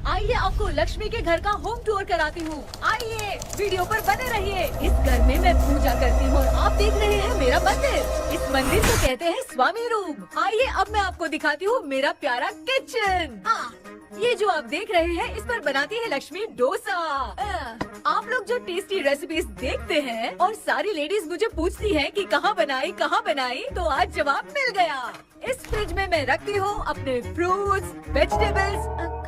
आइए आपको लक्ष्मी के घर का होम टूर कराती हूँ। आइए वीडियो पर बने रहिए। इस घर में मैं पूजा करती हूँ और आप देख रहे हैं मेरा मंदिर। इस मंदिर को कहते हैं स्वामी रूम। आइए अब मैं आपको दिखाती हूँ मेरा प्यारा किचन। ये जो आप देख रहे हैं इस पर बनाती है लक्ष्मी डोसा। आप लोग जो टेस्टी रेसिपीज देखते हैं और सारी लेडीज मुझे पूछती हैं कि कहाँ बनाई, तो आज जवाब मिल गया। इस फ्रिज में मैं रखती हूँ अपने फ्रूट्स, वेजिटेबल्स।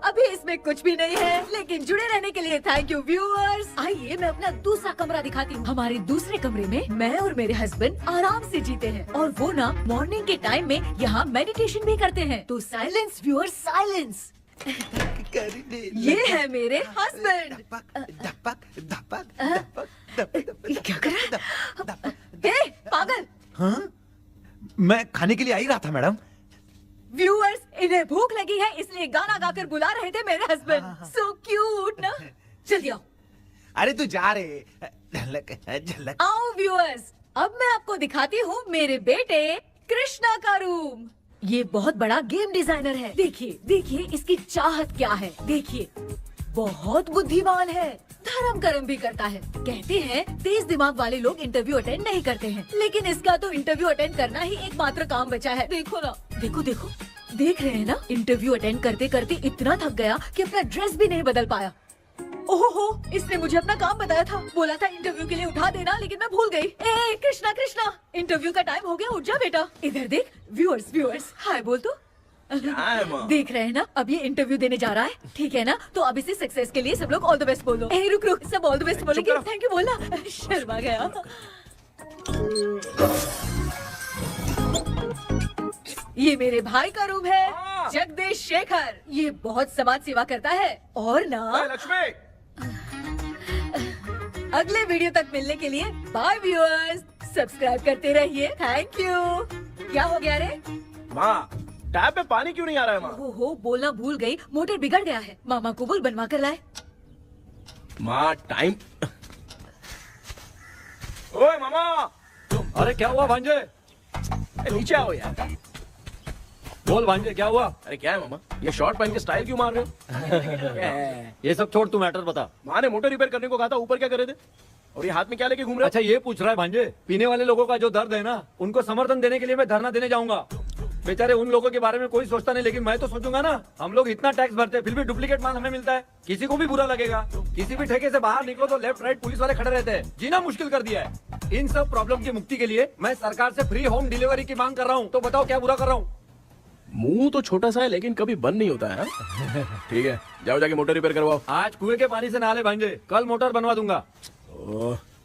अभी इसमें कुछ भी नहीं है, लेकिन जुड़े रहने के लिए थैंक यू व्यूअर्स। आइए मैं अपना दूसरा कमरा दिखाती हूँ। हमारे दूसरे कमरे में मैं और मेरे हस्बैंड आराम से जीते हैं और वो ना मॉर्निंग के टाइम में यहाँ मेडिटेशन भी करते हैं। तो साइलेंस व्यूअर्स, साइलेंस। ये है मेरे हस्बैंड। क्या कर रहा है? पागल। हाँ? मैं खाने के लिए आ ही रहा था मैडम। व्यूअर्स, इन्हें भूख लगी है इसलिए गाना गाकर बुला रहे थे मेरे हस्बैंड। सो क्यूट ना। जल्दी आओ। अरे तू जा रे। झलक। आओ व्यूअर्स, अब मैं आपको दिखाती हूँ मेरे बेटे कृष्णा का रूम। ये बहुत बड़ा गेम डिजाइनर है। देखिए देखिए इसकी चाहत क्या है। देखिए बहुत बुद्धिमान है, धर्म कर्म भी करता है। कहते हैं तेज दिमाग वाले लोग इंटरव्यू अटेंड नहीं करते हैं, लेकिन इसका तो इंटरव्यू अटेंड करना ही एकमात्र काम बचा है। देखो ना, देखो देखो, देख रहे हैं ना, इंटरव्यू अटेंड करते करते इतना थक गया कि अपना ड्रेस भी नहीं बदल पाया। ओहो, इसने मुझे अपना काम बताया था, बोला था इंटरव्यू के लिए उठा देना, लेकिन मैं भूल गई। ए कृष्णा कृष्णा, इंटरव्यू का टाइम हो गया, उठ जा बेटा। इधर देख। व्यूअर्स व्यूअर्स, हाय बोल तो। देख रहे हैं ना, अब ये इंटरव्यू देने जा रहा है, ठीक है ना? तो अब इसे सक्सेस के लिए सब लोग ऑल द बेस्ट बोलो। ए रुक रुक, सब ऑल द बेस्ट बोलेंगे। थैंक यू बोलना। शर्मा गया। ये मेरे भाई का रूम है, जगदीश शेखर। ये बहुत समाज सेवा करता है और ना लक्ष्मी। अगले वीडियो तक मिलने के लिए बाय व्यूअर्स। सब्सक्राइब करते रहिए। Thank you. क्या हो गया रे? माँ, टैप में पानी क्यों नहीं आ रहा है माँ? हो बोलना भूल गई, मोटर बिगड़ गया है। मामा को बोल बनवा कर लाए। माँ टाइम। ओए मामा। अरे क्या हुआ भांजे? नीचे आओ यार। बोल भांजे क्या हुआ? अरे क्या है मामा, ये शॉर्ट पहन के स्टाइल क्यों मार रहे हो? ये सब छोड़, तू मैटर बता। माँ ने मोटर रिपेयर करने को कहा था, ऊपर क्या करे थे? और ये हाथ में क्या लेके घूम रहे हो? अच्छा ये पूछ रहा है भांजे, पीने वाले लोगों का जो दर्द है ना, उनको समर्थन देने के लिए मैं धरना देने जाऊंगा। बेचारे उन लोगों के बारे में कोई सोचता नहीं, लेकिन मैं तो सोचूंगा ना। हम लोग इतना टैक्स भरते हैं, फिर भी डुप्लीकेट माल हमें मिलता है। किसी को भी बुरा लगेगा। किसी भी ठेके से बाहर निकलो तो लेफ्ट राइट पुलिस वाले खड़े रहते हैं। जीना मुश्किल कर दिया है। इन सब प्रॉब्लम की मुक्ति के लिए मैं सरकार से फ्री होम डिलीवरी की मांग कर रहा हूँ। तो बताओ क्या बुरा कर रहा हूँ? मुंह तो छोटा सा है लेकिन कभी बंद नहीं होता है। ठीक है, जाओ जाके मोटर रिपेयर करवाओ। आज कुएं के पानी से नहा ले भांजे, कल मोटर बनवा दूंगा।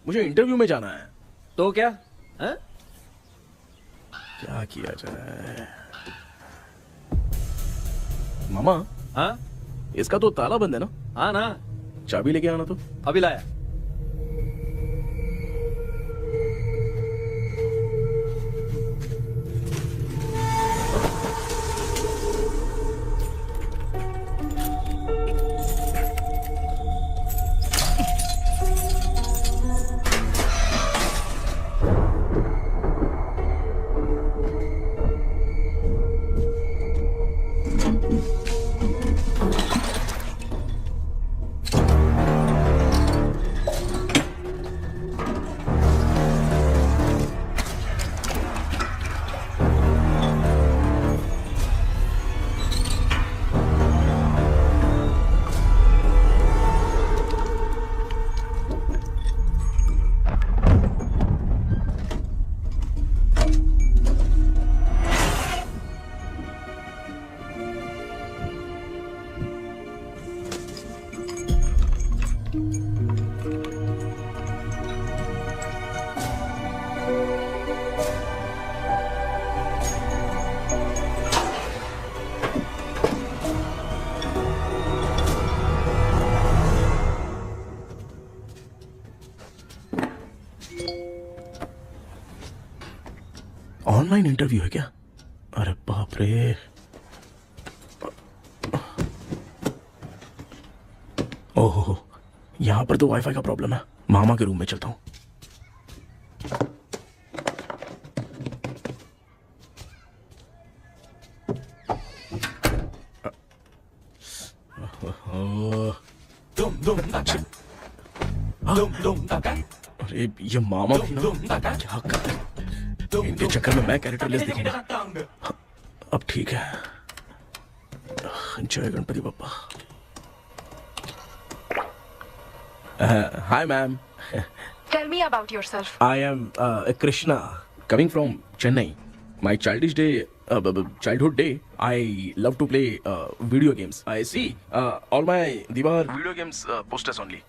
मुझे इंटरव्यू में जाना है। तो क्या है? क्या किया जाए? मामा। हाँ इसका तो ताला बंद है ना? हाँ ना। चाबी लेके आना तो। अभी लाया। ऑनलाइन इंटरव्यू है क्या? अरे बाप रे। ओहो, यहाँ पर तो वाईफाई का प्रॉब्लम है। मामा के रूम में चलता हूँ। अरे ये मामा भी ना क्या कर रहे हैं? इनके चक्कर में मैं कैरेक्टरलेस दिखूंगा। अब ठीक है। जय Ganpati Bappa. Hi ma'am. Tell me about yourself. I am Krishna, coming from Chennai. My childhood day, I love to play video games. I see all my Diwar video games posters only.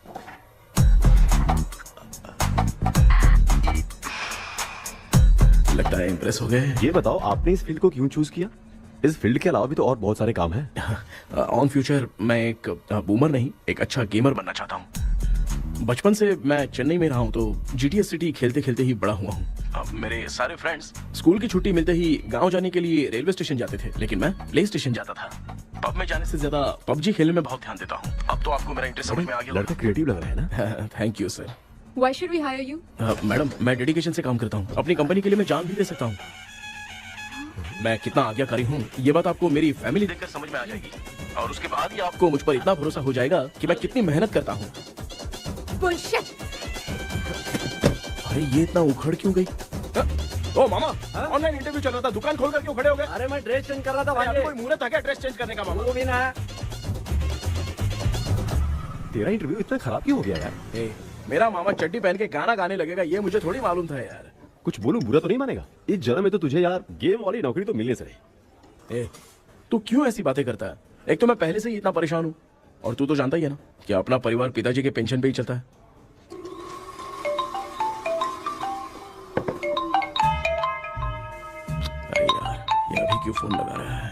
लगता है impress हो गए। ये बताओ आपने इस field को क्यों चूज किया? इस फील्ड के अलावा भी तो और बहुत सारे काम हैं। ऑन फ्यूचर मैं एक बूमर नहीं, एक अच्छा गेमर बनना चाहता हूँ। बचपन से मैं चेन्नई में रहा हूँ तो GTA सिटी खेलते खेलते ही बड़ा हुआ हूँ। अब मेरे सारे फ्रेंड्स स्कूल की छुट्टी मिलते ही गांव जाने के लिए रेलवे स्टेशन जाते थे, लेकिन मैं प्ले स्टेशन जाता था। पब में जाने से ज्यादा PUBG खेलने में बहुत ध्यान देता हूँ। अब तो आपको मेरा इंटरेस्ट समझ में आ गया। लड़का क्रिएटिव लग रहा है ना? Thank you sir. Why should we hire you? Madam मैं डेडिकेशन से काम करता हूँ, अपनी कंपनी के लिए मैं जान भी दे सकता हूँ। मैं कितना आज्ञाकारी हूँ ये बात आपको मेरी फैमिली देखकर समझ में आ जाएगी, और उसके बाद ही आपको मुझ पर इतना भरोसा हो जाएगा कि मैं कितनी मेहनत करता हूँ। Bullshit! अरे ये इतना उखड़ क्यों गई? ओ मामा, ऑनलाइन इंटरव्यू चल रहा था, दुकान खोलकर क्यों खड़े हो गए? अरे मैं ड्रेस चेंज कर रहा था अरे भाई। कोई मुहूर्त था क्या ड्रेस चेंज करने का मामा? वो भी ना। तेरा इंटरव्यू इतना खराब क्यों हो गया यार? ए, मेरा मामा चड्डी पहन के गाना गाने लगेगा ये मुझे थोड़ी मालूम था यार। कुछ बोलूं बुरा तो नहीं मानेगा? इस जन्म में तो तुझे यार गेम वाली नौकरी तो मिलने से रही। ए, तू क्यों ऐसी बातें करता है? एक तो मैं पहले से ही इतना परेशान हूँ, और तू तो जानता ही है ना कि अपना परिवार पिताजी के पेंशन पे ही चलता है। अरे यार ये अभी क्यों फोन लगा रहा है?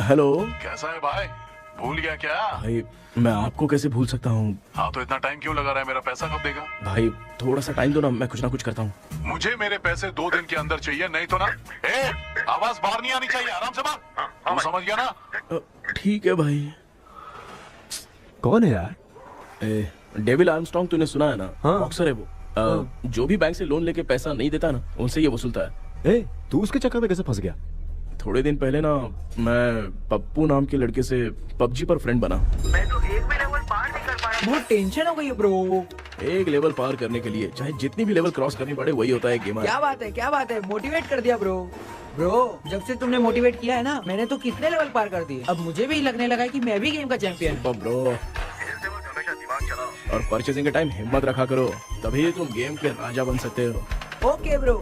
हेलो कैसा है भाई? भूल गया क्या? भाई, मैं आपको कैसे भूल सकता हूँ? हाँ तो इतना टाइम क्यों लगा रहा है? मेरा पैसा कब देगा? भाई थोड़ा सा टाइम दो ना, मैं कुछ ना कुछ करता हूँ। मुझे मेरे पैसे 2 दिन के अंदर चाहिए, नहीं तो ना आवाज बाहर नहीं आनी चाहिए। आराम से बात। तू समझ गया ना? ठीक है भाई। कौन है यार? डेविल आर्मस्ट्रॉन्ग तूने सुना है ना? हाँ। बॉक्सर है वो। जो भी बैंक से लोन लेके पैसा नहीं देता ना, उनसे ये वसूलता है। तू उसके चक्कर में कैसे फंस गया? थोड़े दिन पहले ना मैं पप्पू नाम के लड़के से PUBG पर फ्रेंड बना। मैं तो एक भी लेवल पार नहीं कर पाया। बहुत टेंशन हो गई है ब्रो। एक लेवल पार करने के लिए चाहे जितनी भी लेवल क्रॉस करनी पड़े वही होता है गेमर। क्या बात है, मोटिवेट कर दिया ब्रो। ब्रो जब से तुमने मोटिवेट किया है ना, मैंने तो कितने लेवल पार कर दिए। अब मुझे भी लगने लगा है कि मैं भी गेम का चैंपियन हूं। ब्रो, और परचेसिंग के टाइम हिम्मत रखा करो, तभी तुम गेम के राजा बन सकते हो। Okay bro.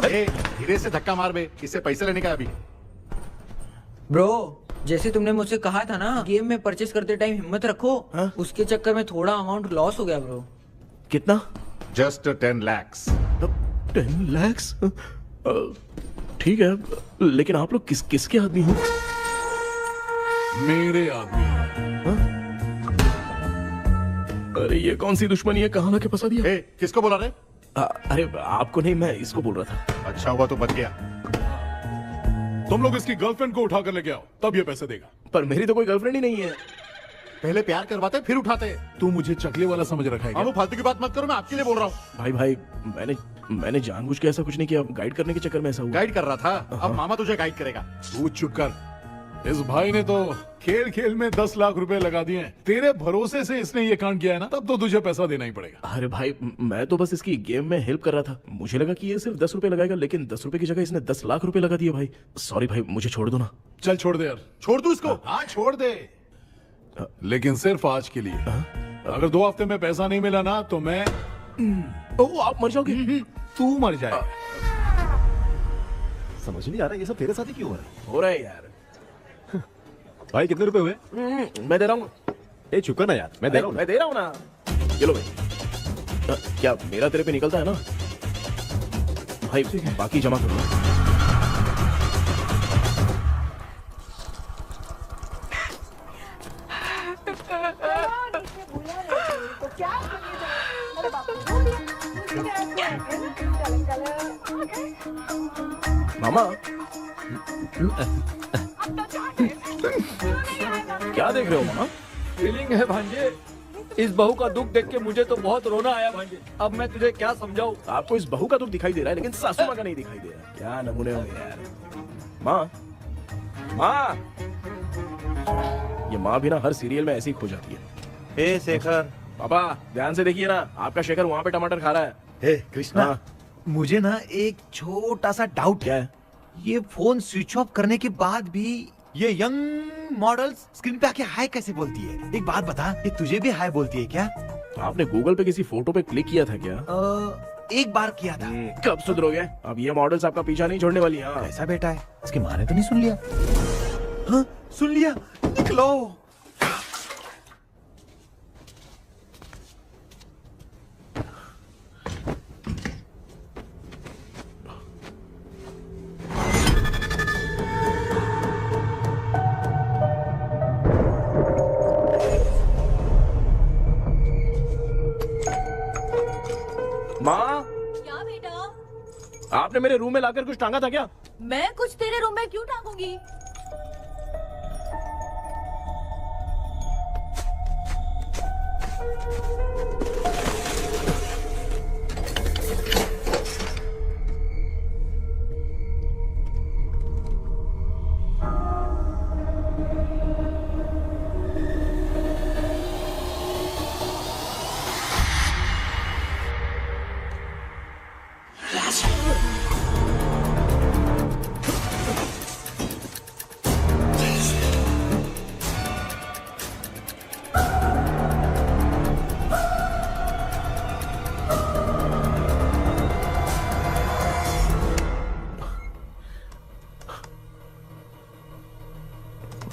धीरे से धक्का मार बे, इससे पैसे लेने का अभी। ब्रो जैसे तुमने मुझसे कहा था ना गेम में परचेस करते टाइम हिम्मत रखो, उसके चक्कर में थोड़ा अमाउंट लॉस हो गया ब्रो। कितना? Just 10 lakhs। 10 lakhs? ठीक है, लेकिन आप लोग किसके आदमी हो? मेरे आदमी। अरे ये कौन सी दुश्मनी है, कहाँ लाके फंसा दिया? किसको बोला रे? अरे आपको नहीं, मैं इसको बोल रहा था। अच्छा हुआ तो बच गया। तुम लोग इसकी गर्लफ्रेंड को उठा कर लेके आओ, तब ये पैसे देगा। पर मेरी तो कोई गर्लफ्रेंड ही नहीं है। पहले प्यार करवाते फिर उठाते। तू मुझे चकले वाला समझ रखा है क्या? वो फालतू की बात मत करो, मैं आपके लिए बोल रहा हूँ। भाई मैंने जानबूझ के ऐसा कुछ नहीं किया, गाइड करने के चक्कर में ऐसा हुआ। गाइड कर रहा था, अब मामा तुझे गाइड करेगा। तू चुप कर। इस भाई ने तो खेल खेल में 10 लाख रुपए लगा दिए हैं। तेरे भरोसे से इसने ये कांड किया है ना, तब तो तुझे पैसा देना ही पड़ेगा। अरे भाई मैं तो बस इसकी गेम में हेल्प कर रहा था, मुझे लगा कि ये सिर्फ 10 रुपए लगाएगा, लेकिन 10 रुपए की जगह इसने 10 लाख रुपए लगा दिए। भाई सॉरी भाई, मुझे छोड़ दो ना। चल छोड़ दे यार। छोड़ दू इसको। हाँ छोड़ दे, लेकिन सिर्फ आज के लिए। अगर 2 हफ्ते में पैसा नहीं मिला ना तो मैं आप मर जाओगे। तू मर जाए। समझ नहीं आ रहा ये सब तेरे साथ ही क्यों हो रहा है? हो रहा है यार। भाई कितने रुपए हुए? मैं दे रहा हूँ। चुप कर ना यार, मैं दे रहा हूँ। मैं दे रहा हूँ ना। ये लो भाई। क्या मेरा तेरे पे निकलता है ना भाई? बाकी जमा कर लो। मामा क्या देख रहे हो मामा? फीलिंग है भांजे, इस बहू का दुख देख के मुझे तो बहुत रोना आया भाई। अब मैं तुझे क्या समझाऊं। आपको इस बहू का दुख दिखाई दे रहा है लेकिन सासू माँ का नहीं दिखाई दे रहा है। क्या नमूने हो यार। माँ, माँ, ये माँ भी ना हर सीरियल में ऐसी ही खो जाती है। ए शेखर। पापा ध्यान से देखिए ना, आपका शेखर वहाँ पे टमाटर खा रहा है। ए कृष्णा, हाँ। मुझे ना एक छोटा सा डाउट क्या है। है? ये फोन स्विच ऑफ करने के बाद भी ये यंग मॉडल्स स्क्रीन पे आके हाय कैसे बोलती है? एक बात बता, ये तुझे भी हाय बोलती है क्या? आपने गूगल पे किसी फोटो पे क्लिक किया था क्या? एक बार किया था। कब सुधरोगे? अब ये मॉडल्स आपका पीछा नहीं छोड़ने वाली। हाँ। ऐसा बेटा है, इसकी माँ ने तो नहीं सुन लिया? हाँ, सुन लिया। निकलो। माँ, क्या बेटा? आपने मेरे रूम में लाकर कुछ टांगा था क्या? मैं कुछ तेरे रूम में क्यों टांगूंगी?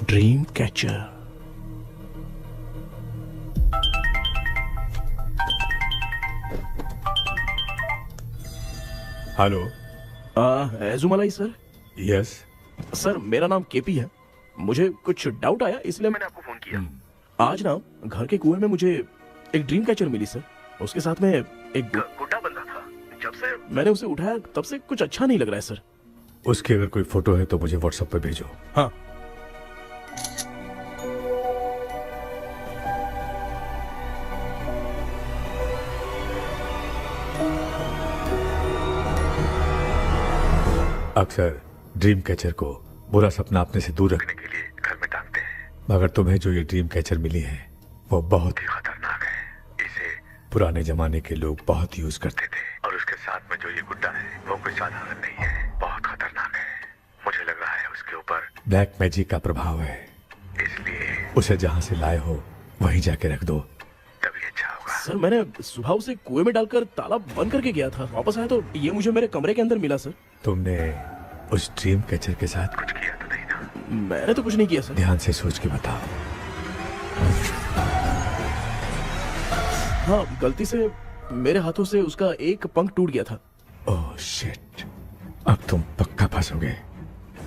Dream catcher. Hello. Ezhumalai sir. Yes. Sir मेरा नाम केपी है। मुझे कुछ डाउट आया इसलिए मैंने आपको फोन किया। आज ना घर के कुएं में मुझे एक ड्रीम कैचर मिली सर। उसके साथ में एक गुड्डा बंदा था। जब से मैंने उसे उठाया तब से कुछ अच्छा नहीं लग रहा है सर। उसकी अगर कोई फोटो है तो मुझे व्हाट्सएप पे भेजो। हाँ। अक्सर ड्रीम कैचर को बुरा सपना अपने से दूर रखने के लिए घर में टांगते हैं, मगर तुम्हें जो ये ड्रीम कैचर मिली है वो बहुत ही खतरनाक है। इसे पुराने जमाने के लोग बहुत यूज करते थे और उसके साथ में जो ये गुड्डा है वो कोई साधारण नहीं है, बहुत खतरनाक है। मुझे लग रहा है उसके ऊपर ब्लैक मैजिक का प्रभाव है, इसलिए उसे जहाँ से लाए हो वहीं जाके रख दो, तभी अच्छा होगा। सर मैंने सुबह उसे कुएं में डालकर ताला बंद करके गया था। वापस आया तो ये मुझे मेरे कमरे के अंदर मिला सर। तुमने उस ड्रीम कैचर के साथ कुछ किया तो नहीं ना? मैंने तो कुछ नहीं किया सर। ध्यान से सोच के बताओ। हाँ, गलती से मेरे हाथों से उसका एक पंख टूट गया था। ओह शिट, अब तुम पक्का फंसोगे।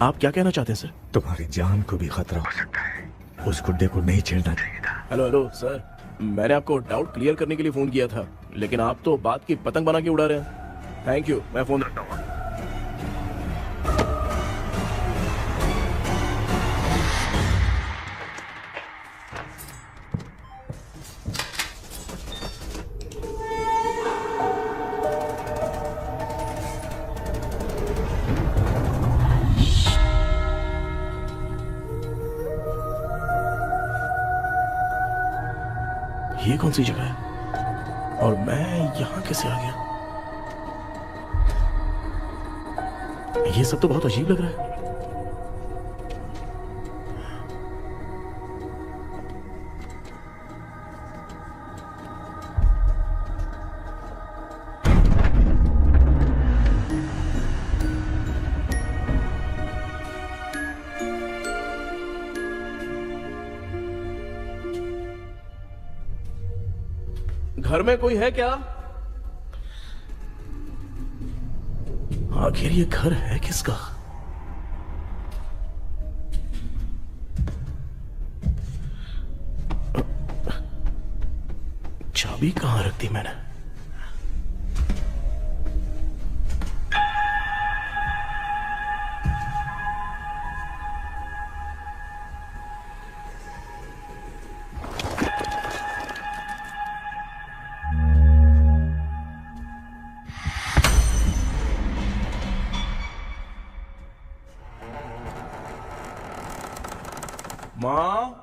आप क्या कहना चाहते हैं सर? तुम्हारी जान को भी खतरा हो सकता है। उस गुड्डे को नहीं छेड़ना चाहिए था। हेलो हेलो सर, मैंने आपको डाउट क्लियर करने के लिए फोन किया था, लेकिन आप तो बात की पतंग बना के उड़ा रहे हैं। थैंक यू, मैं फोन रखता हूँ। ये कौन सी जगह है और मैं यहाँ कैसे आ गया? ये सब तो बहुत अजीब लग रहा है। घर में कोई है क्या? आखिर ये घर है किसका? चाबी कहां रख दी मैंने? माँ।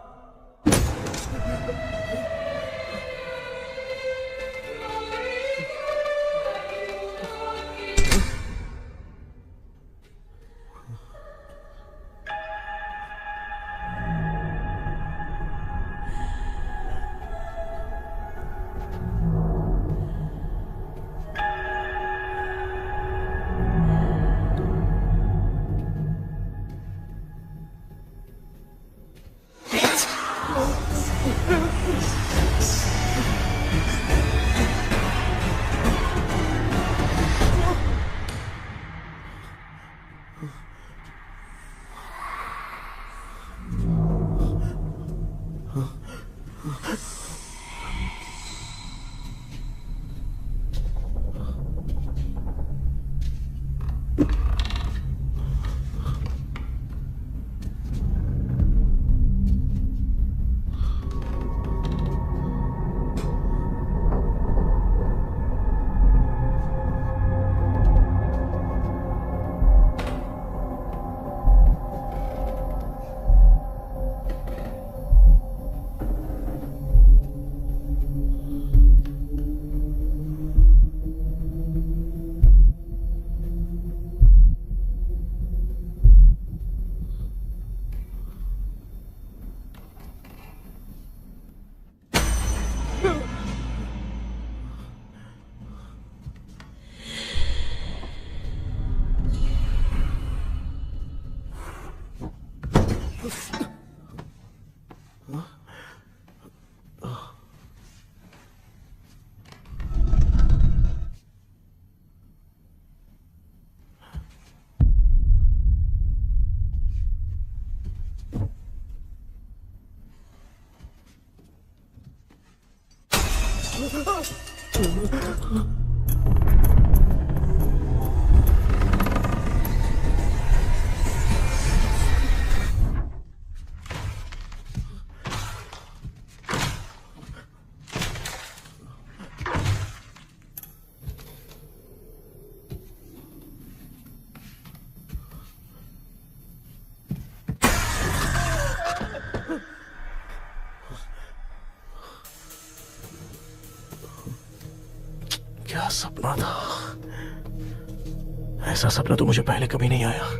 क्या सपना था? ऐसा सपना तो मुझे पहले कभी नहीं आया।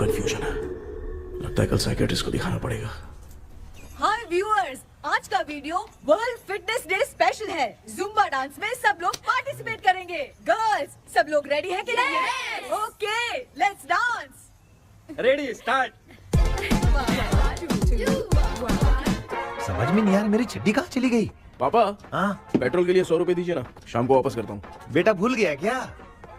कंफ्यूजन है, लगता है कल साइकियाट्रिस्ट को दिखाना पड़ेगा। हाय व्यूअर्स, आज का video world fitness day special है। जुम्बा डांस में सब लोग पार्टिसिपेट करेंगे। गर्ल्स, सब लोग रेडी हैं कि नहीं? Okay, let's dance. Ready, start. समझ में नहीं यार, मेरी छड्डी कहाँ चली गई? पापा, हाँ पेट्रोल के लिए 100 रुपए दीजिए ना, शाम को वापस करता हूँ। बेटा भूल गया क्या?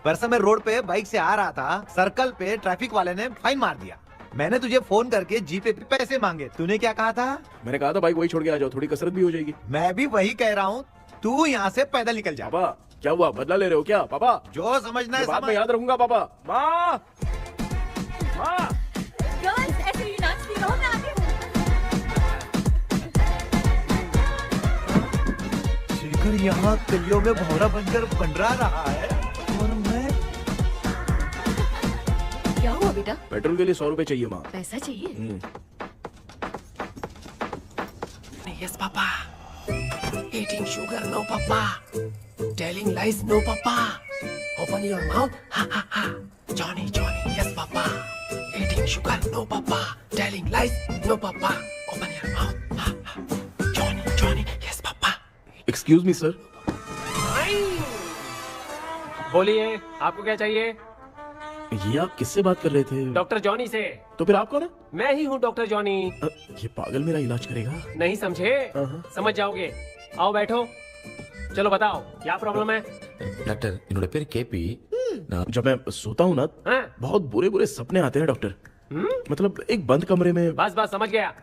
परसों मैं रोड पे बाइक से आ रहा था, सर्कल पे ट्रैफिक वाले ने फाइन मार दिया। मैंने तुझे फोन करके जीपे पे पैसे मांगे, तूने क्या कहा था? मैंने कहा था बाइक वही छोड़ के आ जाओ, थोड़ी कसरत भी हो जाएगी। मैं भी वही कह रहा हूँ, तू यहाँ से पैदल निकल जा। पापा क्या हुआ, बदला ले रहे हो क्या? पापा जो समझना है बाद में समझ। याद रखूंगा। पापा, माँ, माँ। गर्ल्स, ऐसे ही नाचती रहो, मैं आती हूँ। शेखर यहाँ गलियों में भौरा बनकर बंडरा रहा है और मैं। क्या हुआ बेटा? पेट्रोल के लिए 100 रुपए चाहिए माँ। पैसा चाहिए? Yes, Papa. Eating sugar, no, Papa. Telling lies, no, Papa. Open your mouth, ha ha ha. Johnny, Johnny, yes, Papa. Eating sugar, no, Papa. Telling lies, no, Papa. Open your mouth, ha ha. Johnny, Johnny, yes, Papa. Excuse me sir. बोलिए, आपको क्या चाहिए? ये आप किससे बात कर रहे थे? डॉक्टर जॉनी से। तो फिर आप कौन है? मैं ही हूँ डॉक्टर जॉनी। ये पागल मेरा इलाज करेगा? नहीं समझे? समझ जाओगे। आओ बैठो। चलो बताओ क्या प्रॉब्लम है? डॉक्टर इन्होंने पेर केपी जब मैं सोता हूँ ना, बहुत बुरे बुरे सपने आते हैं डॉक्टर। मतलब एक बंद कमरे में। बस बस समझ गया।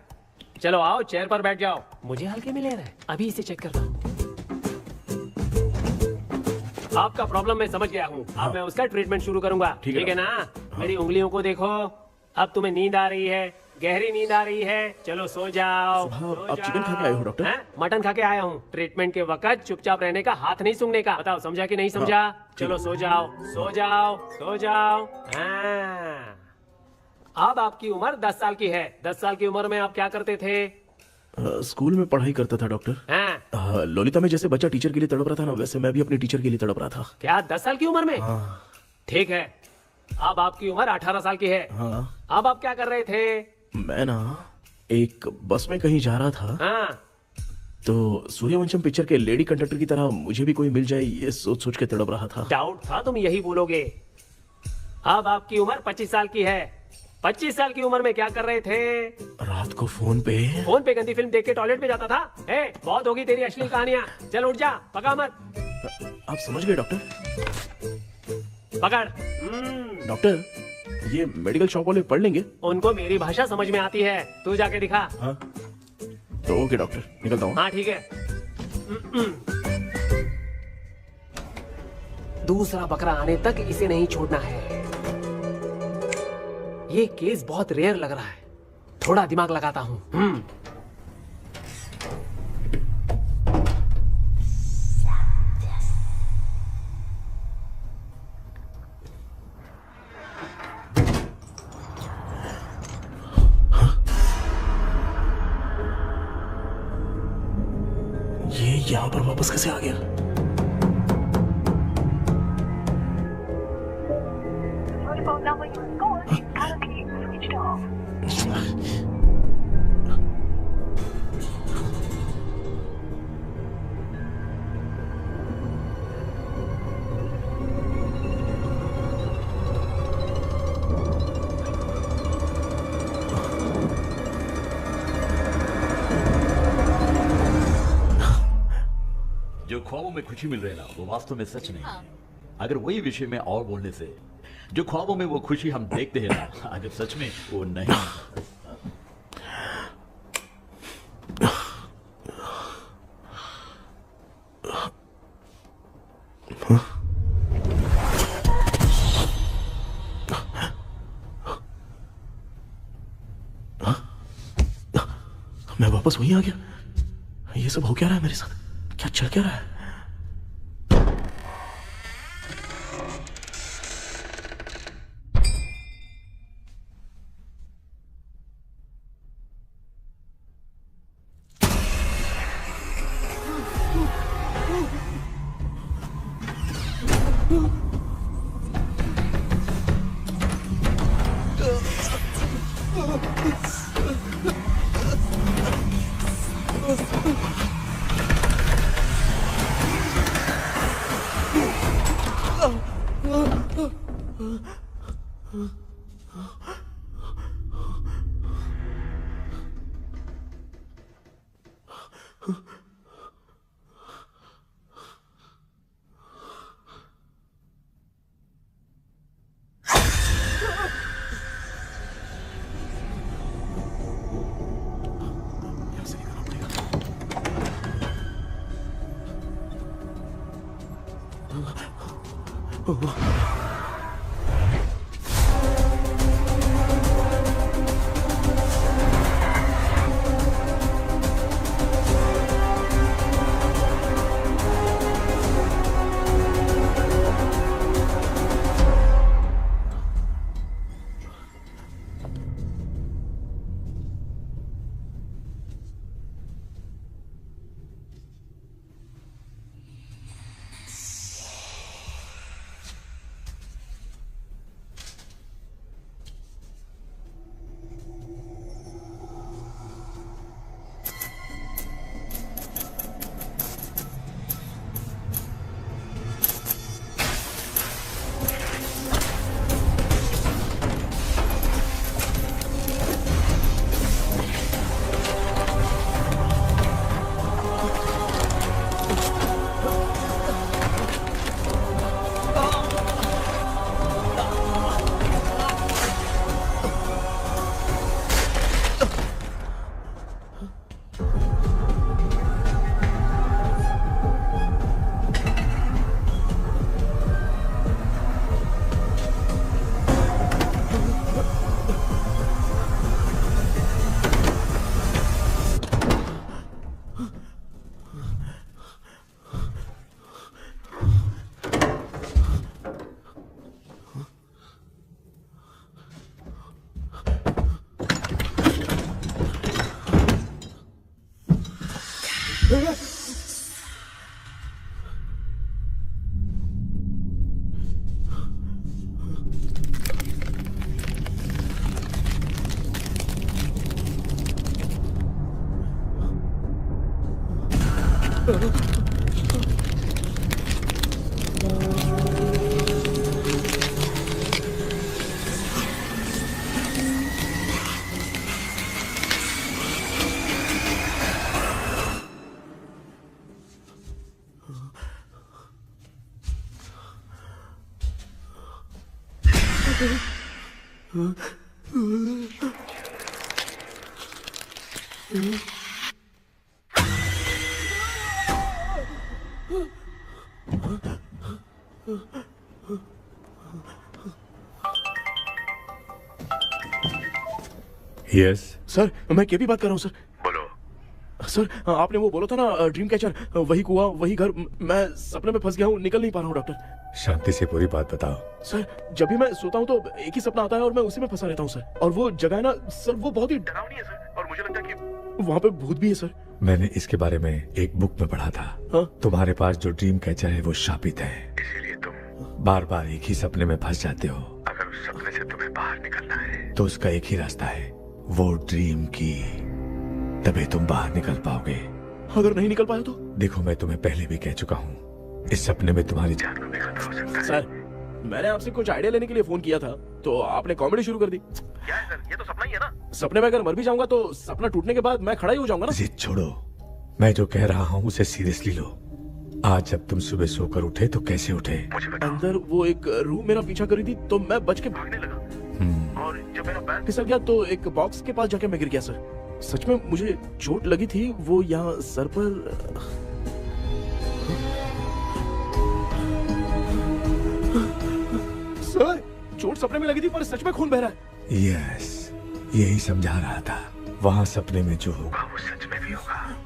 चलो आओ, चेयर पर बैठ जाओ। मुझे हल्के में ले रहा है, अभी इसे चेक करता हूँ। आपका प्रॉब्लम मैं समझ गया हूँ। अब मैं उसका ट्रीटमेंट शुरू करूंगा। ठीक है ना? मेरी उंगलियों को देखो। अब तुम्हें नींद आ रही है, गहरी नींद आ रही है। चलो सो जाओ। आप चिकन खा के आए हो डॉक्टर? मटन खा के आया हूँ। ट्रीटमेंट के वक्त चुपचाप रहने का, हाथ नहीं सूंघने का। बताओ समझा कि नहीं समझा? चलो सो जाओ, सो जाओ, सो जाओ। अब आपकी उम्र 10 साल की है। 10 साल की उम्र में आप क्या करते थे? स्कूल में पढ़ाई करता था डॉक्टर। ललिता में जैसे बच्चा टीचर के लिए तड़प रहा था ना, वैसे मैं भी अपनी टीचर के लिए तड़प रहा था। क्या 10 साल की उम्र में? ठीक है, अब आपकी उम्र 18 साल की है। अब आप क्या कर रहे थे? मैं ना एक बस में कहीं जा रहा था, तो सूर्यवंशम पिक्चर के लेडी कंडक्टर की तरह मुझे भी कोई मिल जाए, ये सोच सोच के तड़प रहा था। डाउट था तुम यही बोलोगे। अब आपकी उम्र 25 साल की है। 25 साल की उम्र में क्या कर रहे थे? रात को फोन पे गंदी फिल्म देख के टॉयलेट में जाता था। बहुत होगी तेरी अश्लील कहानियां। चल उठ जा, पका मत। आप समझ गए डॉक्टर? पकड़। डॉक्टर, ये मेडिकल शॉप वाले पढ़ लेंगे? उनको मेरी भाषा समझ में आती है, तू जाके दिखा। तो ओके डॉक्टर, निकलता हूँ। हाँ ठीक है। दूसरा बकरा आने तक इसे नहीं छोड़ना है। ये केस बहुत रेयर लग रहा है, थोड़ा दिमाग लगाता हूँ। ये यहाँ पर वापस कैसे आ गया? जो ख्वाबों में खुशी मिल रही है ना, वो वास्तव में सच नहीं है। अगर वही विषय में और बोलने से, जो ख्वाबों में वो खुशी हम देखते हैं ना, अगर सच में वो नहीं। मैं वापस वहीं आ गया। ये सब हो क्या रहा है मेरे साथ? क्या चल क्या रहा है? यस सर मैं केपी बात कर रहा हूँ सर। बोलो सर, आपने वो बोला था ना ड्रीम कैचर, वही कुआं वही घर, मैं सपने में फंस गया हूँ, निकल नहीं पा रहा हूँ डॉक्टर। शांति से पूरी बात बताओ। सर जब भी मैं सोता हूँ तो एक ही सपना आता है और मैं उसी में फंसा रहता हूँ सर। और वो जगह है ना सर, वो बहुत ही डरावनी है सर, और मुझे लगता है कि वहाँ पे भूत भी है सर। मैंने इसके बारे में एक बुक में पढ़ा था। हाँ? तुम्हारे पास जो ड्रीम कैचर है वो शापित है, इसीलिए तुम बार बार एक ही सपने में फंस जाते हो। अगर उस सपने से तुम्हें बाहर निकलना है तो उसका एक ही रास्ता है, वो ड्रीम की, तभी तुम बाहर निकल पाओगे। अगर नहीं निकल पाया तो? देखो मैं तुम्हें पहले भी कह चुका हूँ, इस सपने में तुम्हारी जान को भी खतरा हो सकता है। सर मैंने आपसे कुछ आइडिया लेने के लिए फोन किया था तो आपने कॉमेडी शुरू कर दी। क्या है सर, ये तो सपना ही है ना। सपने में अगर मर भी जाऊंगा तो सपना टूटने के बाद मैं खड़ा ही हो जाऊंगा ना। जिद छोड़ो, मैं जो कह रहा हूँ उसे सीरियसली लो। आज जब तुम सुबह सोकर उठे तो कैसे उठे? अंदर वो एक रूह मेरा पीछा करी थी तो मैं बच के भागने लगा, और जब मेरा पैर फिसल गया तो एक बॉक्स के पास जाके मैं गिर गया सर। सच में मुझे चोट लगी थी, वो यहाँ सर पर। सर चोट सपने में लगी थी पर सच में खून बह रहा है। यस, यही समझा रहा था, वहाँ सपने में जो होगा वो सच में भी होगा।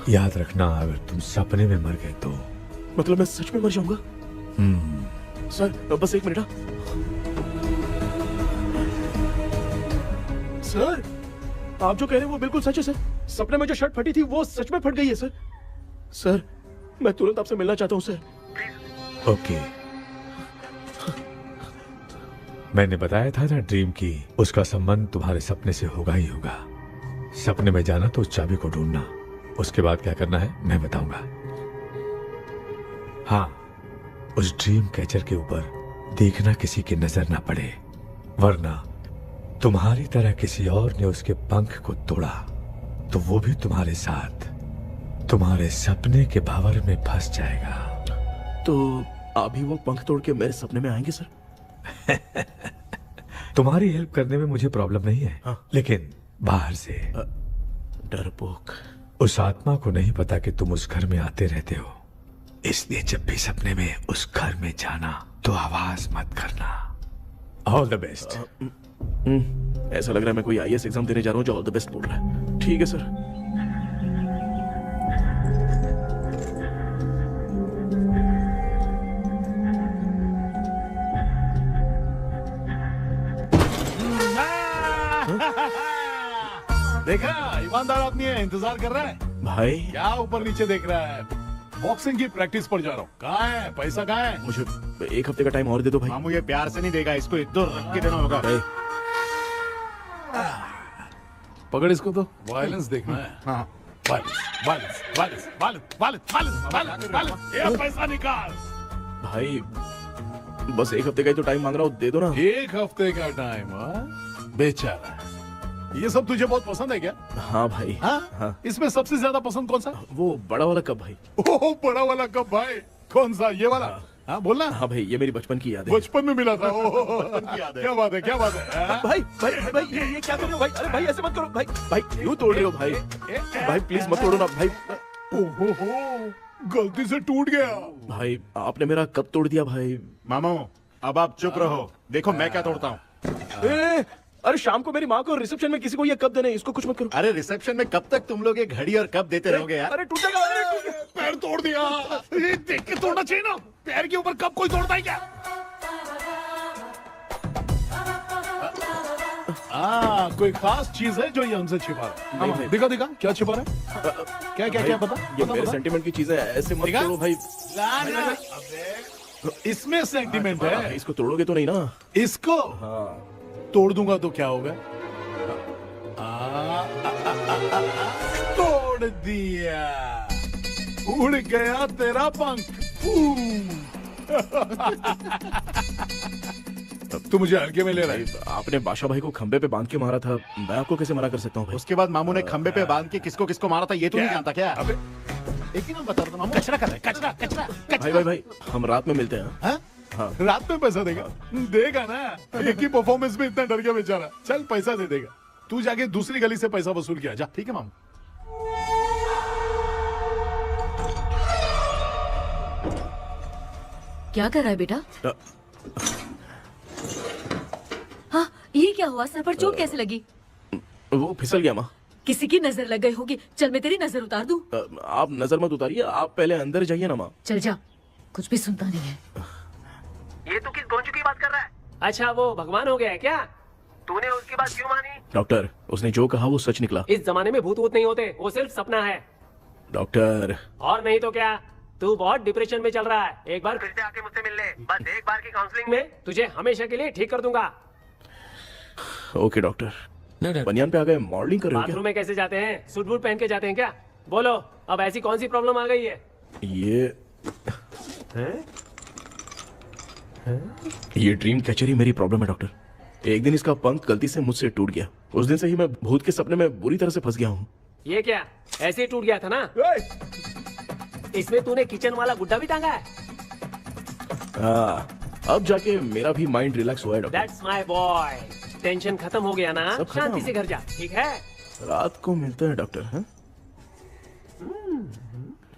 याद रखना, अगर तुम सपने में मर गए तो मतलब मैं सच में मर जाऊंगा। सर बस एक मिनट। सर आप जो कह रहे हैं वो बिल्कुल सच है सर। सपने में जो शर्ट फटी थी वो सच में फट गई है सर। सर मैं तुरंत आपसे मिलना चाहता हूँ सर। ओके, मैंने बताया था ना ड्रीम की, उसका संबंध तुम्हारे सपने से होगा ही होगा। सपने में जाना तो उस चाबी को ढूंढना, उसके बाद क्या करना है मैं बताऊंगा। हाँ, उस ड्रीम कैचर के ऊपर देखना किसी की नजर ना पड़े, वरना तुम्हारी तरह किसी और ने उसके पंख को तोड़ा तो वो भी तुम्हारे साथ तुम्हारे सपने के भंवर में फंस जाएगा। तो अभी वो पंख तोड़ के मेरे सपने में आएंगे सर? तुम्हारी हेल्प करने में मुझे प्रॉब्लम नहीं है। हाँ। लेकिन बाहर से डरपोक, उस आत्मा को नहीं पता कि तुम उस घर में आते रहते हो, इसलिए जब भी सपने में उस घर में जाना तो आवाज मत करना। All the best. ऐसा लग रहा है मैं कोई आईएएस एग्जाम देने जा रहा हूँ जो ऑल द बेस्ट बोल रहा है। ठीक है सर। देखा, ईमानदार आदमी है, इंतजार कर रहा है। भाई क्या ऊपर नीचे देख रहा है? बॉक्सिंग की प्रैक्टिस पर जा रहा हूँ। कहाँ है पैसा, कहाँ है? मुझे एक हफ्ते का टाइम और दे दो भाई। मामू ये प्यार से नहीं देगा, इसको इधर रख के देना होगा। पकड़ इसको तो, वायलेंस देखना है। हाँ violence, violence, violence, violence, violence, violence, violence. ये पैसा निकाल। भाई बस एक हफ्ते का ही तो टाइम मांग रहा हूँ, दे दो ना। एक हफ्ते का टाइम? बेचारा, ये सब तुझे बहुत पसंद है क्या? हाँ भाई। हाँ? इसमें सबसे ज्यादा पसंद कौन सा? वो बड़ा वाला कप भाई। ओह बड़ा वाला कप भाई, कौन सा? ये वाला? हाँ बोलना। हाँ भाई, ये मेरी बचपन की याद है। बचपन में मिला था। क्या बात है, क्या बात है? भाई भाई भाई ये क्या कर रहे हो भाई? अरे भाई ऐसे मत करो भाई। भाई क्यों तोड़ रहे हो भाई? भाई प्लीज मत तोड़ो ना भाई। ओहो, गलती से टूट गया। भाई आपने मेरा कप तोड़ दिया भाई। मामू अब आप चुप रहो, देखो मैं क्या तोड़ता हूँ। अरे शाम को मेरी माँ को रिसेप्शन में किसी को ये कप देने, इसको कुछ मत करो। अरे रिसेप्शन में कब तक तुम लोग ये घड़ी और कप देते रहोगे यार? अरे टूट जाएगा। पैर तोड़ दिया। ये देख के तोड़ना चाहिए ना, पैर के ऊपर कप कोई तोड़ता है क्या? कोई खास चीज है जो ये हमसे छिपा रहा है? दिखा दिखा, क्या छिपा रहा है? क्या क्या क्या पता? ये मेरे सेंटीमेंट की चीजें ऐसे मत करो भाई। इसमें सेंटीमेंट है। इसको तोड़ोगे तो नहीं ना? इसको तोड़ दूंगा तो क्या होगा? तोड़ दिया। उड़ गया तेरा पंख। तू मुझे हल्के में ले रहा है। आपने बादशाह भाई को खंबे पे बांध के मारा था, मैं आपको कैसे मना कर सकता हूँ भाई? उसके बाद मामू ने खंबे पे बांध के किसको किसको मारा था ये तो नहीं जानता क्या? अबे एक ही नाम बता रहा मामू। कचरा कर रहा है, कचरा कचरा भाई भाई भाई, हम रात में मिलते हैं। हाँ? हाँ। रात में पैसा देगा? देगा ना, एक ही परफॉर्मेंस में इतना डर गया बेचारा। चल पैसा दे देगा, तू जाके दूसरी गली से पैसा वसूल किया जा। ठीक है मामू। क्या कर रहा है बेटा? हाँ, ये क्या हुआ? सर पर चोट कैसे लगी? वो फिसल गया माँ। किसी की नजर लग गई होगी। चल मैं तेरी नजर उतार दूं। आप नजर मत उतारिए, आप पहले अंदर जाइए ना माँ। चल जा, कुछ भी सुनता नहीं है। ये तू किस गोंजू की बात कर रहा है? अच्छा, वो भगवान हो गया है क्या? तूने उसकी बात क्यों मानी? डॉक्टर, उसने जो कहा वो सच निकला। इस जमाने में भूत वूत नहीं होते, वो सिर्फ सपना है। डॉक्टर, और नहीं तो क्या, तू बहुत डिप्रेशन में चल रहा है। एक बार फिर से आके मुझसे मिल ले, बस एक बार की काउंसलिंग में तुझे हमेशा के लिए ठीक कर दूंगा। Okay doctor. बनियान पे आ गए, मॉडलिंग कर रहे हो क्या? बाथरूम में कैसे जाते हैं? सूट बूट पहन के जाते हैं क्या? बोलो, अब ऐसी कौन सी प्रॉब्लम आ गई है? ये ड्रीम कैचर ही मेरी प्रॉब्लम है डॉक्टर। एक दिन इसका पंख गलती से मुझसे टूट गया। उस दिन से ही मैं भूत के सपने में बुरी तरह से फंस गया हूँ। ये क्या ऐसे ही टूट गया था ना? इसमें तूने किचन वाला गुड्डा भी टांगा है? अब जाके मेरा भी माइंड रिलैक्स हुआ है doctor. That's my boy. Tension खत्म हो गया ना? सब खत्म। शांति से घर जा, ठीक है? रात को मिलते हैं डॉक्टर। हाँ?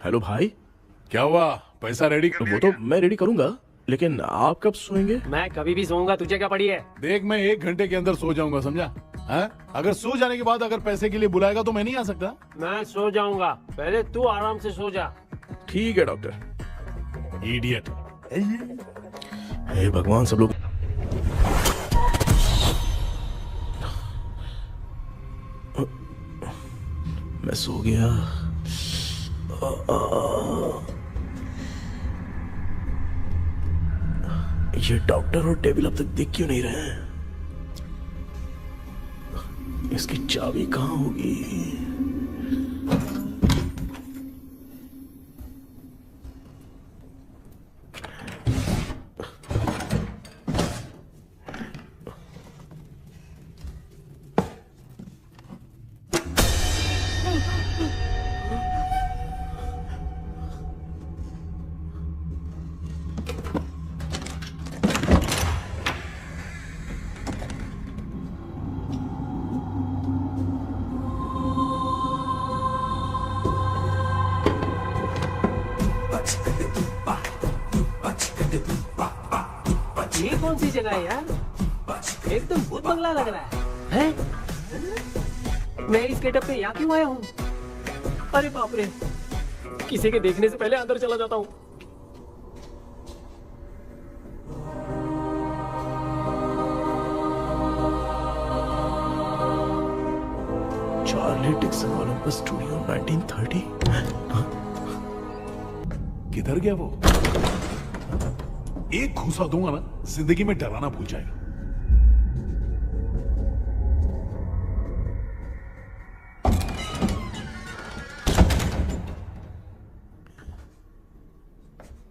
हेलो भाई, क्या हुआ? पैसा रेडी कर? वो तो मैं रेडी करूंगा, लेकिन आप कब सोएंगे? मैं कभी भी सोऊंगा, तुझे क्या पड़ी है? देख, मैं 1 घंटे के अंदर सो जाऊंगा, समझा? हाँ? अगर सो जाने के बाद अगर पैसे के लिए बुलाएगा तो मैं नहीं आ सकता। मैं सो जाऊंगा, पहले तू आराम से सो जा। ठीक है डॉक्टर। इडियट। हे भगवान, सब लोग मैं सो गया। ये डॉक्टर और टेबल अब तक दिख क्यों नहीं रहे हैं? इसकी चाबी कहाँ होगी? ये कौन सी जगह है यार? एकदम भूत बंगला लग रहा है। मैं इस गेटअप पे यहाँ क्यों आया हूँ? अरे बाप रे, किसी के देखने से पहले अंदर चला जाता हूँ। Charlie Dixon Olympus studio 1930। किधर गया वो? एक घूसा दूंगा ना, जिंदगी में डराना भूल जाएगा।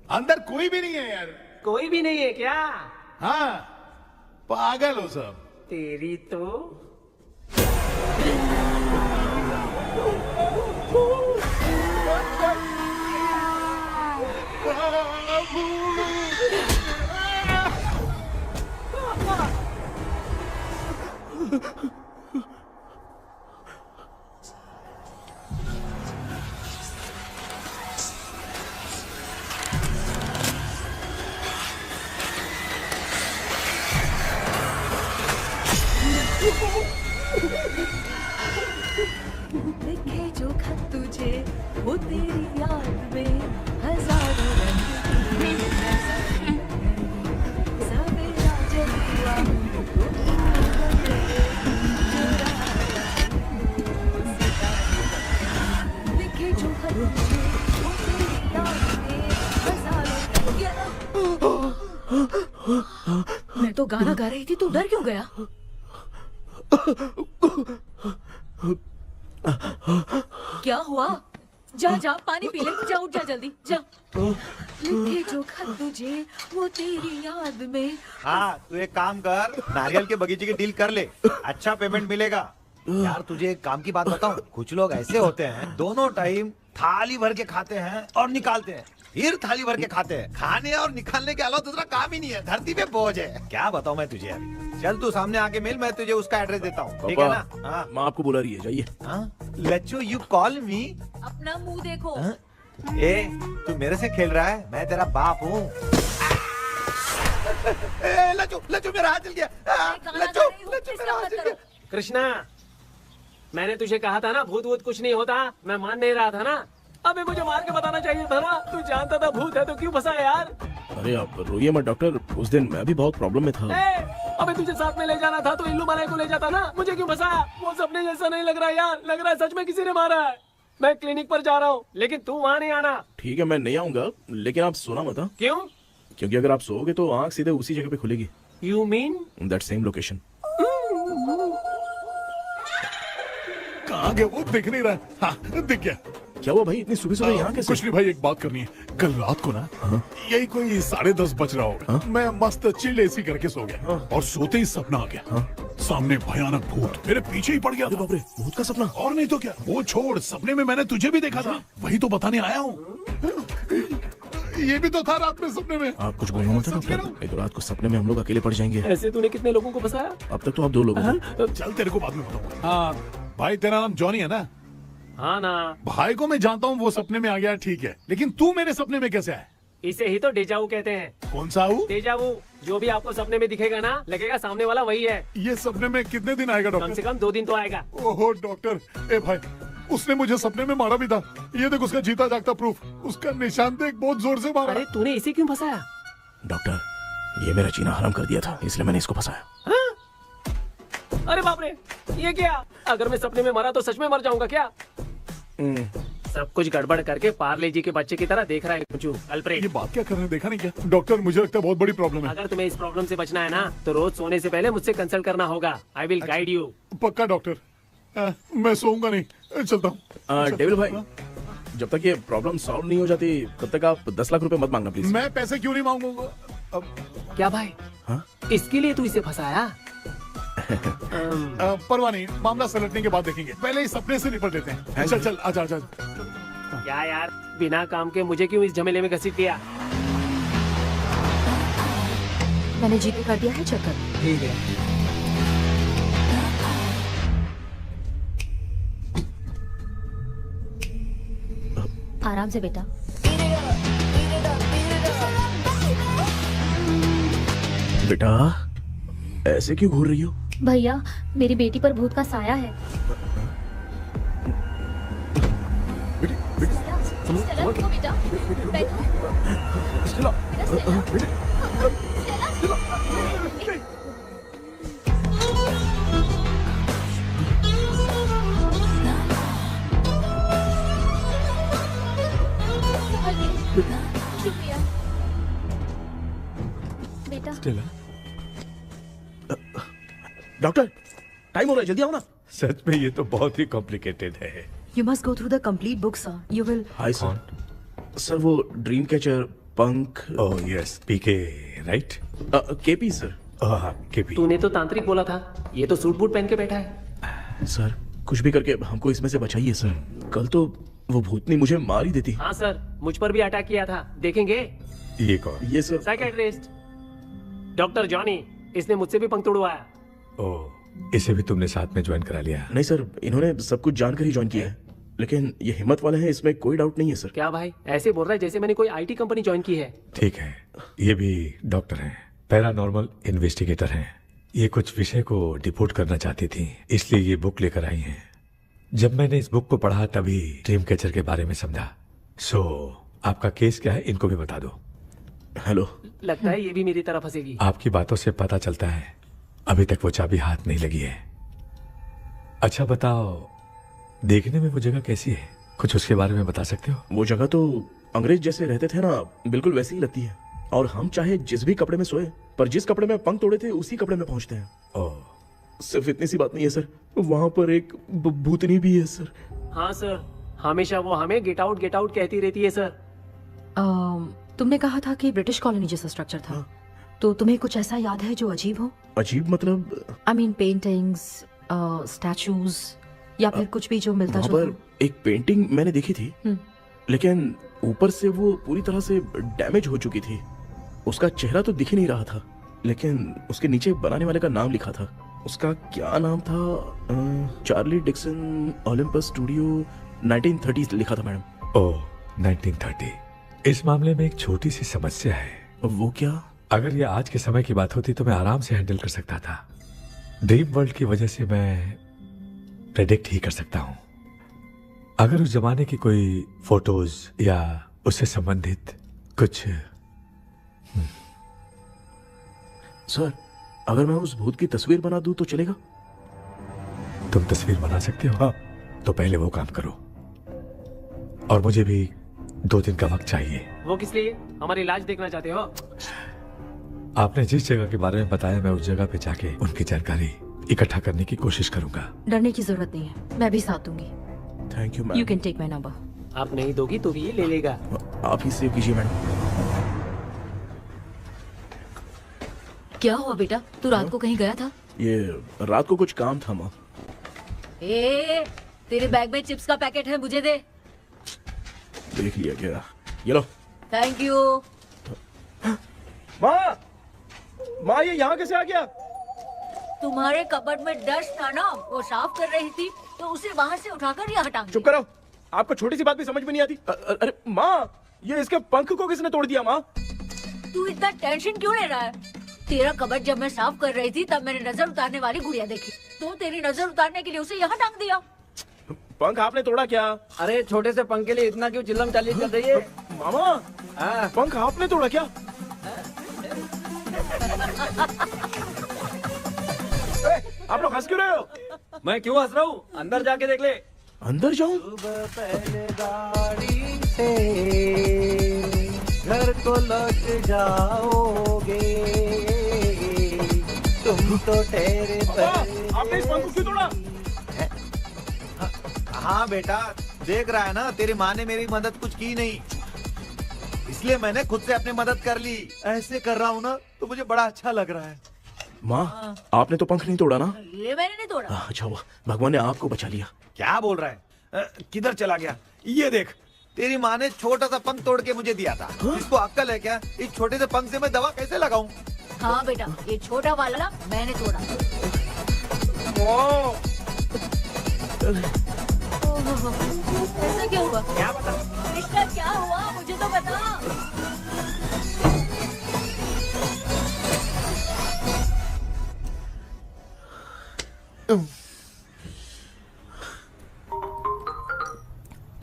अंदर कोई भी नहीं है यार। कोई भी नहीं है क्या? हाँ, पागल हो सब। तेरी तो लिखे जो खत तुझे वो तेरी याद में हजारों रंग की सवेरा जब हुआ लिखे जो खत तुझे वो तेरी याद में हजारों मैं तो गाना गा रही थी, तू डर क्यों गया? क्या हुआ? जा जा पानी पी ले, जा उठ जा जल्दी जा। लिखे जो खत तुझे वो तेरी याद में। हाँ तू एक काम कर, नारियल के बगीचे की डील कर ले, अच्छा पेमेंट मिलेगा। यार तुझे एक काम की बात बताऊं, कुछ लोग ऐसे होते हैं दोनों टाइम थाली भर के खाते हैं और निकालते हैं, फिर थाली भर के खाते हैं। खाने और निकालने के अलावा दूसरा काम ही नहीं है, धरती पे बोझ है। क्या बताऊं मैं तुझे अभी। चल तू सामने आके मिल, मैं तुझे उसका एड्रेस देता हूँ, ठीक है ना? हाँ माँ आपको बुला रही है, जाइए। लच्चू यू कॉल मी। अपना मुंह देखो। ए तू मेरे से खेल रहा है, मैं तेरा बाप हूँ। लच्चू लच्चू मेरा हाथ जल गया। लच्चू लच्चू मेरा हाथ जल गया। कृष्णा, मैंने तुझे कहा था ना भूत वूत कुछ नहीं होता, मैं मान नहीं रहा था ना। अबे मुझे मार के बताना चाहिए था ना, तू जानता था भूत है तो क्यों फंसा यार? अरे आप रोइए मत डॉक्टर, उस दिन मैं भी बहुत प्रॉब्लम में था। अबे तुझे साथ में ले जाना था तो इल्लू मलाई को ले जाता ना, मुझे क्यों फंसाया? वो सपने जैसा नहीं लग रहा यार, लग रहा है सच में किसी ने मारा है। मैं क्लिनिक पर जा रहा हूँ, लेकिन तू वहाँ नहीं आना। ठीक है मैं नहीं आऊंगा, लेकिन आप सोना मत। क्यों? क्योंकि अगर आप सोओगे तो आंख सीधे उसी जगह पे खुलेगी। You mean that same location. कहाँ गया वो, दिख नहीं रहा। हाँ दिख गया। क्या हुआ भाई, इतनी सुबह सुबह यहाँ कैसे? कुछ नहीं भाई, एक बात करनी है। कल रात को ना यही कोई 10:30 बज रहा होगा, मैं मस्त चिल एसी करके सो गया और सोते ही सपना आ गया। सामने भयानक भूत मेरे पीछे ही पड़ गया। बाप रे, भूत का सपना? और नहीं तो क्या, वो छोड़, सपने में मैंने तुझे भी देखा था, वही तो बताने आया हूँ। ये भी तो था रात में सपने में। आप कुछ बोलना मत डॉक्टर, नहीं तो रात को सपने में हम लोग अकेले पड़ जाएंगे। ऐसे तूने कितने लोगों को फंसाया? अब तक तो आप 2 लोग हैं। चल तेरे को बाद में बताऊंगा। हाँ भाई, तेरा नाम जॉनी है ना? हाँ ना। भाई को मैं जानता हूँ, वो सपने में आ गया ठीक है, लेकिन तू मेरे सपने में कैसे आया? इसे ही तो डेजावू कहते हैं। कौन सा हूँ? डेजावू, जो भी आपको सपने में दिखेगा ना, लगेगा सामने वाला वही है। ये सपने में कितने दिन आएगा डॉक्टर? कम से कम 2 दिन तो आएगा। ओहो डॉक्टर, ए भाई उसने मुझे सपने में मारा भी था, ये देख उसका जीता जागता प्रूफ, उसका निशान देख, बहुत जोर से मारा। अरे तूने इसे क्यों फंसाया? डॉक्टर ये मेरा जीना हराम कर दिया था, इसलिए मैंने इसको फंसाया। अरे बाप रे, ये क्या? अगर मैं सपने में मरा तो सच में मर जाऊंगा क्या? सब कुछ गड़बड़ करके पार्ले जी के बच्चे की तरह देख रहा है अल्फ्रेड। ये बात क्या कर रहे हैं, देखा नहीं क्या? डॉक्टर मुझे लगता है बहुत बड़ी प्रॉब्लम है। अगर तुम्हें इस प्रॉब्लम से बचना है ना, तो रोज सोने से पहले मुझसे कंसल्ट करना होगा। I will guide you. पक्का डॉक्टर, मैं सोऊंगा नहीं, चलता हूँ। डेविल भाई, जब तक ये प्रॉब्लम सॉल्व नहीं हो जाती तब तक आप 10 लाख रुपए मत मांगना प्लीज। मैं पैसे क्यों नहीं मांगूंगा? क्या भाई? हाँ? इसके लिए तू इसे फंसाया? परवाह नहीं, मामला सलटने के बाद देखेंगे, पहले इस सपने से निपट लेते हैं। चल चल, आजा आजा। क्या यार, बिना काम के मुझे क्यों इस झमेले में घसीट दिया? मैंने जीपे कर दिया है, चेक कर। ठीक है। आराम से बेटा। बेटा ऐसे क्यों घूर रही हो? भैया मेरी बेटी पर भूत का साया है। स्टेला, रुको बेटा, बैठो। शुक्रिया बेटा। डॉक्टर टाइम हो रहा है, जल्दी आओ ना। सच में ये तो बहुत ही कॉम्प्लिकेटेड है। You must go through the complete book, sir. You will. Hi sir. Sir वो ड्रीम कैचर, पंख। ओह यस, पीके राइट? KP sir. हाँ केपी। तूने तो तांत्रिक बोला था, ये तो सूट बूट पहन के बैठा है। सर कुछ भी करके हमको इसमें से बचाइए सर, कल तो वो भूतनी मुझे मार ही देती। हाँ सर, मुझ पर भी अटैक किया था, देखेंगे? ये कौन? ये सर साइकियाट्रिस्ट डॉक्टर जॉनी, इसने मुझसे भी पंख तोड़वाया। ओह, इसे भी तुमने साथ में ज्वाइन करा लिया? नहीं सर, इन्होंने सब कुछ जानकर ही ज्वाइन किया है, लेकिन ये हिम्मत वाले हैं, इसमें कोई डाउट नहीं है सर। क्या भाई, ऐसे बोल रहा है जैसे मैंने कोई आईटी कंपनी ज्वाइन की है। ठीक है, ये भी डॉक्टर हैं, पैरानॉर्मल इन्वेस्टिगेटर हैं। ये कुछ विषय को डिपोर्ट करना चाहती थी, इसलिए ये बुक लेकर आई हैं। जब मैंने इस बुक को पढ़ा तभी ड्रीम कैचर के बारे में समझा। सो आपका केस क्या है, इनको भी बता दो। हेलो। लगता है ये भी मेरी तरह फंसेगी। आपकी बातों से पता चलता है अभी तक वो चाबी हाथ नहीं लगी है। अच्छा बताओ, देखने में वो जगह कैसी है, कुछ उसके बारे में बता सकते हो? वो जगह तो अंग्रेज जैसे रहते थे ना, बिल्कुल वैसी ही लगती है। और हम चाहे जिस भी कपड़े में सोए, पर जिस कपड़े में पंख तोड़े थे उसी कपड़े में पहुंचते हैं। ओह, सिर्फ इतनी सी बात नहीं है सर, वहां पर एक भूतनी भी है सर। हाँ सर, हमेशा वो हमें गेट आउट कहती रहती है सर। तुमने कहा था कि ब्रिटिश कॉलोनी जैसा स्ट्रक्चर था, तो तुम्हें कुछ ऐसा याद है जो अजीब हो? अजीब मतलब? आई मीन पेंटिंग्स, स्टैचूज या फिर कुछ भी जो मिलता वहाँ जुलता। पर एक पेंटिंग मैंने देखी थी, लेकिन ऊपर से वो पूरी तरह से डैमेज हो चुकी थी। उसका चेहरा तो दिख ही नहीं रहा था, लेकिन उसके नीचे बनाने वाले का नाम लिखा था। उसका क्या नाम था? चार्ली डिक्सन ओलंपस स्टूडियो 1930 लिखा था मैडम। ओह 1930। इस मामले में एक छोटी सी समस्या है। वो क्या? अगर ये आज के समय की बात होती तो मैं आराम से हैंडल कर सकता था। ड्रीम वर्ल्ड की वजह से मैं प्रेडिक्ट ही कर सकता हूँ। अगर उस जमाने की कोई फोटोज या उससे संबंधित कुछ। सर, अगर मैं उस भूत की तस्वीर बना दूं तो चलेगा? तुम तस्वीर बना सकते हो? हाँ। तो पहले वो काम करो, और मुझे भी 2 दिन का वक्त चाहिए। वो किस लिए? हमारी इलाज देखना चाहते हो? आपने जिस जगह के बारे में बताया, मैं उस जगह पे जाके उनकी जानकारी इकट्ठा करने की कोशिश करूंगा। डरने की जरूरत नहीं है, मैं भी साथ दूंगी। Thank you ma'am. You can take my number. आप नहीं दोगी तो भी ये ले लेगा। आप ही सेव कीजिए मैडम। क्या हुआ बेटा, तू रात को कहीं गया था? ये रात को कुछ काम था माँ। तेरे बैग में चिप्स का पैकेट है, मुझे दे। देख लिया क्या? ये लो। Thank you. माँ ये यहाँ कैसे आ गया? तुम्हारे कबर्ड में डस्ट था ना, वो साफ कर रही थी तो उसे वहाँ से उठाकर यहाँ टांग चुप करो, आपको छोटी सी बात भी समझ में नहीं आती। अरे माँ, ये इसके पंख को किसने तोड़ दिया? माँ तू इतना टेंशन क्यों ले रहा है? तेरा कबर्ड जब मैं साफ कर रही थी तब मैंने नजर उतारने वाली गुड़िया देखी, तो तेरी नजर उतारने के लिए उसे यहाँ टांग दिया। पंख आपने तोड़ा क्या? अरे छोटे से पंख के लिए इतना क्यों चिल्लम चालीस कर रही है? मामा, पंख आपने तोड़ा क्या? आप लोग हंस क्यों रहे हो? मैं क्यों हंस रहा हूँ? अंदर जाके देख ले। अंदर जाऊं? घर को लौट जाओगे तुम तो ठहरे। आपने इस पंख को क्यों तोड़ा? हाँ बेटा, देख रहा है ना, तेरी माँ ने मेरी मदद कुछ की नहीं, इसलिए मैंने खुद से अपनी मदद कर ली। ऐसे कर रहा हूँ ना तो मुझे बड़ा अच्छा लग रहा है। माँ, आपने तो पंख नहीं तोड़ा ना? ये मैंने नहीं तोड़ा। अच्छा हुआ, भगवान ने आपको बचा लिया। क्या बोल रहा है? किधर चला गया? ये देख, तेरी माँ ने छोटा सा पंख तोड़ के मुझे दिया था। इसको अक्ल है क्या? इस छोटे से पंख से मैं दवा कैसे लगाऊं? हाँ बेटा, ये छोटा वाला मैंने तोड़ा। ऐसा क्या हुआ? क्या बता? इसका क्या हुआ, मुझे तो बता।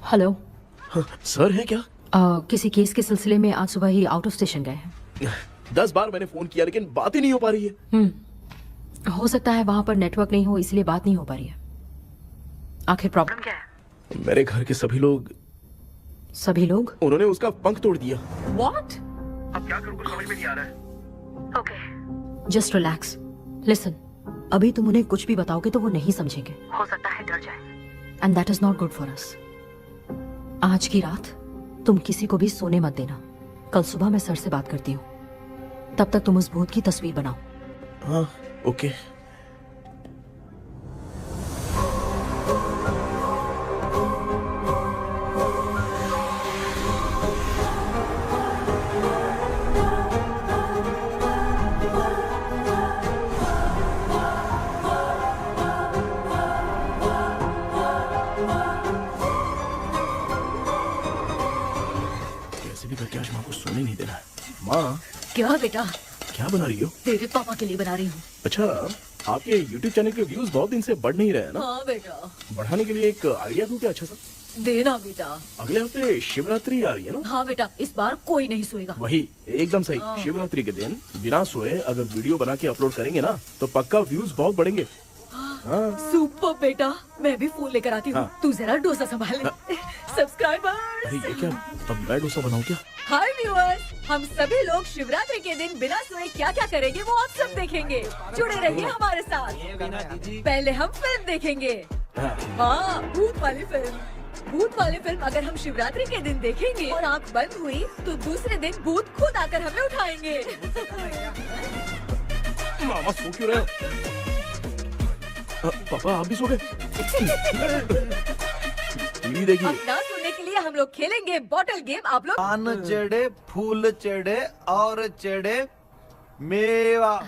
हेलो सर है क्या? किसी केस के सिलसिले में आज सुबह ही आउट ऑफ स्टेशन गए हैं। 10 बार मैंने फोन किया लेकिन बात ही नहीं हो पा रही है। हो सकता है वहाँ पर नेटवर्क नहीं हो, इसलिए बात नहीं हो पा रही है। आखिर प्रॉब्लम क्या है? मेरे घर के सभी लोग उन्होंने उसका पंख तोड़ दिया। What? अब क्या करूं, कुछ समझ में नहीं आ रहा है। Okay, just relax. लिसन, अभी तुम उन्हें कुछ भी बताओगे तो वो नहीं समझेंगे। हो सकता है डर जाए। And that is not good for us. आज की रात तुम किसी को भी सोने मत देना। कल सुबह मैं सर से बात करती हूँ। तब तक तुम उस भूत की तस्वीर बनाओ। हाँ, ओके। सोने नहीं देना है। माँ, क्या बेटा? क्या बना रही हो? तेरे पापा के लिए बना रही हूँ। अच्छा, आपके YouTube चैनल के व्यूज बहुत दिन से बढ़ नहीं रहे हैं ना? हाँ बेटा। बढ़ाने के लिए एक आइडिया दूं क्या अच्छा सा? देना बेटा। अगले हफ्ते शिवरात्रि आ रही है ना? हाँ बेटा, इस बार कोई नहीं सोएगा। वही, एकदम सही। शिवरात्रि के दिन बिना सोए अगर वीडियो बना के अपलोड करेंगे ना तो पक्का व्यूज बहुत बढ़ेंगे। सुपर बेटा, मैं भी फोन लेकर आती हूँ। तू जरा डोसा संभाल ले। सब्सक्राइबर। अरे ये क्या, अब मैं डोसा बनाऊं क्या? हाय व्यूअर्स, हम सभी लोग शिवरात्रि के दिन बिना सोए क्या क्या करेंगे वो आप सब देखेंगे। जुड़े रहिए हमारे साथ। पहले हम फिल्म देखेंगे। हाँ, भूत वाली फिल्म। भूत वाली फिल्म अगर हम शिवरात्रि के दिन देखेंगे और आँख बंद हुई तो दूसरे दिन भूत खुद आकर हमें उठाएंगे। मामा सो क्यों रहे हो? पापा आप भी सो गए? टीवी देखिए। अब ना सोने के लिए हम लोग खेलेंगे बॉटल गेम। आप लोग पान चढ़े, फूल चढ़े और चढ़े मेवा।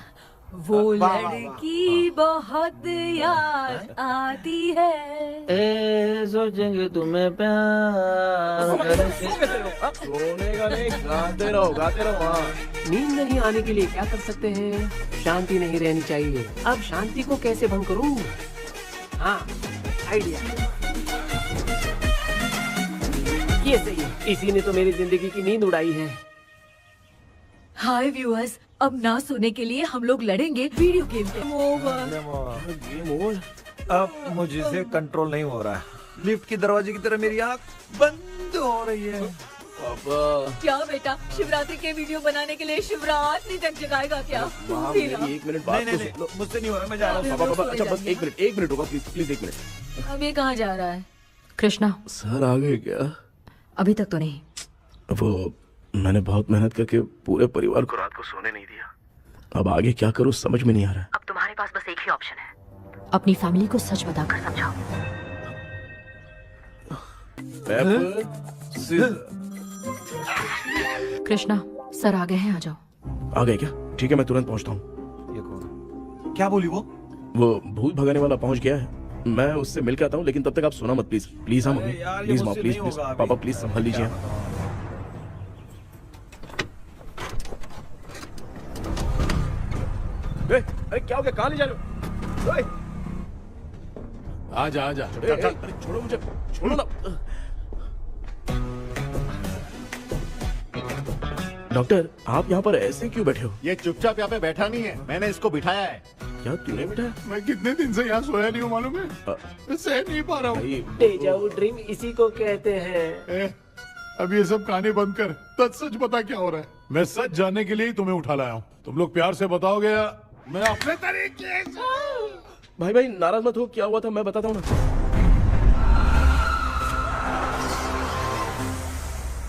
वो लड़की बहुत याद आती है। सोचेंगे तुम्हें प्यार। सोने का नहीं, गाते रहो गाते रहो। हाँ। नींद नहीं आने के लिए क्या कर सकते हैं? शांति नहीं रहनी चाहिए। अब शांति को कैसे भंग करूं? हाँ, आइडिया। ये सही है। इसी ने तो मेरी जिंदगी की नींद उड़ाई है। हाय व्यूअर्स, अब ना सोने के लिए हम लोग लड़ेंगे वीडियो गेम पे। Game over. अब मुझसे कंट्रोल नहीं हो रहा है। लिफ्ट की दरवाजे की तरह मेरी आँख बंद हो रही है। पापा क्या बेटा, शिवरात्रि के वीडियो बनाने के लिए शिवरात्रि तक जगाएगा क्या? मेरी 1 मिनट बात नहीं, तो नहीं, सुन लो। मुझसे नहीं हो रहा, मैं जा रहा हूँ। पापा पापा अच्छा बस 1 मिनट होगा प्लीज प्लीज 1 मिनट। अब ये कहाँ जा रहा है? कृष्णा, सर आ गए क्या? अभी तक तो नहीं। वो मैंने बहुत मेहनत करके पूरे परिवार को रात को सोने नहीं दिया। अब आगे क्या करूँ समझ में नहीं आ रहा। अब तुम्हारे पास बस एक ही ऑप्शन है। अपनी फैमिली को सच बताकर समझाओ। कृष्णा, सर आ गए हैं, आ जाओ। आ गए क्या? ठीक है मैं तुरंत पहुंचता हूँ। ये कौन? क्या बोली वो? वो भूत भगाने वाला पहुंच गया है। मैं उससे मिल के आता हूँ, लेकिन तब तक आप सोना मत प्लीज प्लीज। हाँ मम्मी प्लीज माँ प्लीज प्लीज। पापा प्लीज संभाल लीजिए। अरे क्या हो गया? कहाँ ले जा रहे हो? आजा आजा। अरे छोड़ो मुझे, छोड़ो ना। डॉक्टर आप यहाँ पर ऐसे क्यों बैठे हो? ये चुपचाप यहाँ पे बैठा नहीं है, मैंने इसको बिठाया है। क्या तूने बैठा? मैं कितने दिन से यहाँ सोया नहीं हूँ मालूम है। मैं सह नहीं पा रहा हूँ। डेजा वू ड्रीम इसी को कहते हैं। अब ये सब कहानी बंद कर, सच बता क्या हो रहा है। मैं सच जानने के लिए ही तुम्हें उठा लाया हूँ। तुम लोग प्यार से बताओगे या मैं अपने तरीके से? भाई नाराज मत हो, क्या हुआ था मैं बताता हूँ ना।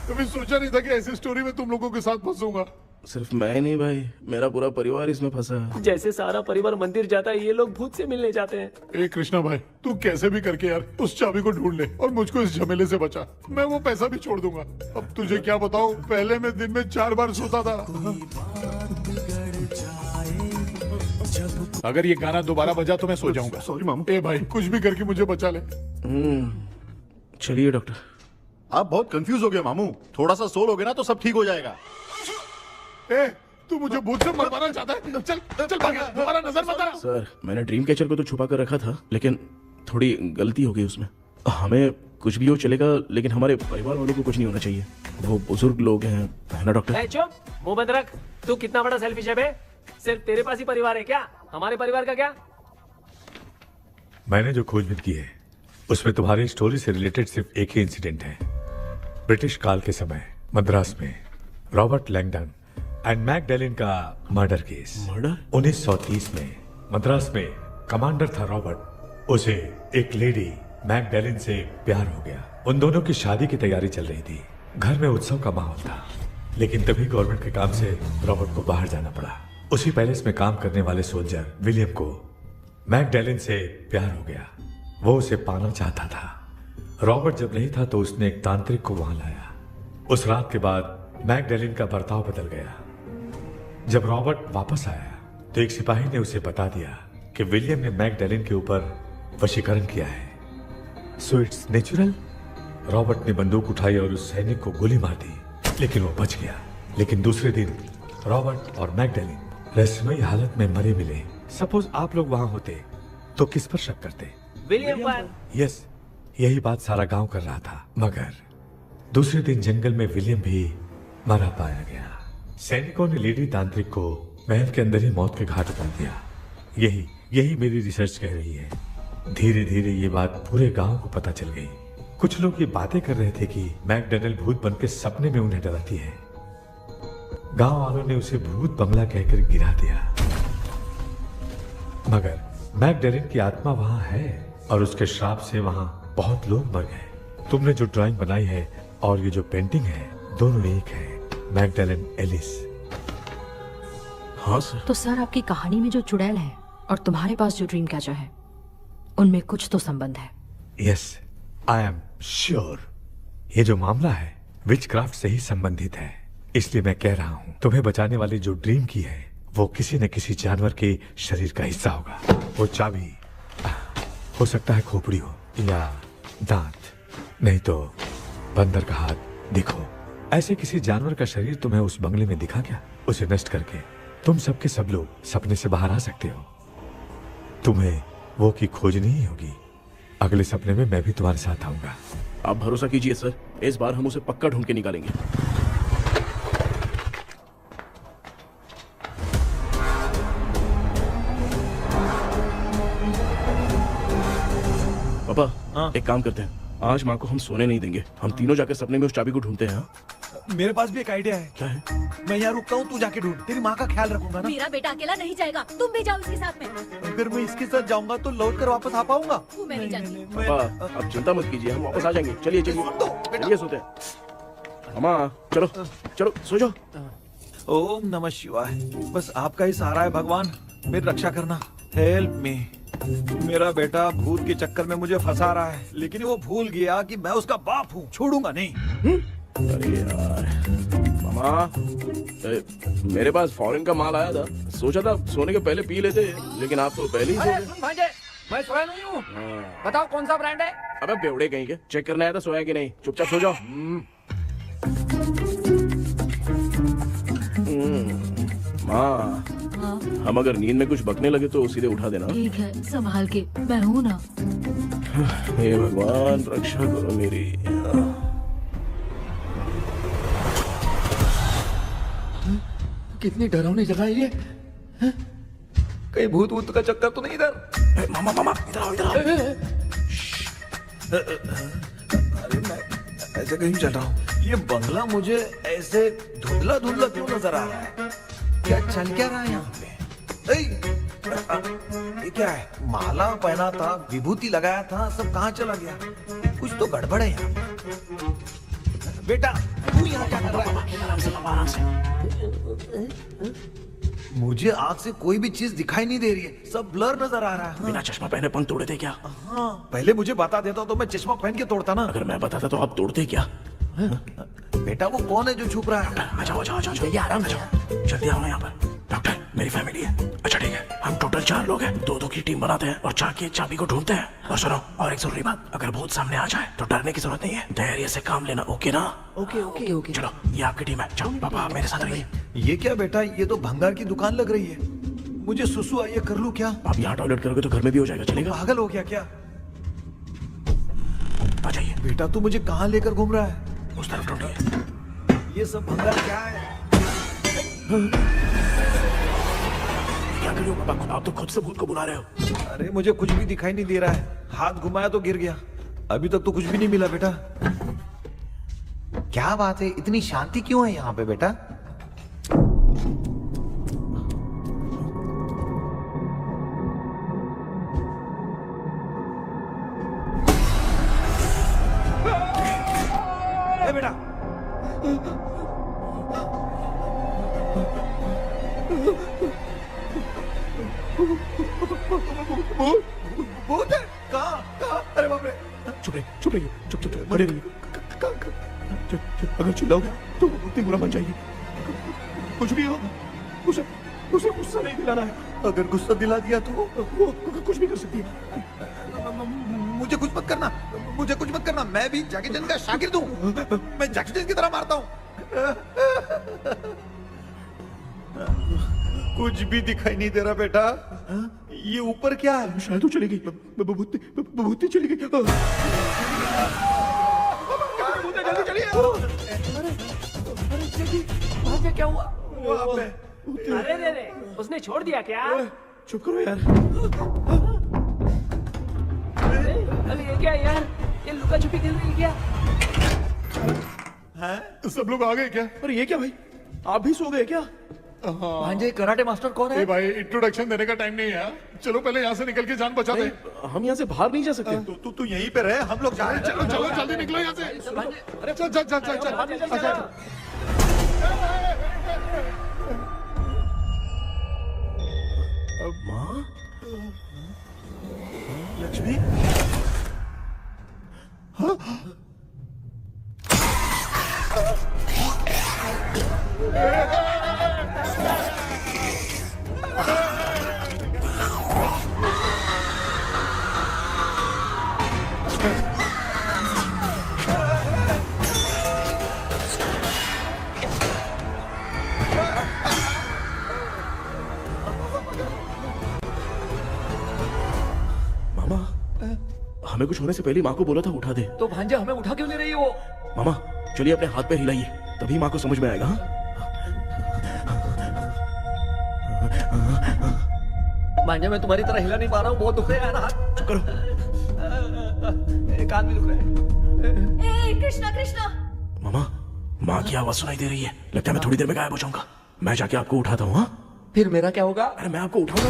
कभी सोचा नहीं था कि ऐसी स्टोरी में तुम लोगों के साथ फंसूंगा। सिर्फ मैं नहीं भाई, मेरा पूरा परिवार इसमें फंसा है। जैसे सारा परिवार मंदिर जाता है, ये लोग भूत से मिलने जाते हैं। ए कृष्णा भाई, तू कैसे भी करके यार उस चाबी को ढूंढ ले और मुझको इस झमेले से बचा। मैं वो पैसा भी छोड़ दूंगा। अब तुझे क्या बताऊं, पहले मैं दिन में 4 बार सोता था। अगर ये गाना दोबारा बजा तो मैं सो जाऊंगा। सॉरी मामू। ए भाई कुछ भी करके मुझे बचा ले। चलिए डॉक्टर। आप बहुत कंफ्यूज हो गए मामू, थोड़ा सा सो लोगे ना तो सब ठीक हो जाएगा। ए तू मुझे भूत से मरवाना चाहता है? चल चल भाग, दोबारा नजर मत आना। सर मैंने ड्रीम कैचर को तो छुपा कर रखा था, लेकिन थोड़ी गलती हो गई उसमें। हमें कुछ भी हो चलेगा, लेकिन हमारे परिवार वालों को कुछ नहीं होना चाहिए। वो बुजुर्ग लोग हैं, है ना डॉक्टर? चुप, मुंह बंद रख। तू कितना बड़ा सेल्फिश है बे? सिर्फ तेरे पास ही परिवार है क्या? हमारे परिवार का क्या? मैंने जो खोजबीन की है उसमें तुम्हारी स्टोरी से रिलेटेड सिर्फ एक ही इंसिडेंट है। ब्रिटिश काल के समय मद्रास में रॉबर्ट लैंगडन एंड मैकडैलिन का मर्डर केस। मर्डर? 1930 में मद्रास में कमांडर था रॉबर्ट। उसे एक लेडी मैकडैलिन से प्यार हो गया। उन दोनों की शादी की तैयारी चल रही थी। घर में उत्सव का माहौल था, लेकिन तभी गवर्नमेंट के काम से रॉबर्ट को बाहर जाना पड़ा। उसी पैलेस में काम करने वाले सोल्जर विलियम को मैकडैलिन से प्यार हो गया। वो उसे पाना चाहता था। रॉबर्ट जब नहीं था तो उसने एक तांत्रिक को वहां लाया। उस रात के बाद मैकडैलिन का बर्ताव बदल गया। जब रॉबर्ट वापस आया तो एक सिपाही ने उसे बता दिया कि विलियम ने मैकडैलिन के ऊपर वशीकरण किया है। So it's natural. रॉबर्ट ने बंदूक उठाई और उस सैनिक को गोली मार दी, लेकिन वो बच गया। लेकिन दूसरे दिन रॉबर्ट और मैकडैलिन रहस्यमयी हालत में मरे मिले। सपोज आप लोग वहां होते तो किस पर शक करते? विलियम पर। यस, यही बात सारा गांव कर रहा था। मगर दूसरे दिन जंगल में विलियम भी मरा पाया गया। सैनिकों ने लेडी तांत्रिक को महल के अंदर ही मौत के घाट उतार दिया। यही मेरी रिसर्च कह रही है। धीरे धीरे ये बात पूरे गांव को पता चल गई। कुछ लोग ये बातें कर रहे थे कि मैकडैलिन भूत बन के सपने में उन्हें डराती है। गांव वालों ने उसे भूत बंगला कहकर गिरा दिया। मगर मैकडैलिन की आत्मा वहां है और उसके श्राप से वहां बहुत लोग मर गए। तुमने जो ड्राइंग बनाई है और ये जो पेंटिंग है दोनों एक है, मैगडेलन एलिस। हाँ सर। तो सर आपकी कहानी में जो चुड़ैल है और तुम्हारे पास जो ड्रीम कैचर है उनमें कुछ तो संबंध है। यस, आई एम श्योर ये जो मामला है विचक्राफ्ट से ही संबंधित है। इसलिए मैं कह रहा हूँ तुम्हें बचाने वाली जो ड्रीम की है वो किसी न किसी जानवर के शरीर का हिस्सा होगा। वो चाबी हो सकता है खोपड़ी हो या दांत, नहीं तो बंदर का हाथ। देखो, ऐसे किसी जानवर का शरीर तुम्हें उस बंगले में दिखा क्या? उसे नष्ट करके तुम सबके सब लोग सपने से बाहर आ सकते हो। तुम्हें वो की खोजनी ही होगी। अगले सपने में मैं भी तुम्हारे साथ आऊंगा। आप भरोसा कीजिए सर, इस बार हम उसे पक्का ढूंढ के निकालेंगे। पापा, एक काम करते हैं, आज माँ को हम सोने नहीं देंगे। हम तीनों जाकर सपने में उस चाबी को ढूंढते हैं। मेरे पास भी एक आइडिया है। क्या है? मैं यहाँ रुकता हूँ, तू जाके ढूंढ। तेरी माँ का ख्याल रखूंगा ना। मेरा बेटा अकेला नहीं जाएगा, तुम भी जाओ इसके साथ में। अगर मैं इसके साथ जाऊंगा तो लौट कर वापस आ पाऊंगा? वो मैं नहीं जानती। पापा, आप चिंता मत कीजिए, हम वापस आ जाएंगे। चलिए चलिए चलिए, सोते हैं। मामा चलो चलो सो जाओ। ओम नमः शिवाय। बस आपका ही सहारा है भगवान, मेरी रक्षा करना। Help me. मेरा बेटा भूत के चक्कर में मुझे फंसा रहा है, लेकिन वो भूल गया कि मैं उसका बाप हूँ। छोड़ूंगा नहीं। अरे यार मामा, मेरे पास फॉरेन का माल आया था, सोचा था सोने के पहले पी लेते, लेकिन आप तो पहले ही सो गए। भांजे, मैं सोया नहीं हूँ। बताओ कौन सा ब्रांड है? अबे बेवड़े कहीं के, चेक करना आया था सोया कि नहीं। चुपचाप सो जाओ। माँ, हम अगर नींद में कुछ बकने लगे तो सीधे उठा देना। ठीक है, संभाल के, मैं हूँ ना। हे भगवान रक्षा करो मेरी। कितनी डरावनी जगह है ये। कहीं भूत वूत का चक्कर तो नहीं इधर? मामा मामा इधर आओ, इधर आओ। अरे मैं ऐसे कहीं चल रहा हूँ। ये बंगला मुझे ऐसे धुंधला धुंधला क्यों नजर आ रहा है? क्या चल क्या रहा है यहाँ पे? ये क्या है? माला पहना था, विभूति लगाया था, सब कहाँ चला गया? कुछ तो गड़बड़ है यहाँ पे। बेटा तू यहाँ क्या कर रहा है? आराम से पापा, आराम से। मुझे आँख से कोई भी चीज दिखाई नहीं दे रही है, सब ब्लर नजर आ रहा है। बिना चश्मा पहने पंख तोड़े थे क्या? हाँ, पहले मुझे बता देता तो मैं चश्मा पहन के तोड़ता ना। अगर मैं बताता तो आप तोड़ते क्या? बेटा वो कौन है जो छुप रहा है? आ जाओ, आ जाओ, आ जाओ, आराम से जाओ। जल्दी आओ ना यहाँ पर। डॉक्टर, मेरी फैमिली है। अच्छा ठीक है, हम टोटल 4 लोग हैं, 2-2 की टीम बनाते हैं और जाके चाबी को ढूंढते हैं। और सुनो, और एक जरूरी बात, अगर भूत सामने आ जाए तो डरने की जरूरत नहीं है, धैर्य से काम लेना। ओके ना? Okay okay okay. चलो, ये आपकी टीम है। जाओ पापा, मेरे साथ रहिए। ये क्या बेटा, ये तो भंगार की दुकान लग रही है। मुझे सुसु आई है, कर लूं क्या? आप यहाँ टॉयलेट करोगे तो घर में भी हो जाएगा, चलेगा? पागल हो गया क्या? आ जाइए। बेटा तू मुझे कहाँ लेकर घूम रहा है? उस तरफ ढूंढिए। ये सब भंगार क्या है? क्या कर रहे हो पापा? आप तो खुद से भूत को बुला रहे हो। अरे मुझे कुछ भी दिखाई नहीं दे रहा है, हाथ घुमाया तो गिर गया। अभी तक तो कुछ भी नहीं मिला बेटा। क्या बात है, इतनी शांति क्यों है यहाँ पे बेटा? ए बेटा, भूत है? कहाँ? अरे बाप रे! चुप रहिए, चुप रहिए, चुप चुप चुप, खड़े रहिए। अगर चिल्लाओगे तो उतनी बुरा बन जाएगी। कुछ भी हो, उसे गुस्सा नहीं दिलाना है। अगर गुस्सा दिला दिया तो वो कुछ भी कर सकती है। मुझे कुछ मत करना, मुझे कुछ मत करना। मैं भी जैकी चैन का शागिर्द हूँ, मैं जैकी चैन की तरह मारता हूँ। कुछ भी दिखाई नहीं दे रहा बेटा। ये ऊपर क्या है? शायद वो चली गई, भूती चली गई। जल्दी चलिए। अरे क्या हुआ? अरे रे, उसने छोड़ दिया क्या? चुप करो यार। अरे ये क्या यार, ये लुका छुपी खेल रही है क्या? हैं? सब लोग आ गए क्या? अरे ये क्या भाई, आप भी सो गए क्या? भांजे कराटे मास्टर कौन है? ए भाई इंट्रोडक्शन देने का टाइम नहीं है। चलो पहले यहाँ से निकल के जान बचा दे। हम यहाँ से बाहर नहीं जा सकते। तू यहीं पे रहे, हम लोग जा रहे हैं। चलो चलो जल्दी निकलो यहाँ से। अरे चल चल चल चल चल। माँ, लक्ष्मी, मामा, हमें कुछ होने से पहले माँ को बोला था उठा दे। तो भांजे हमें उठा क्यों ले रही है वो? मामा चलिए अपने हाथ पे हिलाइए, तभी माँ को समझ में आएगा। हाँ? भांजे मैं तुम्हारी तरह हिला नहीं पा रहा हूँ, बहुत दुख रहा है यार हाथ। चुप करो। कान भी दुख रहे हैं। ए कृष्णा कृष्णा, मामा, माँ की आवाज सुनाई दे रही है, लगता है मैं थोड़ी देर में गायब हो जाऊंगा। मैं जाके आपको उठाता हूँ। हाँ फिर मेरा क्या होगा? अरे मैं आपको उठाऊंगा।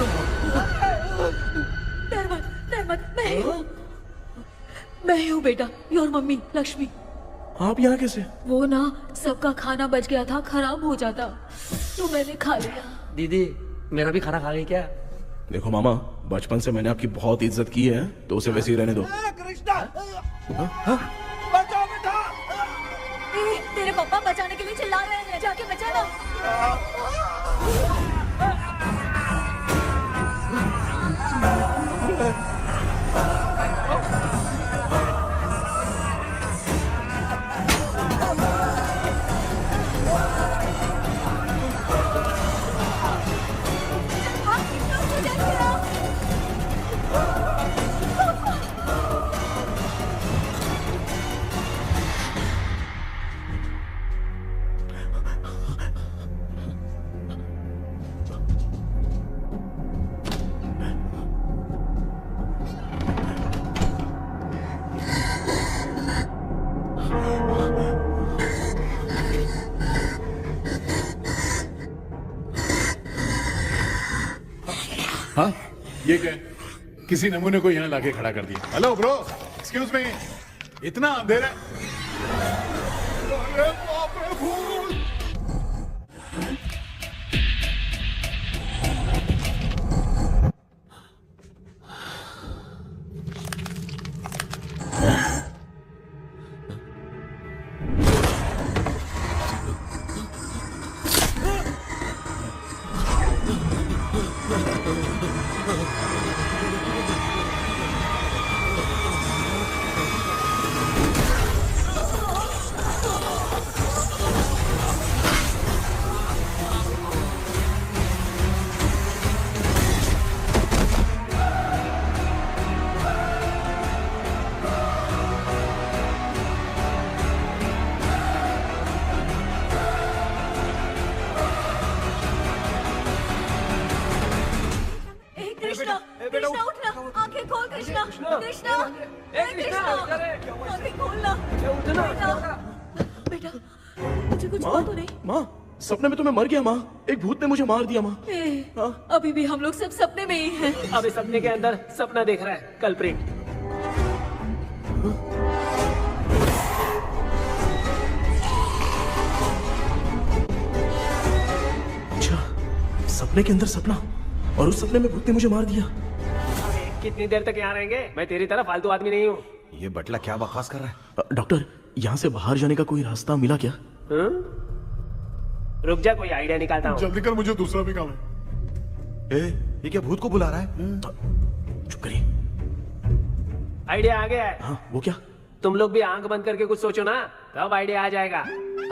डर मत, मैं हूँ बेटा, योर मम्मी लक्ष्मी। आप यहाँ कैसे? वो ना सबका खाना बच गया था, खराब हो जाता तो मैंने खा लिया। दीदी मेरा भी खाना खा गई क्या? देखो मामा, बचपन से मैंने आपकी बहुत इज्जत की है, तो उसे वैसे ही रहने दो। कृष्णा, बचाओ बेटा। तेरे पापा बचाने के लिए चिल्ला रहे हैं, जाके बचाना। हाँ ये क्या? किसी नमूने को यहाँ लाके खड़ा कर दिया। हेलो ब्रो, एक्सक्यूज मी, इतना अंधेरा है। अरे बाप रे, भूत! कृष्णा उठना, आंखें खोल कृष्णा, कृष्णा, आंखें खोलना। बेटा मुझे कुछ हुआ तो नहीं? माँ, सपने में तो मैं मर गया माँ, एक भूत ने मुझे मार दिया माँ। अभी भी हम लोग सब सपने में ही हैं। अभी सपने के अंदर सपना देख रहा है कल्प्रिट। अच्छा, सपने के अंदर सपना, और उस सपने में भूत ने मुझे मार दिया। कितनी देर तक यहाँ रहेंगे? मैं तेरी तरह फालतू आदमी नहीं हूँ। ये बटला क्या बकवास कर रहा है? डॉक्टर, यहाँ से बाहर जाने का कोई रास्ता मिला क्या? रुक जा, कोई आइडिया निकालता हूँ। जल्दी कर, मुझे दूसरा भी काम है। ये क्या भूत को बुला रहा है? चुप करिए। आइडिया आ गया है। हाँ, वो क्या? तुम लोग भी आंख बंद करके कुछ सोचो ना, तब आइडिया आ जाएगा।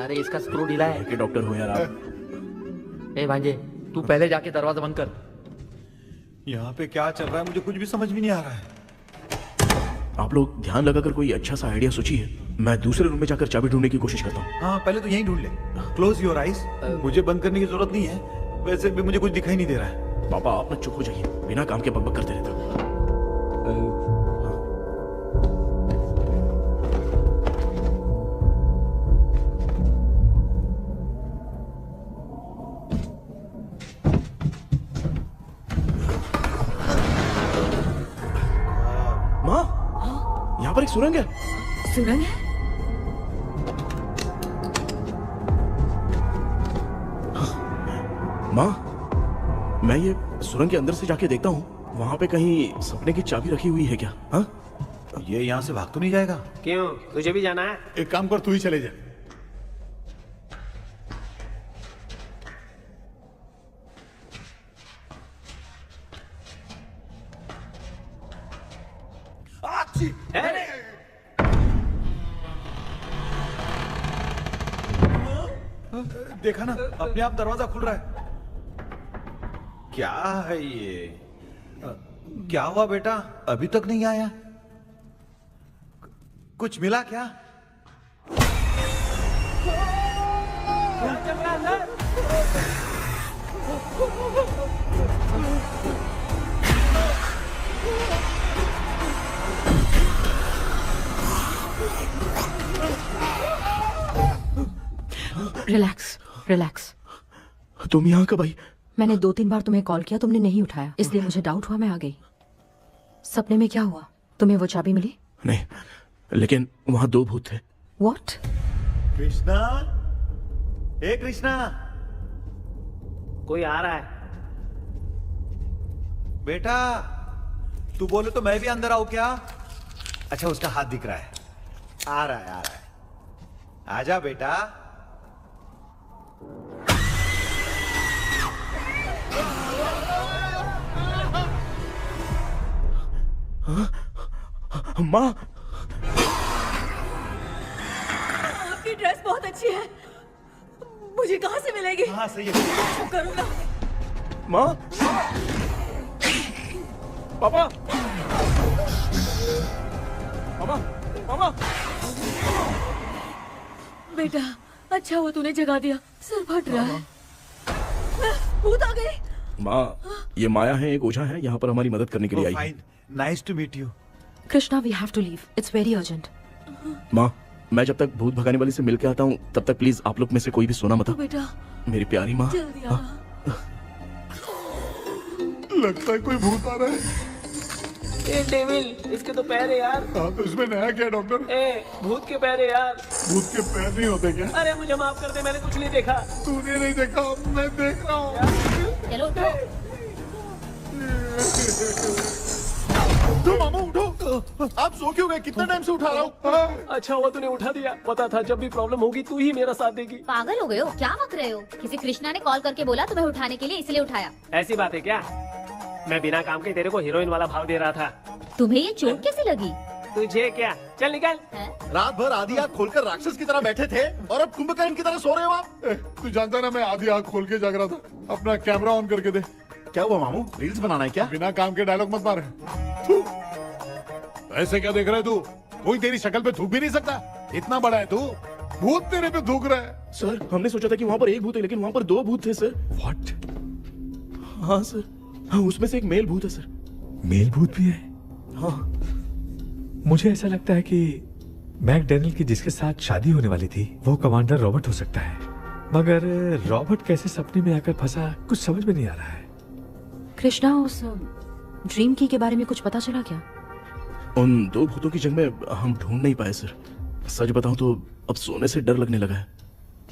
अरे इसका स्क्रू ढीला है। कि डॉक्टर हो यार आप। ए भांजे, तू पहले जाके दरवाजा बंद कर। यहाँ पे क्या चल रहा है मुझे कुछ भी समझ में नहीं आ रहा है। आप लोग ध्यान लगाकर कोई अच्छा सा आइडिया सोचिए, मैं दूसरे रूम में जाकर चाबी ढूंढने की कोशिश करता हूँ। हाँ पहले तो यहीं ढूंढ ले। Close your eyes. मुझे बंद करने की जरूरत नहीं है, वैसे भी मुझे कुछ दिखाई नहीं दे रहा है। पापा आप ना चुप हो जाइए, बिना काम के बकबक करते रहते हो। यहाँ पर एक सुरंग है। सुरंग है? माँ, मैं ये सुरंग के अंदर से जाके देखता हूँ, वहाँ पे कहीं सपने की चाबी रखी हुई है क्या? हाँ? ये यहाँ से भाग तो नहीं जाएगा? क्यों, तुझे भी जाना है? एक काम कर, तू ही चले जा। देखा ना, अपने आप दरवाजा खुल रहा है। क्या है ये? क्या हुआ बेटा, अभी तक नहीं आया? कुछ मिला क्या? Relax relax. तुम यहाँ कब आई? मैंने 2-3 बार तुम्हें कॉल किया, तुमने नहीं उठाया, इसलिए मुझे डाउट हुआ, मैं आ गई। सपने में क्या हुआ? तुम्हें वो चाबी मिली? नहीं, लेकिन वहाँ 2 भूत थे। व्हाट? कृष्णा, ए कृष्णा, कोई आ रहा है। बेटा तू बोले तो मैं भी अंदर आऊं क्या? अच्छा, उसका हाथ दिख रहा है, आ रहा है, आ रहा है। आजा बेटा। माँ, आपकी ड्रेस बहुत अच्छी है, मुझे कहाँ से मिलेगी? हाँ सही है। करूँगा। माँ, पापा, मामा, मामा। बेटा अच्छा हुआ तूने जगा दिया, सर फट रहा है। भूत आ गई। माँ, ये माया है, एक ओझा है, यहाँ पर हमारी मदद करने के लिए आई है। Fine, nice to meet you. Krishna, we have to leave, it's very urgent. माँ, मैं जब तक भूत भगाने वाली से मिल के आता हूँ, तब तक प्लीज आप लोग में से कोई भी सोना मत। बेटा मेरी प्यारी माँ। जल्दी आ। लगता है कोई भूत आ रहा है। ए डेविल, इसके तो पैर है यार। हाँ, तो इसमें नया क्या डॉक्टर? ए, भूत के पैर है यार। भूत के पैर नहीं होते क्या? अरे मुझे माफ कर दे, मैंने कुछ नहीं देखा। तूने नहीं देखा, मैं देख रहा हूँ। चलो उठो मामू, उठो। आप सो क्यों गए? कितना टाइम से उठा रहा हूँ। अच्छा हुआ तूने उठा दिया, पता था जब भी प्रॉब्लम होगी तू ही मेरा साथ देगी। पागल हो गए हो क्या? बक रहे हो? किसी कृष्णा ने कॉल करके बोला तुम्हें उठाने के लिए, इसलिए उठाया। ऐसी बात है क्या? मैं बिना काम के तेरे को हीरोइन वाला भाव दे रहा था। तुम्हें ये चोट कैसे लगी? तुझे क्या? चल निकल। रात भर आधी आँख खोलकर राक्षस की तरह बैठे थे और अब कुंभकर्ण की तरह सो रहे हो आप। तू जानता ना, मैं आधी आँख खोल के जाग रहा था। अपना कैमरा ऑन करके दे। क्या हुआ मामू, रील्स बनाना है क्या? बिना काम के डायलॉग मत मार। ऐसे क्या देख रहा है तू? कोई तेरी शक्ल पे थूक भी नहीं सकता, इतना बड़ा है तू। भूत तेरे पे थूक रहा है। सर, हमने सोचा था कि वहाँ पर एक भूत है, लेकिन वहाँ पर 2 भूत थे सर। व्हाट? हाँ सर, हाँ, उसमें से एक मेल भूत है सर। मेल भूत भी है? हाँ। मुझे ऐसा लगता है कि मैकडैनियल की जिसके साथ शादी होने वाली थी वो कमांडर रॉबर्ट हो सकता है, मगर रॉबर्ट कैसे सपने में आकर फंसा, कुछ समझ में नहीं आ रहा है। कृष्णा, उस ड्रीम की के बारे में कुछ पता चला क्या? उन 2 भूतों की जंग में हम ढूंढ नहीं पाए सर। सच बताऊं तो अब सोने से डर लगने लगा है।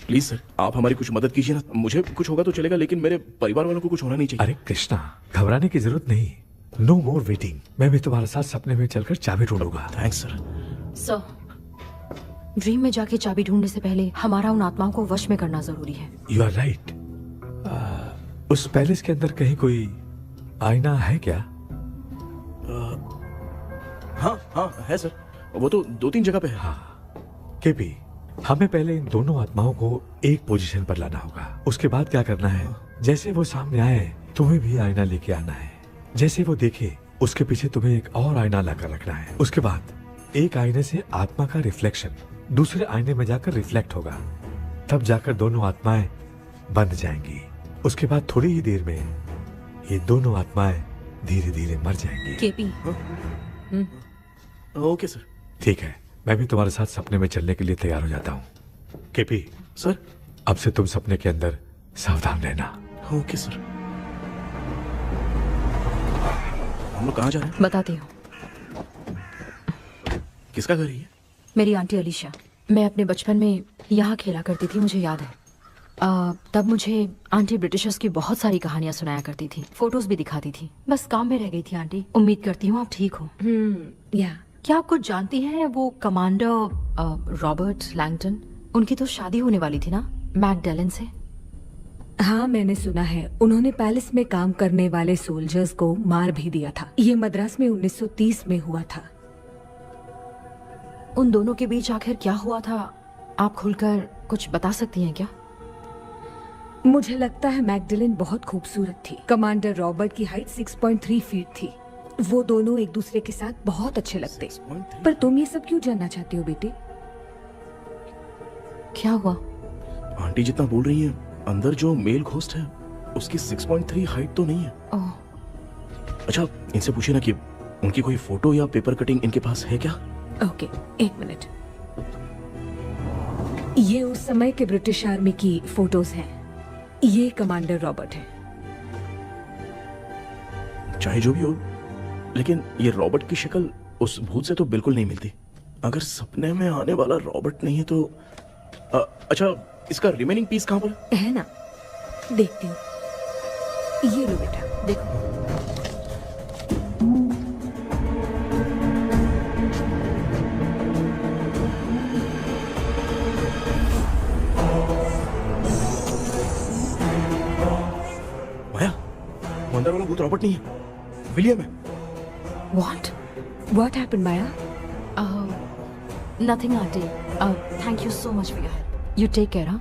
प्लीज सर, आप हमारी कुछ मदद कीजिए ना। मुझे कुछ होगा तो चलेगा, लेकिन मेरे परिवार वालों को कुछ होना नहीं चाहिए। अरे कृष्णा, घबराने की जरूरत नहीं, नो मोर वेटिंग। मैं भी तुम्हारे साथ सपने में चलकर चाबी ढूंढूंगा। Thanks sir. सर, ड्रीम में जाके चाबी ढूंढने से पहले हमारा उन आत्माओं को वश में करना जरूरी है। You are right. उस पैलेस के अंदर कहीं कोई आईना है क्या? हाँ हाँ है सर, वो तो 2-3 जगह पे है। हाँ केपी, हमें पहले इन दोनों आत्माओं को एक पोजीशन पर लाना होगा। उसके बाद क्या करना है, जैसे वो सामने आए तुम्हें भी आईना लेके आना है। जैसे वो देखे उसके पीछे तुम्हें एक और आईना लाकर रखना है। उसके बाद एक आईने से आत्मा का रिफ्लेक्शन दूसरे आईने में जाकर रिफ्लेक्ट होगा, तब जाकर दोनों आत्माएं बंध जाएंगी। उसके बाद थोड़ी ही देर में ये दोनों आत्माएं धीरे धीरे मर जाएंगी। KP, okay sir. ठीक है, मैं भी तुम्हारे साथ सपने में चलने के लिए तैयार हो जाता हूँ। केपी सर, अब से तुम सपने के अंदर सावधान रहना। Okay sir. हम लोग कहाँ जा रहे हैं? बताती हूँ। किसका घर है ये? मेरी आंटी अलीशा। मैं अपने बचपन में यहाँ खेला करती थी, मुझे याद है। तब मुझे आंटी ब्रिटिशर्स की बहुत सारी कहानियां सुनाया करती थी, फोटोज भी दिखाती थी। बस काम में रह गई थी आंटी। उम्मीद करती हूँ आप ठीक हो। या क्या आप कुछ जानती हैं वो कमांडर रॉबर्ट लैंगटन? उनकी तो शादी होने वाली थी ना मैकडेलन से। हाँ, मैंने सुना है उन्होंने पैलेस में काम करने वाले सोल्जर्स को मार भी दिया था। ये मद्रास में 1930 में हुआ था। उन दोनों के बीच आखिर क्या हुआ था, आप खुलकर कुछ बता सकती हैं क्या? मुझे लगता है मैकडेलन बहुत खूबसूरत थी। कमांडर रॉबर्ट की हाइट 6.3 फीट थी। वो दोनों एक दूसरे के साथ बहुत अच्छे लगते। पर तुम ये सब क्यों जानना चाहते हो बेटे? क्या हुआ? आंटी जितना बोल रही है, अंदर जो मेल घोस्ट है उसकी 6.3 हाइट तो नहीं है। ओह, अच्छा, इनसे पूछे ना कि उनकी कोई फोटो या पेपर कटिंग इनके पास है क्या? ओके, एक मिनट। ये उस समय के ब्रिटिश आर्मी की फोटोज हैं। ये कमांडर रॉबर्ट है। चाहे जो भी हो, लेकिन ये रॉबर्ट की शक्ल उस भूत से तो बिल्कुल नहीं मिलती। अगर सपने में आने वाला रॉबर्ट नहीं है तो अच्छा, इसका रिमेनिंग पीस कहाँ पर है ना? देखती हूँ। ये लो बेटा, देखो। माया, वो अंदर वाला भूत रॉबर्ट नहीं है, विलियम है। What happened, Maya? Nothing, auntie. Thank you so much for your help. You take care, huh?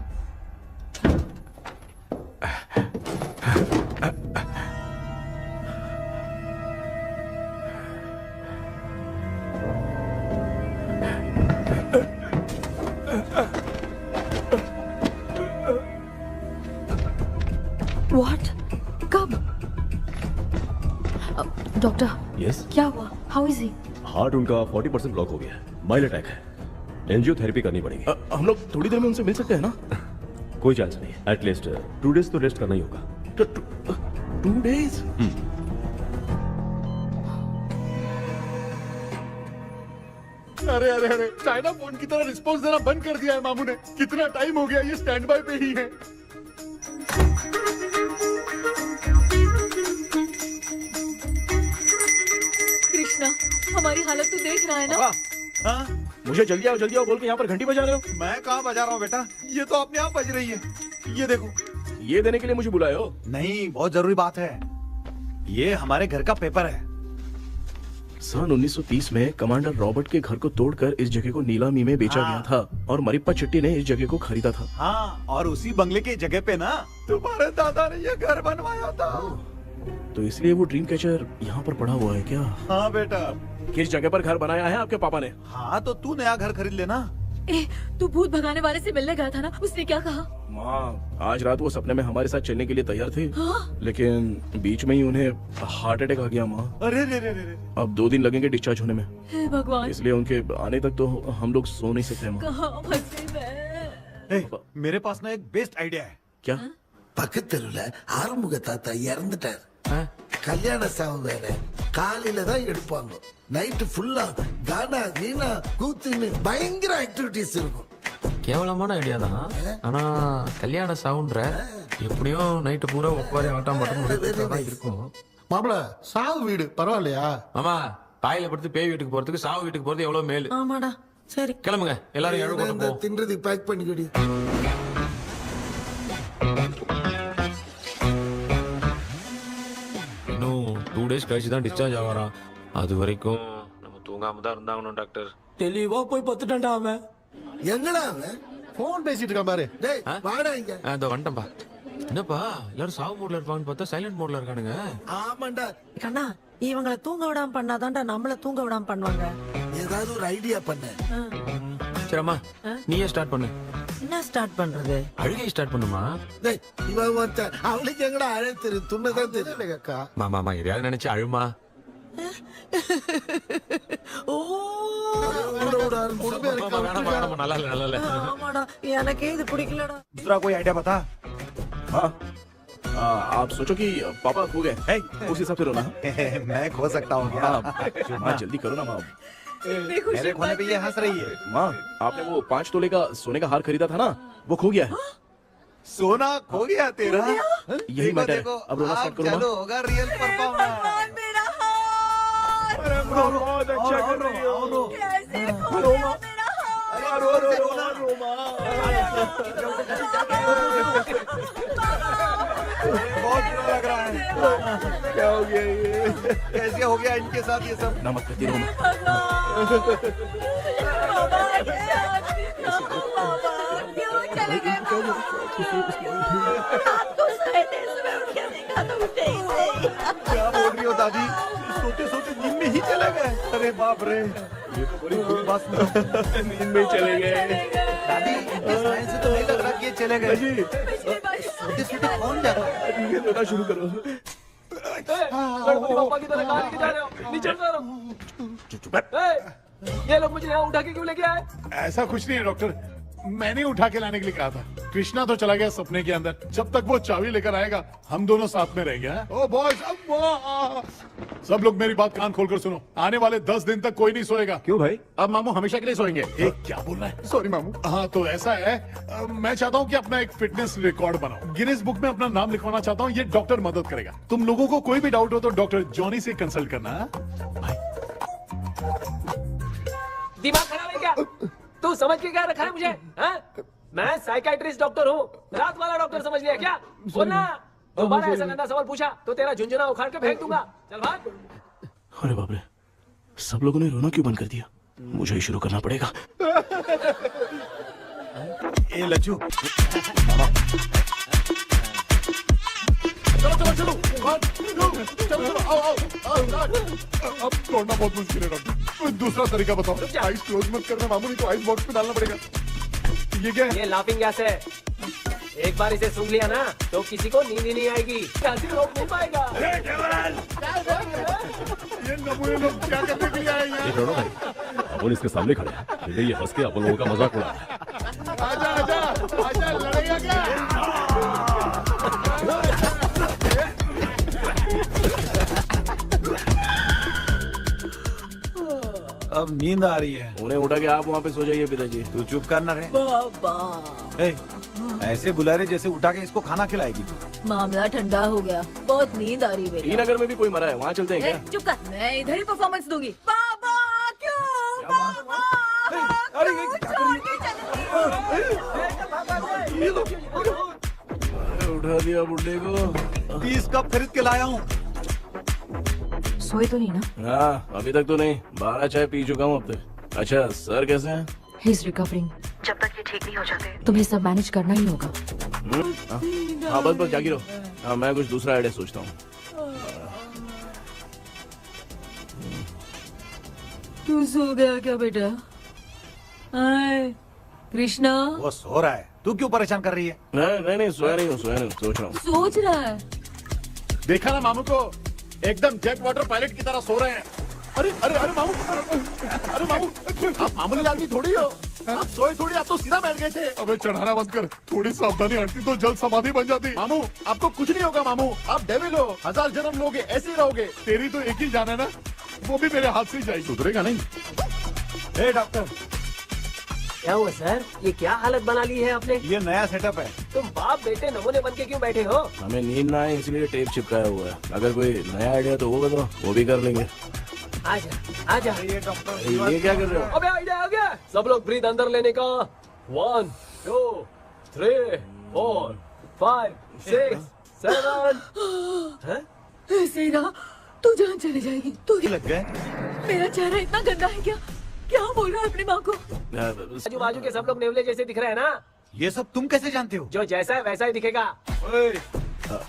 What? कब? डॉक्टर, यस, क्या हुआ? How is he? हार्ट उनका 40% ब्लॉक हो गया है। माइल्ड अटैक है। एंजियोथेरेपी करनी पड़ेगी। हम लोग थोड़ी देर में उनसे मिल सकते हैं ना? कोई चांस नहीं। एटलीस्ट 2 डेज तो रेस्ट करना ही होगा। 2 डेज? अरे अरे अरे, चाइना फोन की तरह रिस्पॉन्स देना बंद कर दिया है मामू ने। कितना टाइम हो गया ये स्टैंड बाय पे ही है। कृष्णा, हमारी हालत तो देख रहा है ना? हाँ? मुझे जल्दी आओ बोल के यहाँ पर घंटी बजा रहे हो। मैं कहाँ बजा रहा हूँ बेटा, ये तो अपने आप बज रही है। ये देखो। ये देने के लिए मुझे बुलाए हो? नहीं, बहुत जरूरी बात है। ये हमारे घर का पेपर है। सन 1930 में कमांडर रॉबर्ट के घर को तोड़कर इस जगह को नीलामी में बेचा गया था और मरिप्पा चिट्टी ने इस जगह को खरीदा था। हाँ, और उसी बंगले की जगह पे ना तुम्हारे दादा ने ये घर बनवाया था। तो इसलिए वो ड्रीम कैचर यहाँ पर पड़ा हुआ है क्या? हाँ बेटा। किस जगह पर घर बनाया है आपके पापा ने? हाँ, तो तू नया घर खरीद लेना। तू भूत भगाने वाले से मिलने गया था ना, उसने क्या कहा? माँ, आज रात वो सपने में हमारे साथ चलने के लिए तैयार थे। हाँ? लेकिन बीच में ही उन्हें हार्ट अटैक आ गया माँ। अरे रे रे रे। अब 2 दिन लगेंगे डिस्चार्ज होने में। हे भगवान, इसलिए उनके आने तक तो हम लोग सो नहीं सकते माँ। कहाँ फंसे मैं? मेरे पास ना एक बेस्ट आइडिया है। क्या? பக்கத்தெருவுல ஆறுமுக தாத்தா இறந்துட்டார். கல்யாண சாவு வேற. காலையில தான் எடுப்பாங்க. நைட் ஃபுல்லா கானா வீணா கூத்துன்னு பயங்கர ஆக்டிவிட்டிஸ் இருக்கும். கேவலமான ஐடியா தான். ஆனா கல்யாண சவுண்ட்ற எப்படியும் நைட்டு பூரா உட்காரி ஆட்டம் மட்டும் தான் இருக்கும். மாப்பிள, சாவு வீடு பரவாயில்லையா? மாமா, பாயில படுத்து பேய் வீட்டுக்கு போறதுக்கு சாவு வீட்டுக்கு போறது எவ்வளவு மேல். ஆமாடா, சரி கிளம்புங்க, எல்லாரும் எழு கொண்டு போ. தின்றதுக்கு பேக் பண்ணிக்கடி. இன்னும் 2 டேஸ் கழிச்சு தான் டிஸ்சார்ஜ் ஆவாராம். அது வரைக்கும் நம்ம தூங்காம தான் இருந்தாகணும் டாக்டர். தெளிவா போய் பத்துட்டான்டா அவன். எங்கடா அவன்? போன் பேசிட்டு இருக்கான் பாரு. டேய், வாடா இங்க. இதோ வந்துட்டேன்பா. என்னப்பா எல்லாரும் சாவு மோட்ல இருப்பாங்கன்னு பார்த்தா சைலண்ட் மோட்ல இருக்கானுங்க. ஆமாண்டா. கண்ணா, இவங்கள தூங்க விடாம பண்ணாதான்டா நம்மள தூங்க விடாம பண்ணுவாங்க. ஏதாவது ஒரு ஐடியா பண்ணு. சரிம்மா, நீயே ஸ்டார்ட் பண்ணு. என்ன ஸ்டார்ட் பண்றது? அழுகை ஸ்டார்ட் பண்ணுமா? டேய், இவன் ஒருத்தன் அவளுக்கு எங்கடா அழகு தெரியும்? துண்ணதான் தெரியல அக்கா. மாமா எதையாவது நினைச்சு அழுமா. ஓ, நல்லா இல்ல. ஆமாடா, எனக்கே இது பிடிக்கலடா. दूसरा कोई आइडिया बता। हाँ, आप सोचो कि पापा खो गए, उस हिसाब से रोना। मैं खो सकता हूँ क्या? हाँ, जल्दी करो ना माँ। इतनी खुशी मेरे खोने पे ये हंस रही है। माँ, आपने वो 5 तोले का सोने का हार खरीदा था ना, वो खो गया है। सोना खो गया तेरा? यही मैटर है। अब रोना स्टार्ट करो माँ। चलो होगा रियल परफॉर्मेंस। मेरा हार बहुत अच्छा कर रही हो। कैसे खो गया मेरा हार? बहुत बुरा लग रहा है। क्या हो गया ये? कैसे हो गया इनके साथ ये सब? ना मत करती रहो माँ। क्यों चले गए? आपको सोते सुबह उठ के देखा तो उठे ही नहीं। क्या बोल रही हो दादी? सोते सोते नींद में ही चले गए? अरे बाप रे, ये तो बड़ी बुरी बात सुना। नींद में ही चले गए। दादी, इस लाइन से तो नहीं लग रहा कि ये चले गए। सोते सोते कौन जाता है? ये रोना शुरू करो। गणपति बापा की तरह कहाँ लेके जा रहे हो? नीचे उतारो। ये लोग मुझे यहाँ उठा के क्यों लेके आए? ऐसा कुछ नहीं है डॉक्टर, मैंने उठा के लाने के लिए कहा था। कृष्णा तो चला गया सपने के अंदर, जब तक वो चाबी लेकर आएगा हम दोनों साथ में रहेंगे। ओ बॉयज, सब लोग मेरी बात कान खोलकर सुनो, आने वाले 10 दिन तक कोई नहीं सोएगा। क्यों भाई? अब मामू हमेशा के लिए सोएंगे। क्या बोल रहा है? सॉरी मामू। हाँ तो ऐसा है, मैं चाहता हूँ कि अपना एक फिटनेस रिकॉर्ड बनाओ, गिनीज बुक में अपना नाम लिखवाना चाहता हूँ। ये डॉक्टर मदद करेगा। तुम लोगों को कोई भी डाउट हो तो डॉक्टर जॉनी से कंसल्ट करना। दिमाग खराब है क्या? तू समझ के क्या रखा है मुझे? हाँ? मैं साइकाइट्रिस्ट डॉक्टर हूँ, रात वाला डॉक्टर समझ लिया क्या? बोलना, दोबारा ऐसा गंदा सवाल पूछा तो तेरा झुंझुना उखाड़ के फेंक दूंगा। चल भाग। अरे बाप रे, सब लोगों ने रोना क्यों बंद कर दिया? मुझे ही शुरू करना पड़ेगा। ए लज्जू, चलो चलो चलो, आओ। अब तोड़ना बहुत मुश्किल है डॉक्टर, दूसरा तरीका बताओ। आइस क्लोज मत करना मामू, नहीं तो आइस बॉक्स में डालना पड़ेगा। ये क्या है? ये लाफिंग गैस है। एक बार इसे सूंघ लिया ना तो किसी को नींद ही नहीं आएगी, हंसी रोक नहीं पाएगा। ये नमूने लोग क्या करने के लिए आए हैं? छोड़ो भाई, अपन इसके सामने खड़े हैं, फिर ये हंस के अपन लोगों का मजाक उड़ा है। आजा लड़ेगा क्या? अब नींद आ रही है। उन्हें उठा के आप वहाँ पे सो जाइए पिताजी। तू चुप करना रे। ए, ऐसे बुला रहे जैसे उठा के इसको खाना खिलाएगी। मामला ठंडा हो गया, बहुत नींद आ रही है। नगर में भी कोई मरा है, वहाँ चलते हैं क्या? चुप कर, मैं इधर ही परफॉर्मेंस दूंगी। बाबा क्यों? बाबा अरे ये क्या कर रही है? उठा दिया बुड्ढे को। 30 कप खरीद के लाया हूँ। सोए तो नहीं ना? हाँ, अभी तक तो नहीं, 12 चाय पी चुका हूँ अब तक। अच्छा, सर कैसे हैं? He is recovering. जब तक ये ठीक नहीं हो जाते तुम्हें सब मैनेज करना ही होगा। हाँ बस जागी रहो। हाँ, मैं कुछ दूसरा आइडिया सोचता हूँ। तू सो गया क्या बेटा? आए, कृष्णा वो सो रहा है, तू क्यों परेशान कर रही है? नहीं, सोया नहीं हूँ, सोच रहा हूँ। सोच रहा है। देखा ना मामू को, एकदम जेट वाटर पायलट की तरह सो रहे हैं। अरे अरे अरे मामू, अरे मामू, आप मामूली आदमी थोड़ी हो, आप सोए थोड़ी, आप तो सीधा बैठ गए थे। अबे चढ़ाना बंद कर, थोड़ी सावधानी हटती तो जल्द समाधि बन जाती। मामू आपको कुछ नहीं होगा मामू, आप डेविल हो, 1000 जन्म लोगे, ऐसे ही रहोगे। तेरी तो एक ही जान है ना, वो भी मेरे हाथ से ही जाएगी। सुधरेगा नहीं। ए डॉक्टर, क्या हुआ सर? ये क्या हालत बना ली है आपने? ये नया सेटअप है। तुम बाप बेटे नमूने बन के क्यों बैठे हो? हमें नींद ना आए इसलिए टेप चिपकाया हुआ है। अगर कोई नया आइडिया तो वो बताओ, वो भी कर लेंगे। आजा आजा। ये डॉक्टर ये क्या कर रहे हो? अबे आइडिया आ गया। सब लोग ब्रीथ अंदर लेने का। 1 2 3 4 5 6 7। ऐसे ही रहा तू जान चली जाएगी। तू लग गए। मेरा चेहरा इतना गंदा है क्या? क्या बोल रहा है अपनी माँ को? आजू बाजू के सब लोग नेवले जैसे दिख रहे हैं ना? ये सब तुम कैसे जानते हो? जो जैसा है वैसा ही दिखेगा।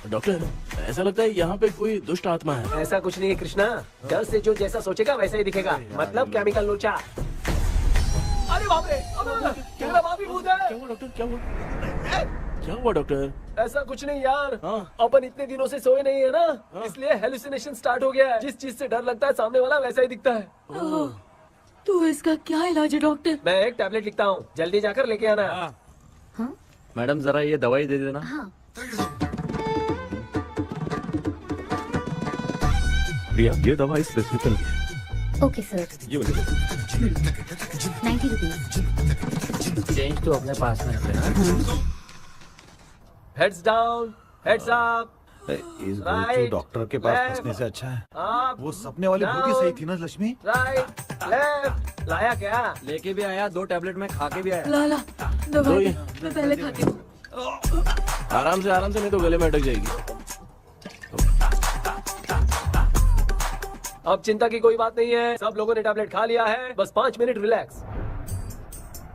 डॉक्टर, ऐसा लगता है यहाँ पे कोई दुष्ट आत्मा है। ऐसा कुछ नहीं है कृष्णा, डर से जो जैसा सोचेगा वैसा ही दिखेगा, मतलब केमिकल लोचा। अरे बाप रे, मेरा बाप ही भूत है। क्या हुआ डॉक्टर, क्या हुआ? क्या हुआ डॉक्टर? ऐसा कुछ नहीं यार, हाँ। अपन इतने दिनों से सोए नहीं है ना, इसलिए हेलुसिनेशन स्टार्ट हो गया है। जिस चीज से डर लगता है सामने वाला वैसा ही दिखता है। तो इसका क्या इलाज है डॉक्टर? मैं एक टैबलेट लिखता हूँ, जल्दी जाकर लेके आना। हाँ? मैडम जरा ये दवाई दे देना। हाँ। प्रिया, ये दवा इस प्रेस्क्रिप्शन की है। ओके सर, ये वाली 90 रुपीज। चेंज तो अपने पास में रखना। Heads down, heads up. इस गोचू डॉक्टर के पास फंसने से अच्छा है वो सपने वाली बुद्धि सही थी ना लक्ष्मी। Right, left. लाया क्या? लेके भी आया, 2 टैबलेट में खा के भी आया। ला दवा दे, मैं पहले खाती हूँ। आराम से नहीं तो गले में अटक जाएगी। अब चिंता की कोई बात नहीं है, सब लोगों ने टैबलेट खा लिया है, बस 5 मिनट रिलैक्स।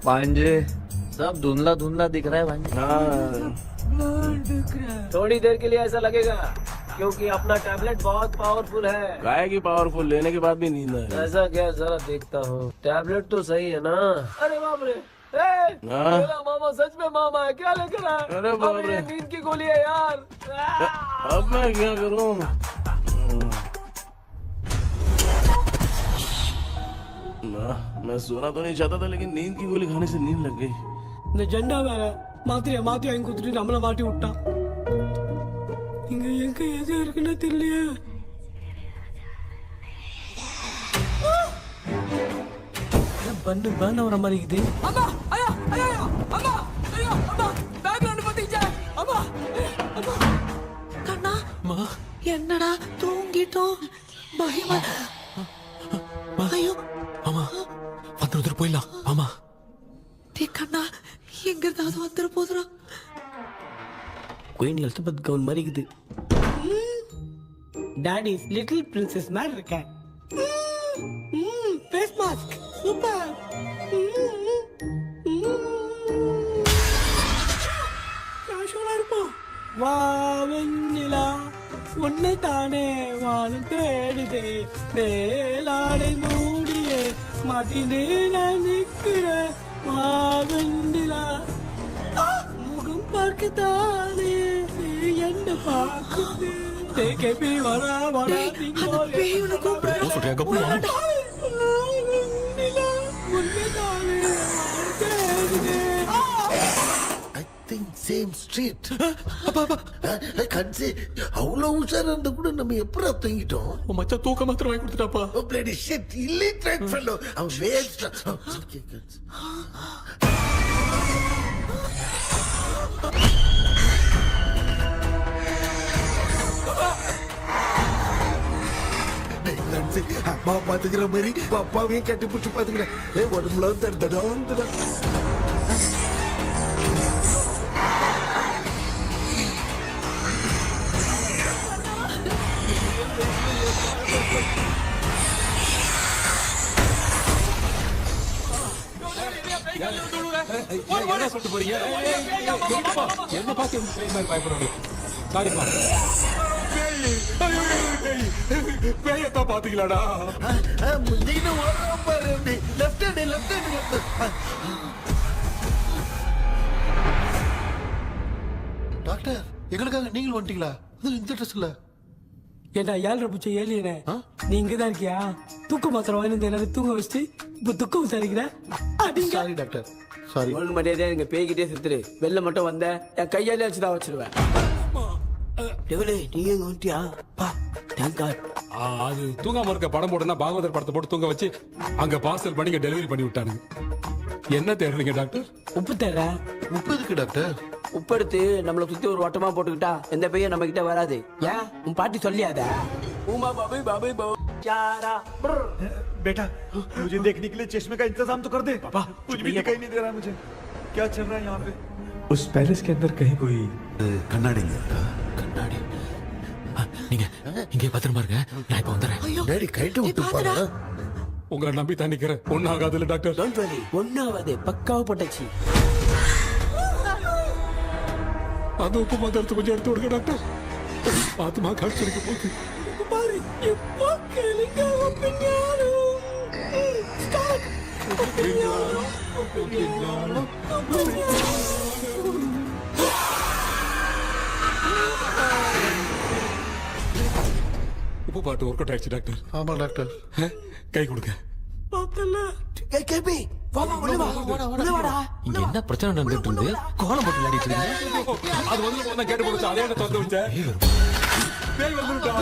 भांजे सब धुंधला धुंधला दिख रहा है भांजे। थोड़ी देर के लिए ऐसा लगेगा क्योंकि अपना टैबलेट बहुत पावरफुल है। गाय की पावरफुल, लेने के बाद भी नींद है। ऐसा क्या, जरा देखता हूँ। टैबलेट तो सही है ना? अरे बाप रे, मेरा मामा सच में मामा है, क्या लेकर आया? अरे बाप रे, नींद की गोली है यार। अब मैं क्या करूँ? मैं सोना तो नहीं चाहता था, लेकिन नींद की गोली खाने से नींद लग गई। நிஜண்டா வேற மாத்திரை வாங்கி கொடுத்துட்டு நம்மள மாட்டி விட்டான். இங்க எங்க எது இருக்குன்னு தெரியலையே. பண்ணு வர மாதிரி இருக்குது. அம்மா ஐயா ஐயா அம்மா ஐயா அம்மா பேக்ரவுண்ட் பத்திச்சே அம்மா அம்மா கண்ணா அம்மா என்னடா தூங்கிட்டோம் பயமா ஐயோ அம்மா வந்துட்டு போயிடலாம் அம்மா. கண்ணா எங்க இருந்தாவது வந்துட போதுரா. குயின் எலிசபெத் கவுன் மாதிரி இருக்குது. டாடி லிட்டில் பிரின்சஸ் மாதிரி இருக்கேன். Face mask super. கேஷுவலா இருப்போம். வா வெண்ணிலா உன்னை தானே வானம் தேடுதே மேலாடை மூடியே மாட்டினே நான் நிற்கிறேன். வெண்ணிலா முகம் பார்க்கத்தானே என்ன பார்க்குது. கேபி வரா வரா சேம் ஸ்ட்ரீட் கன்சி அவ்வளவு உஷாரா இருந்தா கூட நம்ம எப்படா தூங்கிட்டோம். மச்சா தூக்க மாத்திரம் வாங்கி கொடுத்துட்டாப்பா. பிளடி ஷிட் இல்லிட்ரேட் ஃபெல்லோ அவன் வேஸ்ட். அம்மா பாத்துக்கிற மாதிரி அப்பாவையும் கட்டி பிடிச்சி பாத்துக்கிறேன். உடம்புல தடுத்தடா. என்ன சொல்லிட்டு போறீங்க? என்ன பார்த்து பயப்படுறீங்க? சாரிப்பா. பேயத்தான் பாத்தீங்களாடா? டாக்டர் எங்களுக்காக நீங்களும் வந்துட்டீங்களா? இந்த ட்ரெஸ்ல ஏண்டா 7 பூச்சி ஏலியனே, நீ இங்கதான் இருக்கியா? தூக்க மாத்திரம் வாங்கி எல்லாரும் தூங்க வச்சுட்டு இப்ப துக்கம் விசாரிக்கிற. Sorry doctor, sorry. ஒழுங்கு மரியாதையா நீங்க பேய்கிட்டே செத்துரு. வெளில மட்டும் வந்த என் கையாலே வச்சுதான் வச்சிருவேன். நீங்க எங்க வந்துட்டியா? அது தூங்காம இருக்க படம் போடுனா பாகவதர் படத்தை போட்டு தூங்க வச்சு அங்க பார்சல் பண்ணி டெலிவரி பண்ணி விட்டானுங்க. என்ன தேடுறீங்க டாக்டர்? உப்பு தேடுற. உப்பு எதுக்கு டாக்டர்? உப்பு எடுத்து நம்மளை சுத்தி ஒரு வட்டமா போட்டுக்கிட்டா எந்த பையன் நம்ம கிட்ட வராது. ஏன் உன் பாட்டி சொல்லியாத? बेटा मुझे देखने के लिए चश्मे का इंतजाम तो कर दे। पापा कुछ भी दिखाई नहीं दे रहा मुझे, क्या चल रहा है यहाँ पे? उस पैलेस के अंदर कहीं कोई கண்ணாடி கண்ணாடி நீங்க இங்கே பத்திரமா இருங்க, நான் இப்ப வந்துடுறேன். டேடி கைட்டு விட்டு பாரு. உங்களை நம்பி தான் நிக்கிறேன். ஒன்னும் ஆகாதுல்ல டாக்டர்? டோன்ட் வரி, ஒன்னாவது பக்காவ பட்டாச்சு. அது உப்பு மாத்திரத்தை கொஞ்சம் எடுத்து விடுங்க டாக்டர். ஆத்மா காட்சிக்கு போகுது பாரு. இப்போ கேளுங்க ஒப்பினியானோ. ஸ்டார்ட். உப்பு பாட்டு ஒர்க் அவுட் ஆயிடுச்சு டாக்டர். ஆமா டாக்டர். கை கொடுங்க. பார்த்தல கேபி வாடா வாடா. இங்க என்ன பிரச்சனை நடந்துட்டு இருந்து கோலம் போட்டு விளையாடிட்டு இருக்கீங்க? அது வந்து கேட்டு போச்சு. அதே திறந்து வச்சேன். பேய் வந்துட்டா.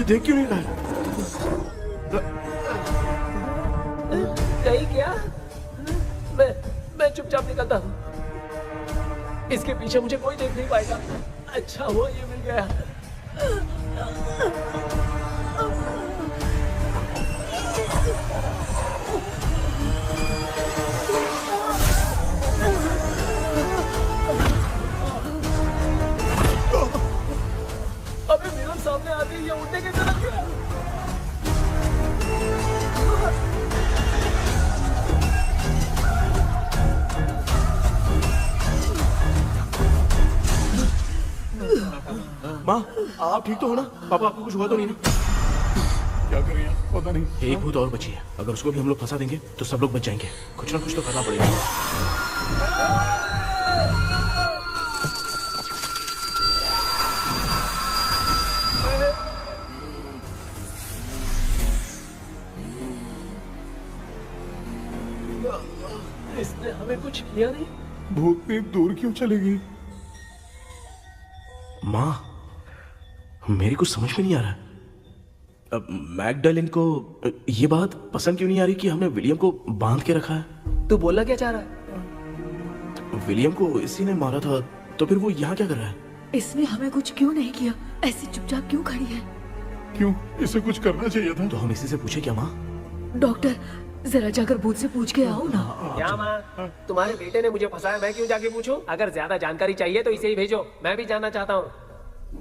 देख क्यों नहीं रहा है? नहीं क्या? मैं चुपचाप निकलता हूँ। इसके पीछे मुझे कोई देख नहीं पाएगा। अच्छा हुआ ये मिल गया। अबे मेरे सामने आते ही ये उड़ने की तरफ गया। माँ, आप ठीक तो हो ना? पापा आपको कुछ हुआ तो नहीं ना? क्या कर रही है पता नहीं। एक भूत और बची है, अगर उसको भी हम लोग फंसा देंगे तो सब लोग बच जाएंगे। कुछ ना कुछ तो करना पड़ेगा। इसने हमें कुछ किया नहीं। भूतनी दूर क्यों चली गई? माँ, मेरी कुछ समझ में नहीं आ रहा। अब मैगडालिन को ये बात पसंद क्यों नहीं आ रही कि हमने विलियम को बांध के रखा है? तू बोलना क्या चाह रहा है? विलियम को इसी ने मारा था, तो फिर वो यहाँ क्या कर रहा है? इसने हमें कुछ क्यों नहीं किया? ऐसी चुपचाप क्यों खड़ी है? क्यों? इसे कुछ करना चाहिए था। तो हम इसी से पूछे क्या माँ? डॉक्टर, जरा जाकर भूत से पूछ के आओ ना। क्या माँ? तुम्हारे बेटे ने मुझे फंसाया, मैं क्यों जाके पूछूं? अगर ज्यादा जानकारी चाहिए तो इसे ही भेजो, मैं भी जानना चाहता हूँ।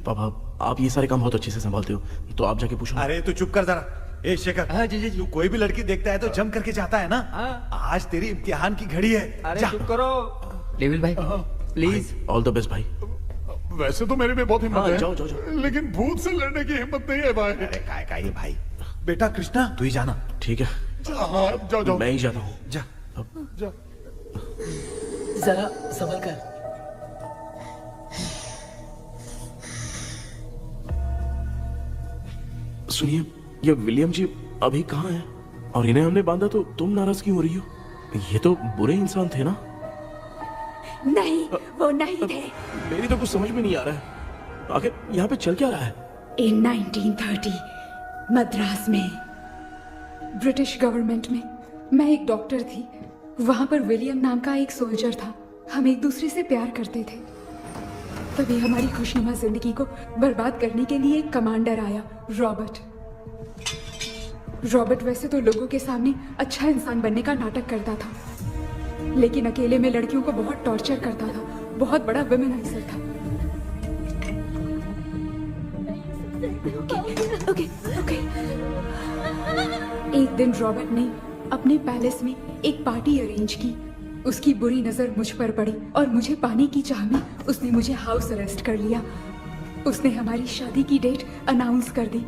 पापा, आप ये सारे काम बहुत अच्छे से संभालते हो, तो आप जाके पूछो। अरे तू चुप कर जरा। ए शेखर, हाँ जी जी जी। तू कोई भी लड़की देखता है तो जम करके जाता है ना? आज तेरी इम्तिहान की घड़ी है। अरे जा। चुप करो। लेविल भाई प्लीज। ऑल द बेस्ट भाई। वैसे तो मेरे में बहुत हिम्मत हाँ, है, जाओ, जाओ, जाओ। लेकिन भूत से लड़ने की हिम्मत नहीं है भाई। अरे काय काय ये भाई। बेटा कृष्णा, तू ही जाना। ठीक है, हाँ, जाओ जाओ। मैं ही जाता हूँ। जा। जा। जरा संभल कर। सुनिए, ये विलियम जी अभी कहाँ हैं? और इन्हें हमने बांधा तो तुम नाराज क्यों हो रही हो? ये तो बुरे इंसान थे ना? नहीं, वो नहीं थे। मेरी तो कुछ समझ में नहीं आ रहा है, आखिर यहाँ पे चल क्या रहा है? In 1930 मद्रास में ब्रिटिश गवर्नमेंट में मैं एक डॉक्टर थी। वहां पर विलियम नाम का एक सोल्जर था। हम एक दूसरे से प्यार करते थे। तभी हमारी खुशनुमा जिंदगी को बर्बाद करने के लिए एक कमांडर आया, रॉबर्ट। रॉबर्ट वैसे तो लोगों के सामने अच्छा इंसान बनने का नाटक करता था, लेकिन अकेले में लड़कियों को बहुत टॉर्चर करता था। बहुत बड़ा वुमेनाइजर था। ओके। एक दिन रॉबर्ट ने अपने पैलेस में एक पार्टी अरेंज की। उसकी बुरी नजर मुझ पर पड़ी और मुझे पाने की चाह में उसने मुझे हाउस अरेस्ट कर लिया। उसने हमारी शादी की डेट अनाउंस कर दी।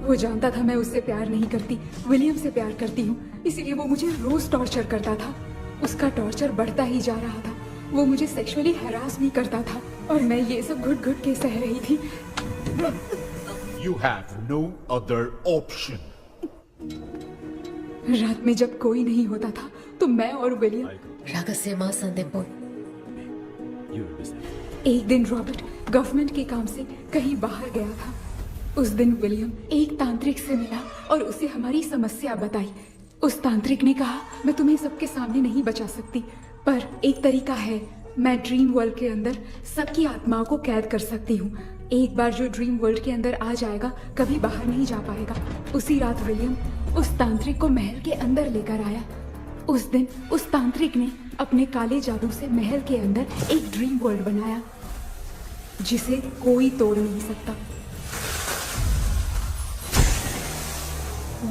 वो जानता था मैं उससे प्यार नहीं करती, विलियम से प्यार करती हूँ, इसीलिए वो मुझे रोज टॉर्चर करता था। उसका टॉर्चर बढ़ता ही जा रहा था। वो मुझे सेक्सुअली हैरास भी करता था और मैं ये सब घुट-घुट के सह रही थी। You have no other option. रात में जब कोई नहीं होता था तो मैं और विलियम रहस्यमा संदेपुर। एक दिन रॉबर्ट गवर्नमेंट के काम से कहीं बाहर गया था। उस दिन विलियम एक तांत्रिक से मिला और उसे हमारी समस्या बताई। उस तांत्रिक ने कहा, मैं तुम्हें सबके सामने नहीं बचा सकती, पर एक तरीका है। मैं ड्रीम वर्ल्ड के अंदर सबकी आत्माओं को कैद कर सकती हूँ। एक बार जो ड्रीम वर्ल्ड के अंदर आ जाएगा कभी बाहर नहीं जा पाएगा। उसी रात विलियम उस तांत्रिक को महल के अंदर लेकर आया। उस दिन उस तांत्रिक ने अपने काले जादू से महल के अंदर एक ड्रीम वर्ल्ड बनाया जिसे कोई तोड़ नहीं सकता।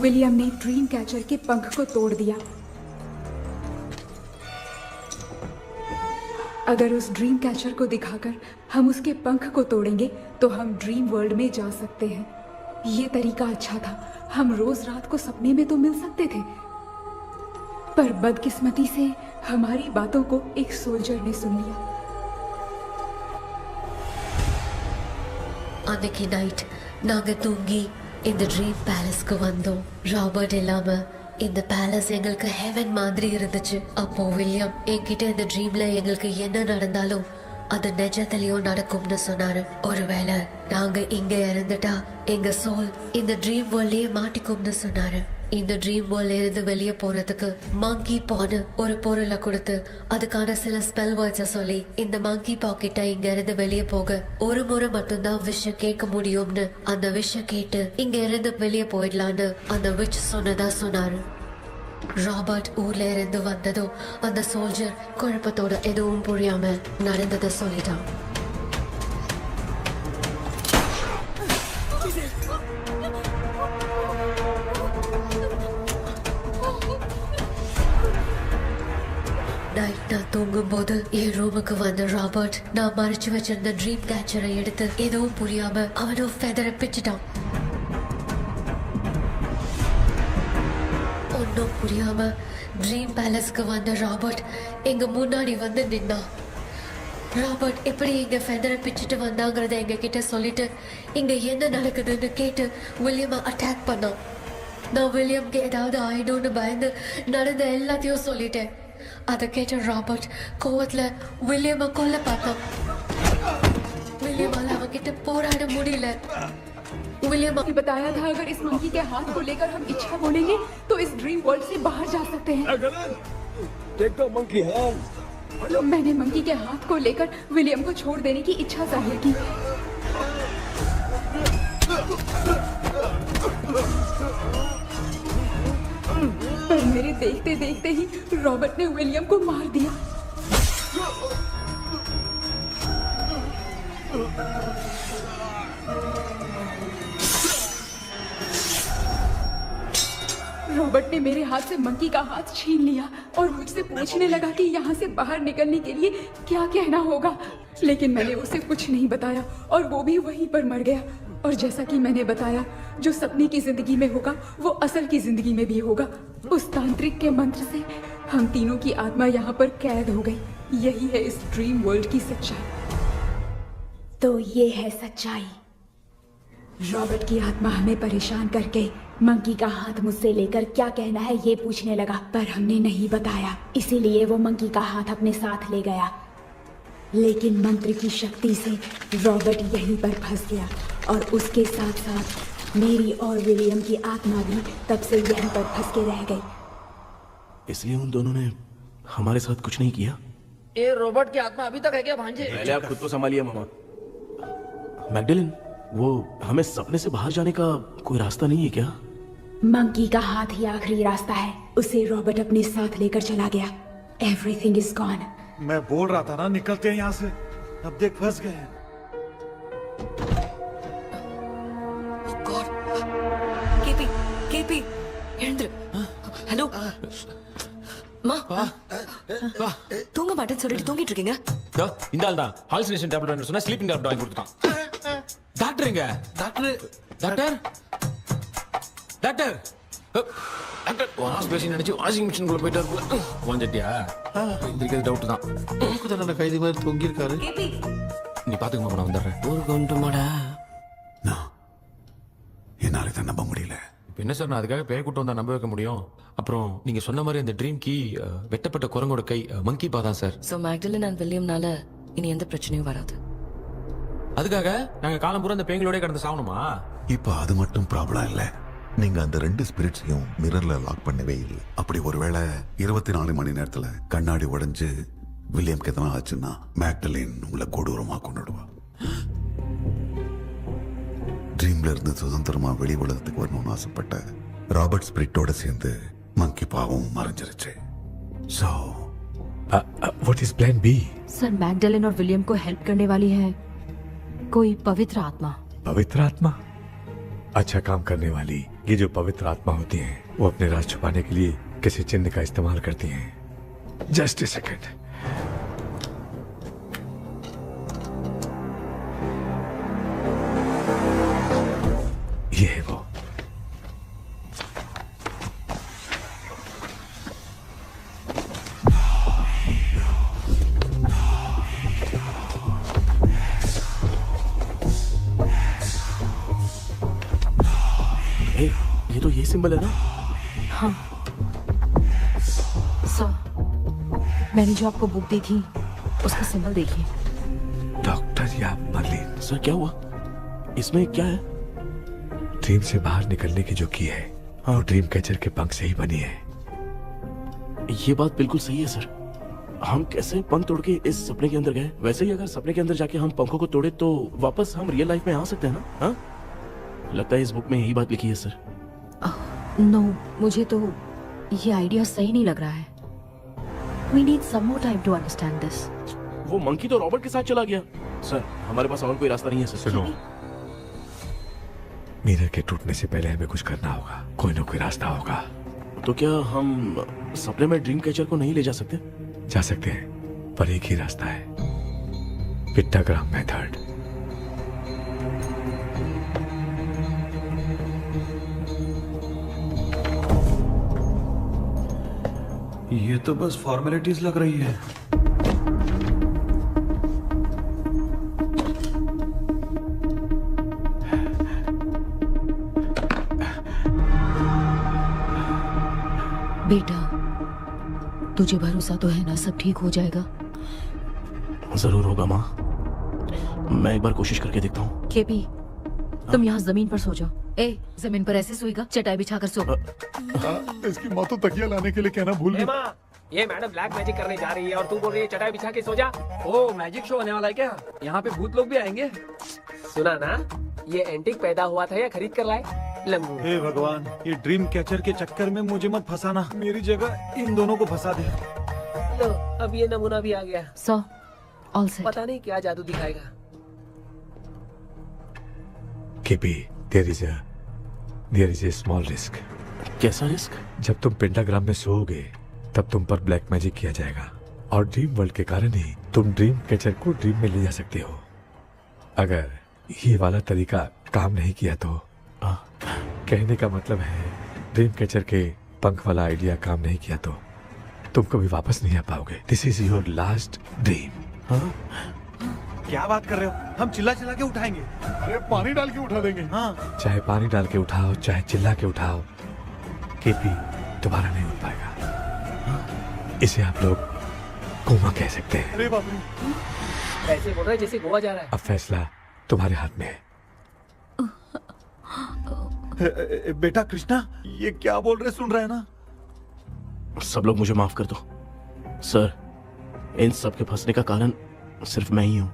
विलियम ने ड्रीम कैचर के पंख को तोड़ दिया। अगर उस ड्रीम कैचर को दिखाकर हम उसके पंख को तोड़ेंगे तो हम ड्रीम वर्ल्ड में जा सकते हैं। ये तरीका अच्छा था। हम रोज रात को सपने में तो मिल सकते थे, पर बदकिस्मती से हमारी बातों को एक सोल्जर ने सुन लिया। அன்னைக்கு நைட் நாங்க தூங்கி இந்த ட்ரீம் பேலஸ்க்கு வந்தோம். ராபர்ட் இல்லாம இந்த பேலஸ் எங்களுக்கு ஹெவன் மாதிரி இருந்துச்சு. அப்போ வில்லியம் என்கிட்ட இந்த ட்ரீம்ல எங்களுக்கு என்ன நடந்தாலும் அது நிஜத்திலேயோ நடக்கும்னு சொன்னாரு. ஒருவேளை நாங்க இங்க இறந்துட்டா எங்க சோல் இந்த ட்ரீம் வேர்ல்ட்லயே மாட்டிக்கும்னு சொன்னாரு. இந்த ட்ரீம் வேர்ல்ட்ல இருந்து வெளியே போறதுக்கு மங்கி பான்னு ஒரு பொருளை கொடுத்து அதுக்கான சில ஸ்பெல் வேர்ட்ஸை சொல்லி இந்த மங்கி பாக்கெட்டை இங்க இருந்து வெளியே போக ஒரு முறை மட்டும்தான் விஷயம் கேட்க முடியும்னு அந்த விஷயம் கேட்டு இங்க இருந்து வெளியே போயிடலான்னு அந்த விச் சொன்னதா சொன்னாரு. ராபர்ட் ஊர்ல இருந்து வந்ததும் அந்த சோல்ஜர் குழப்பத்தோட எதுவும் புரியாம நடந்ததை சொல்லிட்டான். நைட் நான் தூங்கும் போது என் ரூமுக்கு வந்த ராபர்ட் நான் மறைச்சு வச்சிருந்த ட்ரீம் கேச்சரை எடுத்து எதுவும் புரியாம அவனும் ஃபெதரை பிச்சுட்டான். ஒன்னும் புரியாம ட்ரீம் பேலஸ்க்கு வந்த ராபர்ட் எங்க முன்னாடி வந்து நின்னான். ராபர்ட் எப்படி இங்க ஃபெதரை பிச்சுட்டு வந்தாங்கிறத எங்க கிட்ட சொல்லிட்டு இங்க என்ன நடக்குதுன்னு கேட்டு வில்லியமை அட்டாக் பண்ணான். நான் வில்லியம்க்கு ஏதாவது ஆயிடும்னு பயந்து நடந்த எல்லாத்தையும் சொல்லிட்டேன். அதை கேட்ட ராபர்ட் கோவத்துல வில்லியமை கொல்ல பார்த்தான். विलियम அவங்கிட்ட போராட முடியல. विलियम ने बताया था अगर इस मंकी के हाथ को लेकर हम इच्छा बोलेंगे तो इस ड्रीम वर्ल्ड से बाहर जा सकते हैं. मैंने मंकी के हाथ को लेकर विलियम को छोड़ देने की इच्छा जाहिर की. पर मेरे देखते देखते ही रॉबर्ट ने विलियम को मार दिया. रॉबर्ट ने मेरे हाथ से मंकी का हाथ छीन लिया और मुझसे पूछने लगा कि यहाँ से बाहर निकलने के लिए क्या कहना होगा. लेकिन मैंने उसे कुछ नहीं बताया और वो भी वहीं पर मर गया. और जैसा कि मैंने बताया, जो सपने की जिंदगी में होगा वो असल की जिंदगी में भी होगा. उस तांत्रिक के मंत्र से हम तीनों की आत्मा यहाँ पर कैद हो गई. यही है इस ड्रीम वर्ल्ड की सच्चाई. तो ये है सच्चाई. रॉबर्ट की आत्मा हमें परेशान करके मंकी का हाथ मुझसे लेकर क्या कहना है ये पूछने लगा, पर हमने नहीं बताया. इसीलिए वो मंकी का हाथ अपने साथ ले गया. लेकिन मंत्र की शक्ति से रॉबर्ट यहीं पर फंस गया और उसके साथ साथ मेरी और विलियम की आत्मा भी तब से यहीं पर फंस के रह गई. इसलिए उन दोनों ने हमारे साथ कुछ नहीं किया. ये रॉबर्ट की आत्मा अभी तक है क्या भांजे? पहले आप खुद को संभालिए मामा. मैगडेलिन, वो हमें सपने से बाहर जाने का कोई रास्ता नहीं है क्या? मंकी का हाथ ही आखिरी रास्ता है. उसे रॉबर्ट अपने साथ लेकर चला गया. Everything is gone. मैं बोल रहा था ना निकलते हैं यहाँ से. अब देख फंस गए हैं. கேபி எழுந்துரு. ஹலோ மா, தூங்க மாட்டேன்னு சொல்லிட்டு தூங்கிட்டு இருக்கீங்க. இந்த ஆள் தான் ஹாலுசினேஷன் டேப்லெட் வாங்கி சொன்னா ஸ்லீப்பிங் டேப்லெட் வாங்கி கொடுத்தான். டாக்டர் எங்க? Doctor doctor doctor doctor wash basin நினைச்சு வாஷிங் மிஷின் குள்ள போயிட்டாரு. வாஞ்சிட்டியா? இதுக்கு டவுட் தான். தன்னோட கைதி மாதிரி தொங்கி இருக்காரு. நீ பாத்துக்கமா, நான் வந்துடுறேன். ஒரு கொண்டுமாடா. என்னால தான் நம்ப முடியல. என்ன சார், நான் அதுக்காக பேய் கூட்டம் வந்தா நம்ப வைக்க முடியும்? அப்புறம் நீங்க சொன்ன மாதிரி அந்த ட்ரீம் கீ வெட்டப்பட்ட குரங்கோட கை மங்கி பாதான் சார். சோ மேக்டலின் அண்ட் வில்லியம்னால இனி எந்த பிரச்சனையும் வராது. அதுக்காக நாங்க காலம் பூரா அந்த பேய்களோட கடந்து சாவணுமா? இப்ப அது மட்டும் ப்ராப்ளம் இல்ல. நீங்க அந்த ரெண்டு ஸ்பிரிட்ஸையும் மிரர்ல லாக் பண்ணவே இல்லை. அப்படி ஒருவேளை 24 மணி நேரத்துல கண்ணாடி உடைஞ்சு வில்லியம் எதனா ஆச்சுன்னா மேக்டலின் உங்களை கொடூரமா கொண்டுடுவா. ட்ரீம்ல இருந்து சுதந்திரமா வெளி உலகத்துக்கு வரணும்னு ஆசைப்பட்ட ராபர்ட் ஸ்பிரிட்டோட சேர்ந்து மங்கி பாவம் மறைஞ்சிருச்சு. So, what is plan B? Sir, Magdalene और विलियम को हेल्प करने वाली है कोई पवित्र आत्मा. पवित्र आत्मा? अच्छा काम करने वाली ये जो पवित्र आत्मा होती हैं, वो अपने राज छुपाने के लिए किसी चिन्ह का इस्तेमाल करती हैं. Just a second. ये है वो. ये तो ये सिंबल है ना? हाँ सर, मैंने जो आपको बुक दी थी उसका सिंबल देखिए. मारिया मर्लिन। सर क्या हुआ? इसमें क्या है? ड्रीम से बाहर निकलने की जो की है वो ड्रीम कैचर के पंख से ही बनी है। ये बात बिल्कुल सही है सर। हम कैसे पंख तोड़ के इस सपने के अंदर गए? वैसे ही अगर सपने के अंदर जाके हम पंखों को तोड़े तो वापस हम रियल लाइफ में आ सकते हैं ना? हाँ, लगता है इस बुक में यही बात लिखी है सर। नो, मुझे तो ये आइडिया सही नहीं लग रहा है। We need some more time to understand this. वो मंकी तो रॉबर्ट के साथ चला गया। सर हमारे पास और कोई रास्ता नहीं है सर। सुनो, मिरर के टूटने से पहले हमें कुछ करना होगा। कोई ना कोई रास्ता होगा। तो क्या हम सपने में ड्रीम कैचर को नहीं ले जा सकते? जा सकते हैं, पर एक ही रास्ता है, पिट्टाग्राम मेथड। ये तो बस फॉर्मेलिटीज लग रही है। बेटा, तुझे भरोसा तो है ना सब ठीक हो जाएगा? जरूर होगा माँ, मैं एक बार कोशिश करके देखता हूँ। केपी, तुम यहाँ जमीन पर सो जाओ। ए, जमीन पर ऐसे सोएगा? चटाई बिछाकर सो। इसकी माँ तो तकिया लाने के लिए कहना भूल गई। माँ, ये मैडम ब्लैक मैजिक करने जा रही है और तू बोल रही है चटाई बिछा के सो जा। ओ, मैजिक शो होने वाला है क्या? यहाँ पे भूत लोग भी आएंगे। सुना ना, ये एंटीक पैदा हुआ था या खरीद कर लाए? लंगू। हे भगवान, ये ड्रीम कैचर के चक्कर में मुझे मत फंसाना। मेरी जगह इन दोनों को फंसा दे। लो, अब ये नमूना भी आ गया। So, all set. पता नहीं क्या जादू दिखाएगा। KP, there is a small risk. कैसा रिस्क? जब तुम पेंटाग्राम में सोओगे तब तुम पर ब्लैक मैजिक किया जाएगा और ड्रीम वर्ल्ड के कारण ही तुम ड्रीम कैचर को ड्रीम में ले जा सकते हो। अगर ये वाला तरीका काम नहीं किया तो कहने का मतलब है ड्रीम कैचर के पंख वाला आइडिया काम नहीं किया तो तुम कभी वापस नहीं आ पाओगे। This is your last dream. क्या बात कर रहे हो? हम चिल्ला चिल्ला के उठाएंगे। अरे पानी डाल के उठा देंगे। हाँ, चाहे पानी डाल के उठाओ, चाहे चिल्ला के उठाओ, केपी दोबारा नहीं उठ पाएगा। इसे आप लोग कोमा कह सकते हैं। अरे बाप रे, ऐसे बोल रहा है जैसे गोवा जा रहा है। अब फैसला तुम्हारे हाथ में है। बेटा कृष्णा, ये क्या बोल रहे सुन रहे हैं ना? सब लोग मुझे माफ कर दो सर। इन सब के फंसने का कारण सिर्फ मैं ही हूँ।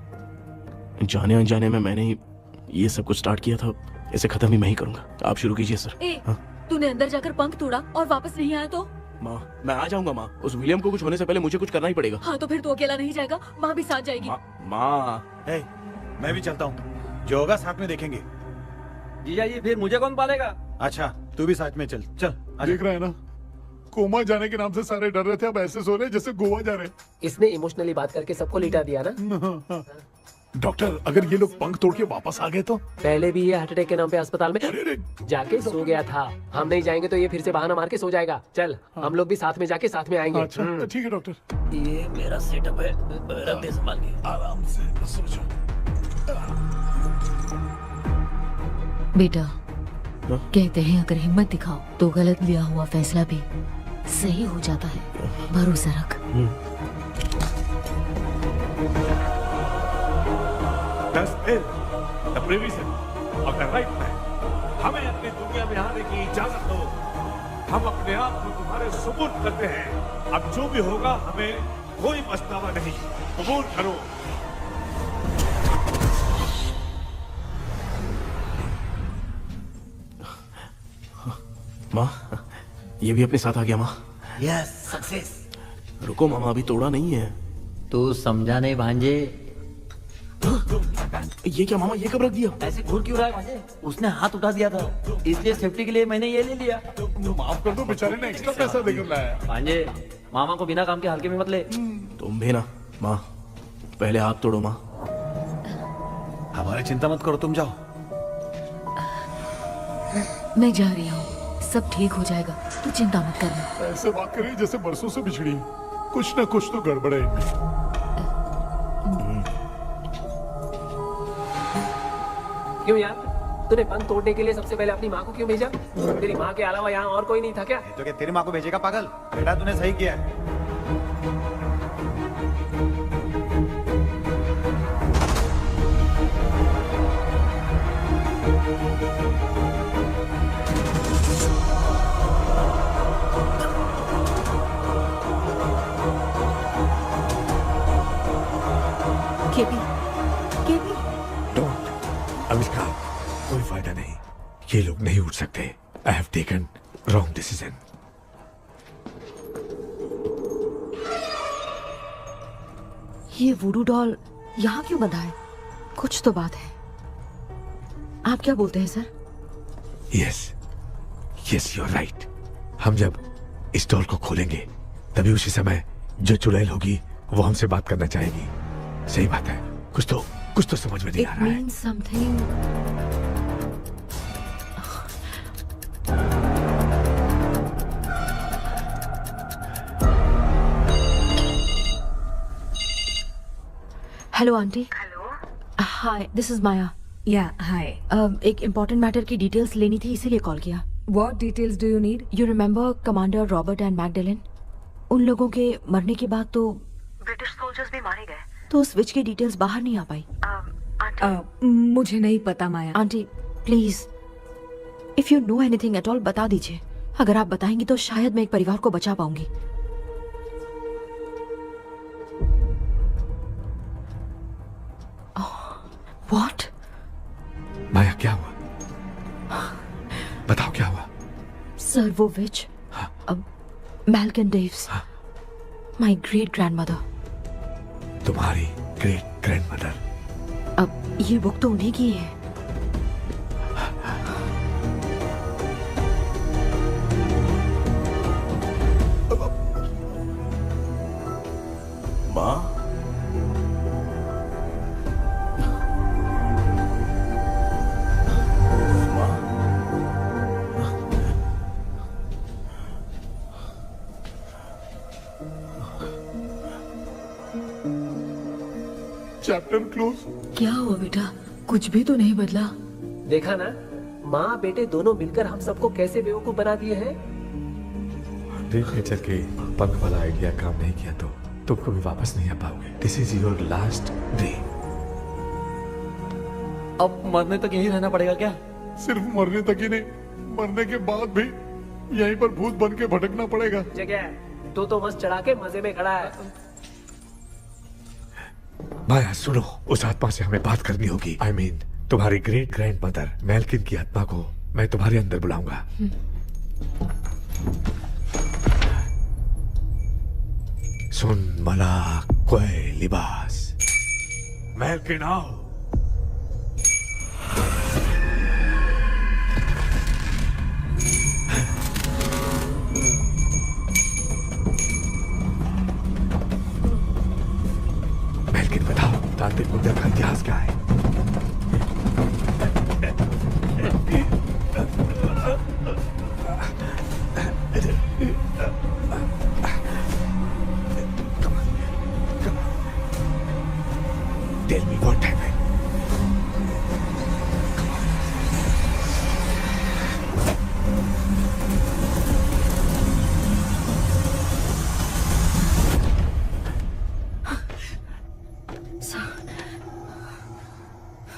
जाने अनजाने में मैंने ही ये सब कुछ स्टार्ट किया था। इसे खत्म ही मैं ही करूंगा। आप शुरू कीजिए सर। तूने अंदर जाकर पंख तोड़ा और वापस नहीं आया तो? माँ, मैं आ जाऊंगा माँ। उस विलियम को कुछ होने से पहले मुझे कुछ करना ही पड़ेगा। हाँ, तो फिर तू अकेला नहीं जाएगा, माँ भी साथ जाएगी। माँ, मैं भी चलता हूँ। जो होगा साथ में देखेंगे। जीजा जी, फिर मुझे कौन पालेगा? अच्छा, तू भी साथ में चल। चल देख रहा है ना, कोमा जाने के नाम से सारे डर रहे थे, अब ऐसे सो रहे जैसे गोवा जा रहे। इसने इमोशनली बात करके सबको लिटा दिया ना। डॉक्टर, अगर ये लोग पंख तोड़ के वापस आ गए तो? पहले भी ये हार्ट अटैक के नाम पे अस्पताल में जाके सो गया था। हम नहीं जाएंगे तो ये फिर से बहाना मार के सो जाएगा। चल, हम लोग भी साथ में जाके साथ में आएंगे। अच्छा, ठीक है डॉक्टर। ये मेरा सेटअप है, रख दे संभाल के। आराम से सो जाओ। बेटा, कहते हैं अगर हिम्मत दिखाओ तो गलत लिया हुआ फैसला भी सही हो जाता है। भरोसा रख। हमें अपनी दुनिया में आने की इजाजत दो। हम अपने आप को तुम्हारे सुपुर्द करते हैं। अब जो भी होगा हमें कोई पछतावा नहीं। कबूल करो। माँ, ये भी अपने साथ आ गया। माँ, यस, सक्सेस। रुको मामा, अभी तोड़ा नहीं है। तू समझा नहीं भांजे। ये क्या मामा, ये कब रख दिया? ऐसे घूर क्यों रहा है भांजे? उसने हाथ उठा दिया था, इसलिए सेफ्टी के लिए मैंने ये ले लिया। माफ कर दो, बेचारे ने एक्स्ट्रा पैसा देकर लाया। भांजे, मामा को बिना काम के हल्के में मत ले। तुम भी ना। माँ, पहले हाथ तोड़ो। माँ, हमारी चिंता मत करो, तुम जाओ। मैं जा रही हूँ, सब ठीक हो जाएगा, तू चिंता मत करना। ऐसे बात करिए जैसे बरसों से बिछड़ी। कुछ ना कुछ तो गड़बड़ है इनमें। क्यों यार, तूने पंख तोड़ने के लिए सबसे पहले अपनी माँ को क्यों भेजा? तेरी माँ के अलावा यहाँ और कोई नहीं था क्या? तो क्या तेरी माँ को भेजेगा पागल? बेटा तूने सही किया है। KP, KP. डोंट अविष्कार, कोई फायदा नहीं। ये लोग नहीं उठ सकते। I have taken wrong decision. ये वुडू डॉल यहाँ क्यों बंधा है? कुछ तो बात है। आप क्या बोलते हैं sir? Yes yes, you are right. हम जब इस डॉल को खोलेंगे तभी उसी समय जो चुड़ैल होगी वो हमसे बात करना चाहेगी। सही बात है। कुछ तो समझ में नहीं आ रहा है। It means something. Hello aunty. Hello, hi, this is Maya. या हाय। एक इम्पोर्टेंट मैटर की डिटेल्स लेनी थी, इसीलिए कॉल किया। What details do you need? You remember commander Robert and Magdalene? उन लोगों के मरने के बाद तो ब्रिटिश सोल्जर्स भी मारे गए। तो स्विच की डिटेल्स बाहर नहीं आ पाई। मुझे नहीं पता Maya. Aunty please, if you know anything at all बता दीजिए। अगर आप बताएंगी तो शायद मैं एक परिवार को बचा पाऊंगी। व्हाट? माया क्या हुआ? बताओ क्या हुआ? सर वो विच, मैल्कन डेव्स, माय ग्रेट ग्रैंडमदर। तुम्हारी ग्रेट ग्रैंडमदर? अब ये बुक तो उन्हीं की है। माँ, चैप्टर क्लोज। क्या हुआ बेटा? कुछ भी तो नहीं बदला। देखा ना, माँ बेटे दोनों मिलकर हम सबको कैसे बेवकूफ बना दिए हैं। ड्रीम कैचर के पंख वाला आइडिया काम नहीं किया तो तुम कभी वापस नहीं आ पाओगे। This is your last dream. अब मरने तक यही रहना पड़ेगा क्या? सिर्फ मरने तक ही नहीं, मरने के बाद भी यहीं पर भूत बन के भटकना पड़ेगा। जगह तो बस चढ़ा के मजे में खड़ा है। माया सुनो, उस आत्मा से हमें बात करनी होगी। I mean, तुम्हारी ग्रेट ग्रैंड मदर मैल्किन की आत्मा को मैं तुम्हारे अंदर बुलाऊंगा। सुन मला कोई लिबास, मैल्किन आओ। मैल्किन बताओ, तांत्रिक मुद्रा का इतिहास क्या है? Tell me what happened.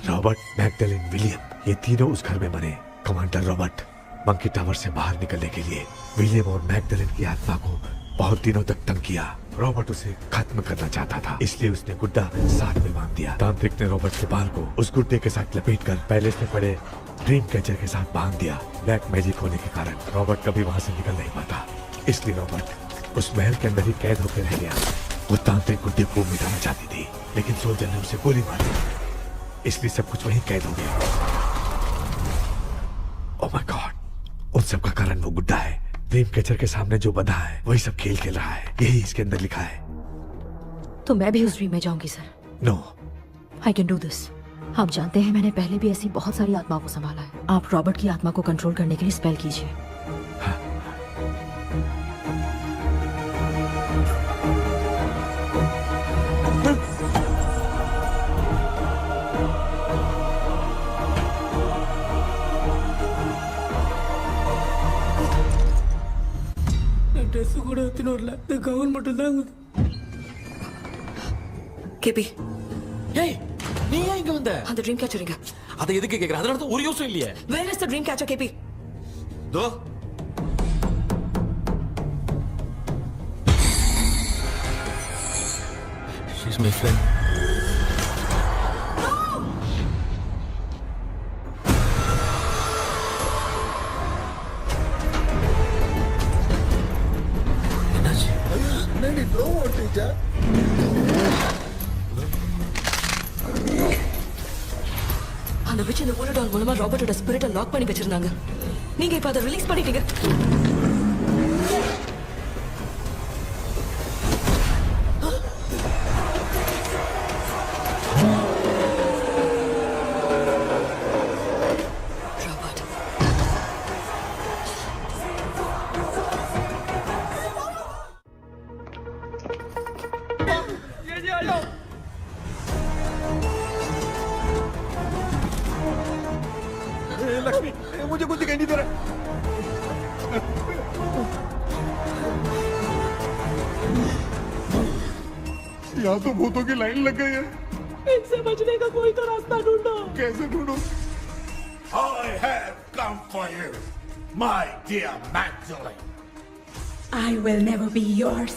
Robert, Magdalene, William, ये तीनों उस घर में मरे। कमांडर रॉबर्ट मंकी टावर से बाहर निकलने के लिए विलियम और मैगडेलिन की आत्मा को बहुत दिनों तक तंग किया। रॉबर्ट उसे खत्म करना चाहता था, इसलिए उसने गुड्डा साथ में बांध दिया। तांत्रिक ने रॉबर्ट के बाल को उस गुड्डे के साथ लपेटकर पैलेस में पड़े ड्रीम कैचर के साथ बांध दिया। ब्लैक मैजिक होने के कारण रॉबर्ट कभी वहां से निकल नहीं पाता, इसलिए रॉबर्ट उस महल के अंदर ही कैद होकर रह गया। वो तांत्रिक गुड्डे को मिटाना चाहती थी, लेकिन सोल्जर ने उसे गोली मार दी, इसलिए सब कुछ वहीं कैद हो गया। ओह माय गॉड, उन सब का कारण वो गुड्डा है। ड्रीम कैचर के सामने जो बंधा है वही सब खेल खेल रहा है, यही इसके अंदर लिखा है। तो मैं भी उस ड्रीम में जाऊंगी sir? No, I can do this. आप जानते हैं मैंने पहले भी ऐसी बहुत सारी आत्माओं को संभाला है। आप रॉबर्ट की आत्मा को कंट्रोल करने के लिए स्पेल कीजिए। ட்ரெஸ் கூட எடுத்துன்னு வரல, இந்த கவுன் மட்டும் தான். கேபி, ஏய் நீ ஏன் இங்க வந்த? அந்த ட்ரீம் கேச்சர் எங்க? அதை எதுக்கு கேக்குற? அதனால தான் ஒரு யூஸும் இல்லையே. Where is the dream catcher, KP? Though she's my friend. Teacher அந்த விட்ச் இந்த போலடால் மூலமா ராபர்ட்டோட ஸ்பிரிட்டை லாக் பண்ணி வச்சிருந்தாங்க. நீங்க இப்ப அதை ரிலீஸ் பண்ணிட்டீங்க. लक्ष्मी मुझे कुछ दिखाई नहीं दे रहा। यहाँ तो भूतों की लाइन लग गई है। इनसे बचने का कोई तो रास्ता ढूंढो। कैसे ढूंढो? I have come for you, my dear Magdalene. I will never be yours.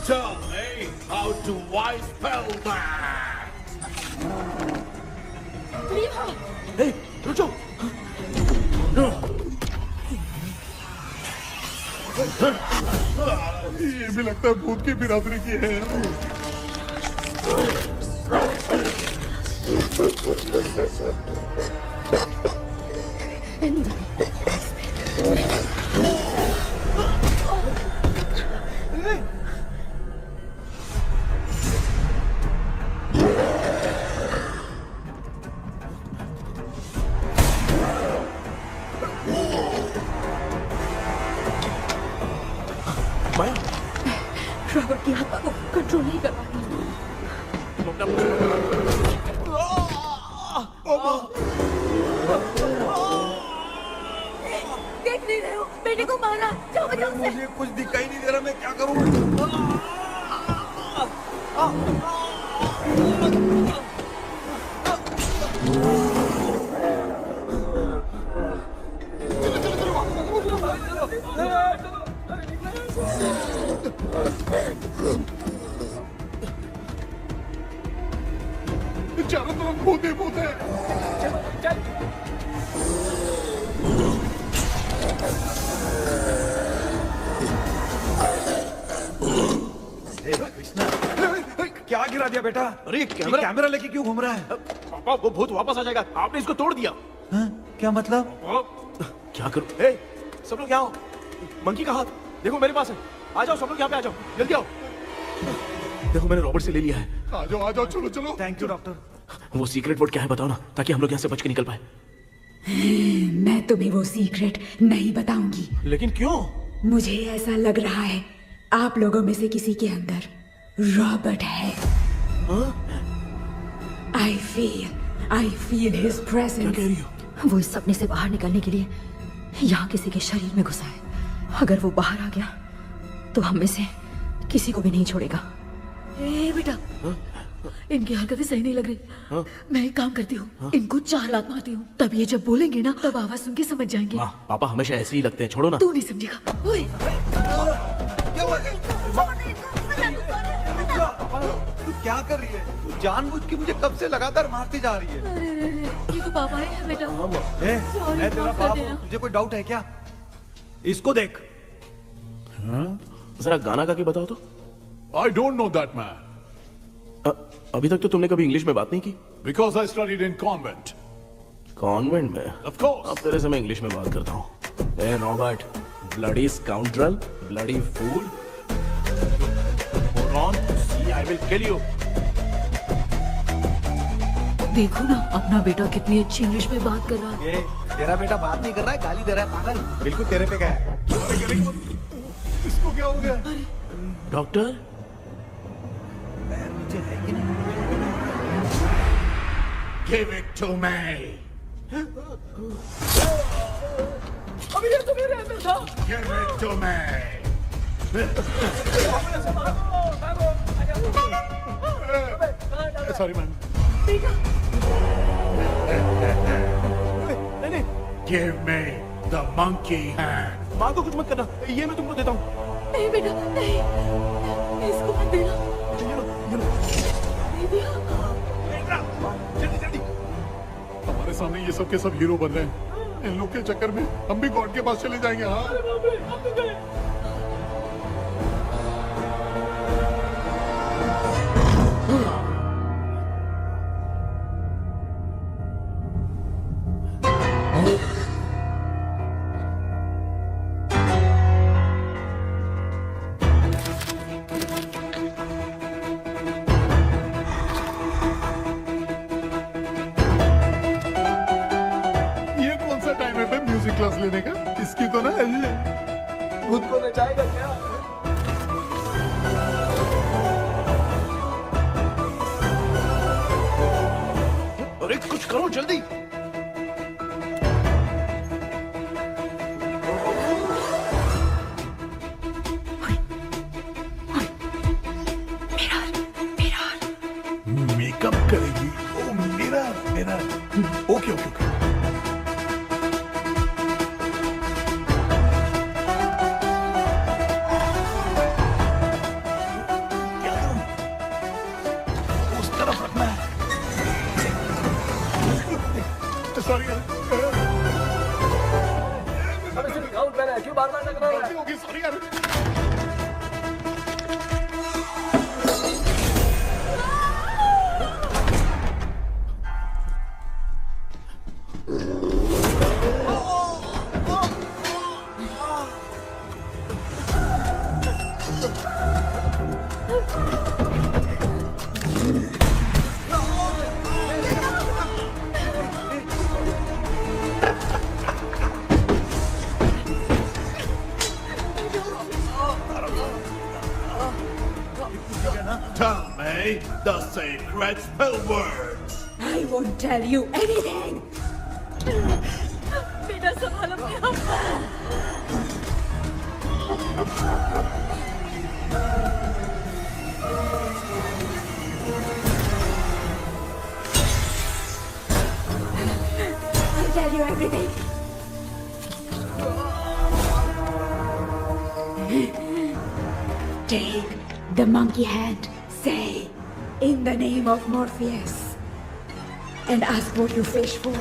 Tell me how to wipe spell that. Hey, रुक जाओ। ये भी लगता है भूत की बिरादरी की है। रॉबर्ट की आत्मा को कंट्रोल नहीं कर पाती। देख नहीं रहे हो बेटे को मारा। जाओ बचाओ उसे। मुझे कुछ दिखाई नहीं दे रहा, मैं क्या करूं? चारों तरफ भूत ही भूत है। क्या गिरा दिया बेटा? अरे कैमरा लेके क्यों घूम रहा है? पापा वो भूत वापस आ जाएगा, आपने इसको तोड़ दिया। क्या मतलब? क्या करूं? ए, सब लोग यहाँ आओ। मंकी का हाथ देखो मेरे पास है। आ जाओ सब लोग यहाँ पे, आ जाओ जल्दी आओ। देखो मैंने रॉबर्ट से ले लिया है। आ जाओ चलो चलो। Thank you doctor. वो सीक्रेट वर्ड क्या है बताओ ना, ताकि हम लोग यहाँ से बच के निकल पाए। मैं तुम्हें वो सीक्रेट नहीं बताऊंगी। लेकिन क्यों? मुझे ऐसा लग रहा है आप लोगों में से किसी के अंदर रॉबर्ट है। I feel his presence। क्या कह रही हो? वो इस सपने से बाहर निकलने के लिए यहाँ किसी के शरीर में घुसा है। अगर वो बाहर आ गया तो हम में से किसी को भी नहीं छोड़ेगा। ए बेटा, इनकी हरकतें सही नहीं लग रही। मैं एक काम करती हूँ, इनको 4 लात मारती हूँ, तब ये जब बोलेंगे ना तब आवाज सुन के समझ जाएंगे। पापा हमेशा ऐसे ही लगते हैं, छोड़ो ना। तू नहीं समझेगा। ओए, तू क्या कर रही है? तू जानबूझ के मुझे कब से लगातार मारती जा रही है। अरे ये तो पापा है बेटा। मैं तेरा बाप हूँ, तुझे कोई डाउट है क्या? इसको देख। जरा गाना गा के बताओ तो। I don't know that man. अभी तक तो तुमने कभी इंग्लिश में बात नहीं की। Because I studied in convent. Convent में? Of course. अब तेरे से मैं इंग्लिश में बात करता हूँ। ए Robert, bloody scoundrel, bloody fool, moron, see I will kill you। देखो ना अपना बेटा कितनी अच्छी इंग्लिश में बात कर रहा है। ये तेरा बेटा बात नहीं कर रहा है, गाली दे रहा है पागल। बिल्कुल तेरे पे क्या है? इसको क्या हो गया? डॉक्टर मुझे है कि नहीं? Give it to me. अभी ये तो मेरे अंदर था। Give it to me. Sorry man. नहीं, Give me the monkey hand. माँ को कुछ मत करना, ये मैं तुमको देता हूँ। नहीं बेटा नहीं, इसको मत देना। सामने ये सब के सब हीरो बन रहे हैं। इन लोग के चक्कर में हम भी गॉड के पास चले जाएंगे। हाँ ये कौन सा टाइम है बे म्यूजिक क्लास लेने का? इसकी तो ना खुद को नचाएगा क्या? अरे कुछ करो जल्दी। मेकअप करेगी? ओ मेरा मेरा ओके ओके ओके। क्या करूं? उस तरफ रखना है। सॉरी क्यों बार-बार टकरा रहा है? होगी सॉरी यार। Tell me the secret spell words. I won't tell you anything. बेटा संभाल अपने आप को। I'll tell you everything. Take the monkey hand. Say, in the name of Morpheus, and ask what you fish for.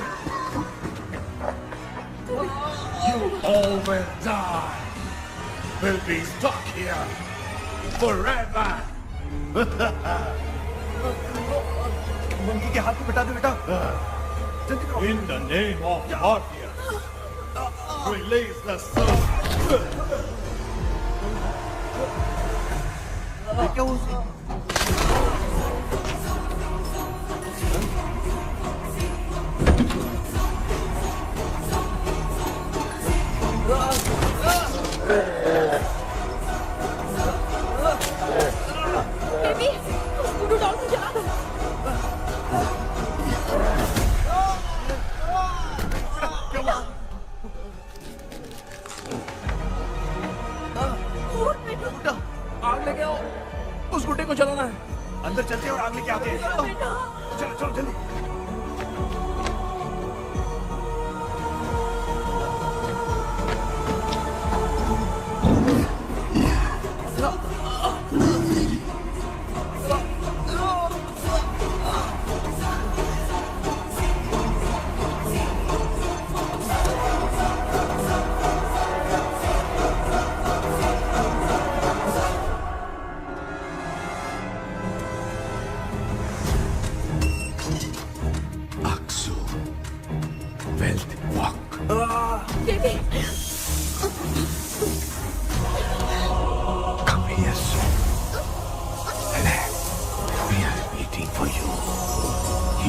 You all will die. Will be stuck here forever. Monkey के हाथ में बिठा दो बेटा। In the name of Morpheus, release the soul. क्या हुआ उसे? Baby, वुडू doll को जला दो। आग लेके आओ, उस गुड्डे को जलाना है। अंदर चलते हैं और आग लेके आते हैं। चलो चलो जल्दी। Baby, Come here soon. Relax. We are waiting for you.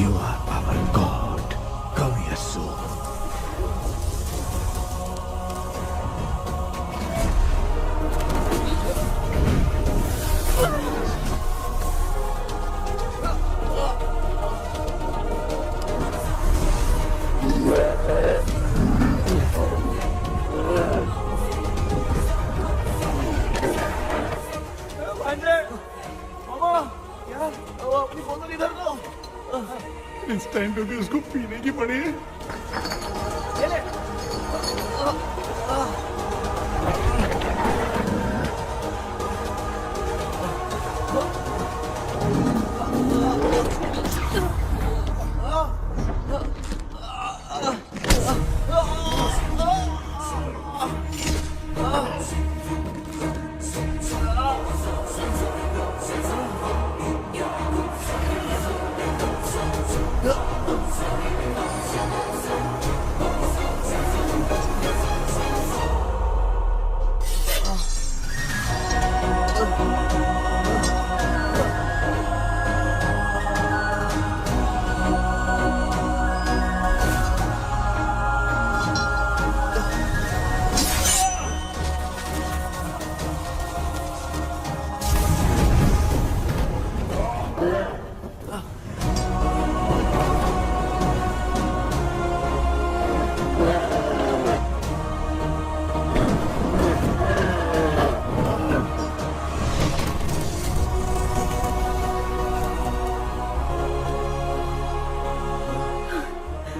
You are our God. Come here soon. इस टाइम पे भी उसको पीने की पड़ी है।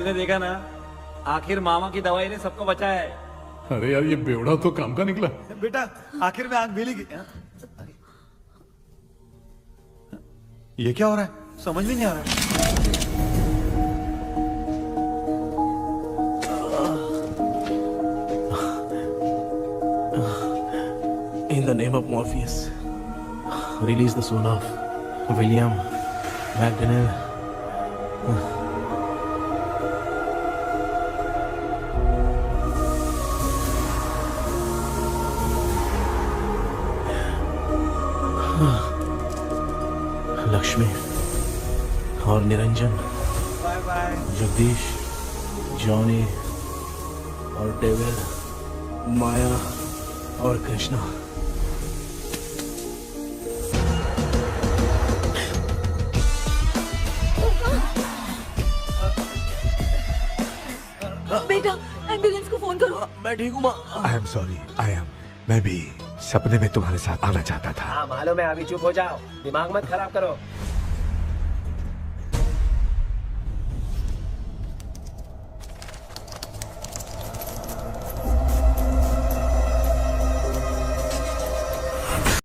तूने देखा ना, आखिर मामा की दवाई ने सबको बचाया है। अरे यार ये बेवड़ा तो काम का निकला। बेटा आखिर में आंख मिली गई। ये क्या हो रहा है, समझ में नहीं आ रहा है। In the name of Morpheus, release the soul of William McDonnell. Lakshmi और Niranjan, bye bye. Jagdish, Johnny और डेविड, माया और कृष्णा। बेटा एम्बुलेंस को फोन करो। मैं ठीक हूँ माँ। आई एम सॉरी, मैं भी सपने में तुम्हारे साथ आना चाहता था। हाँ मालूम है, अभी चुप हो जाओ, दिमाग मत खराब करो।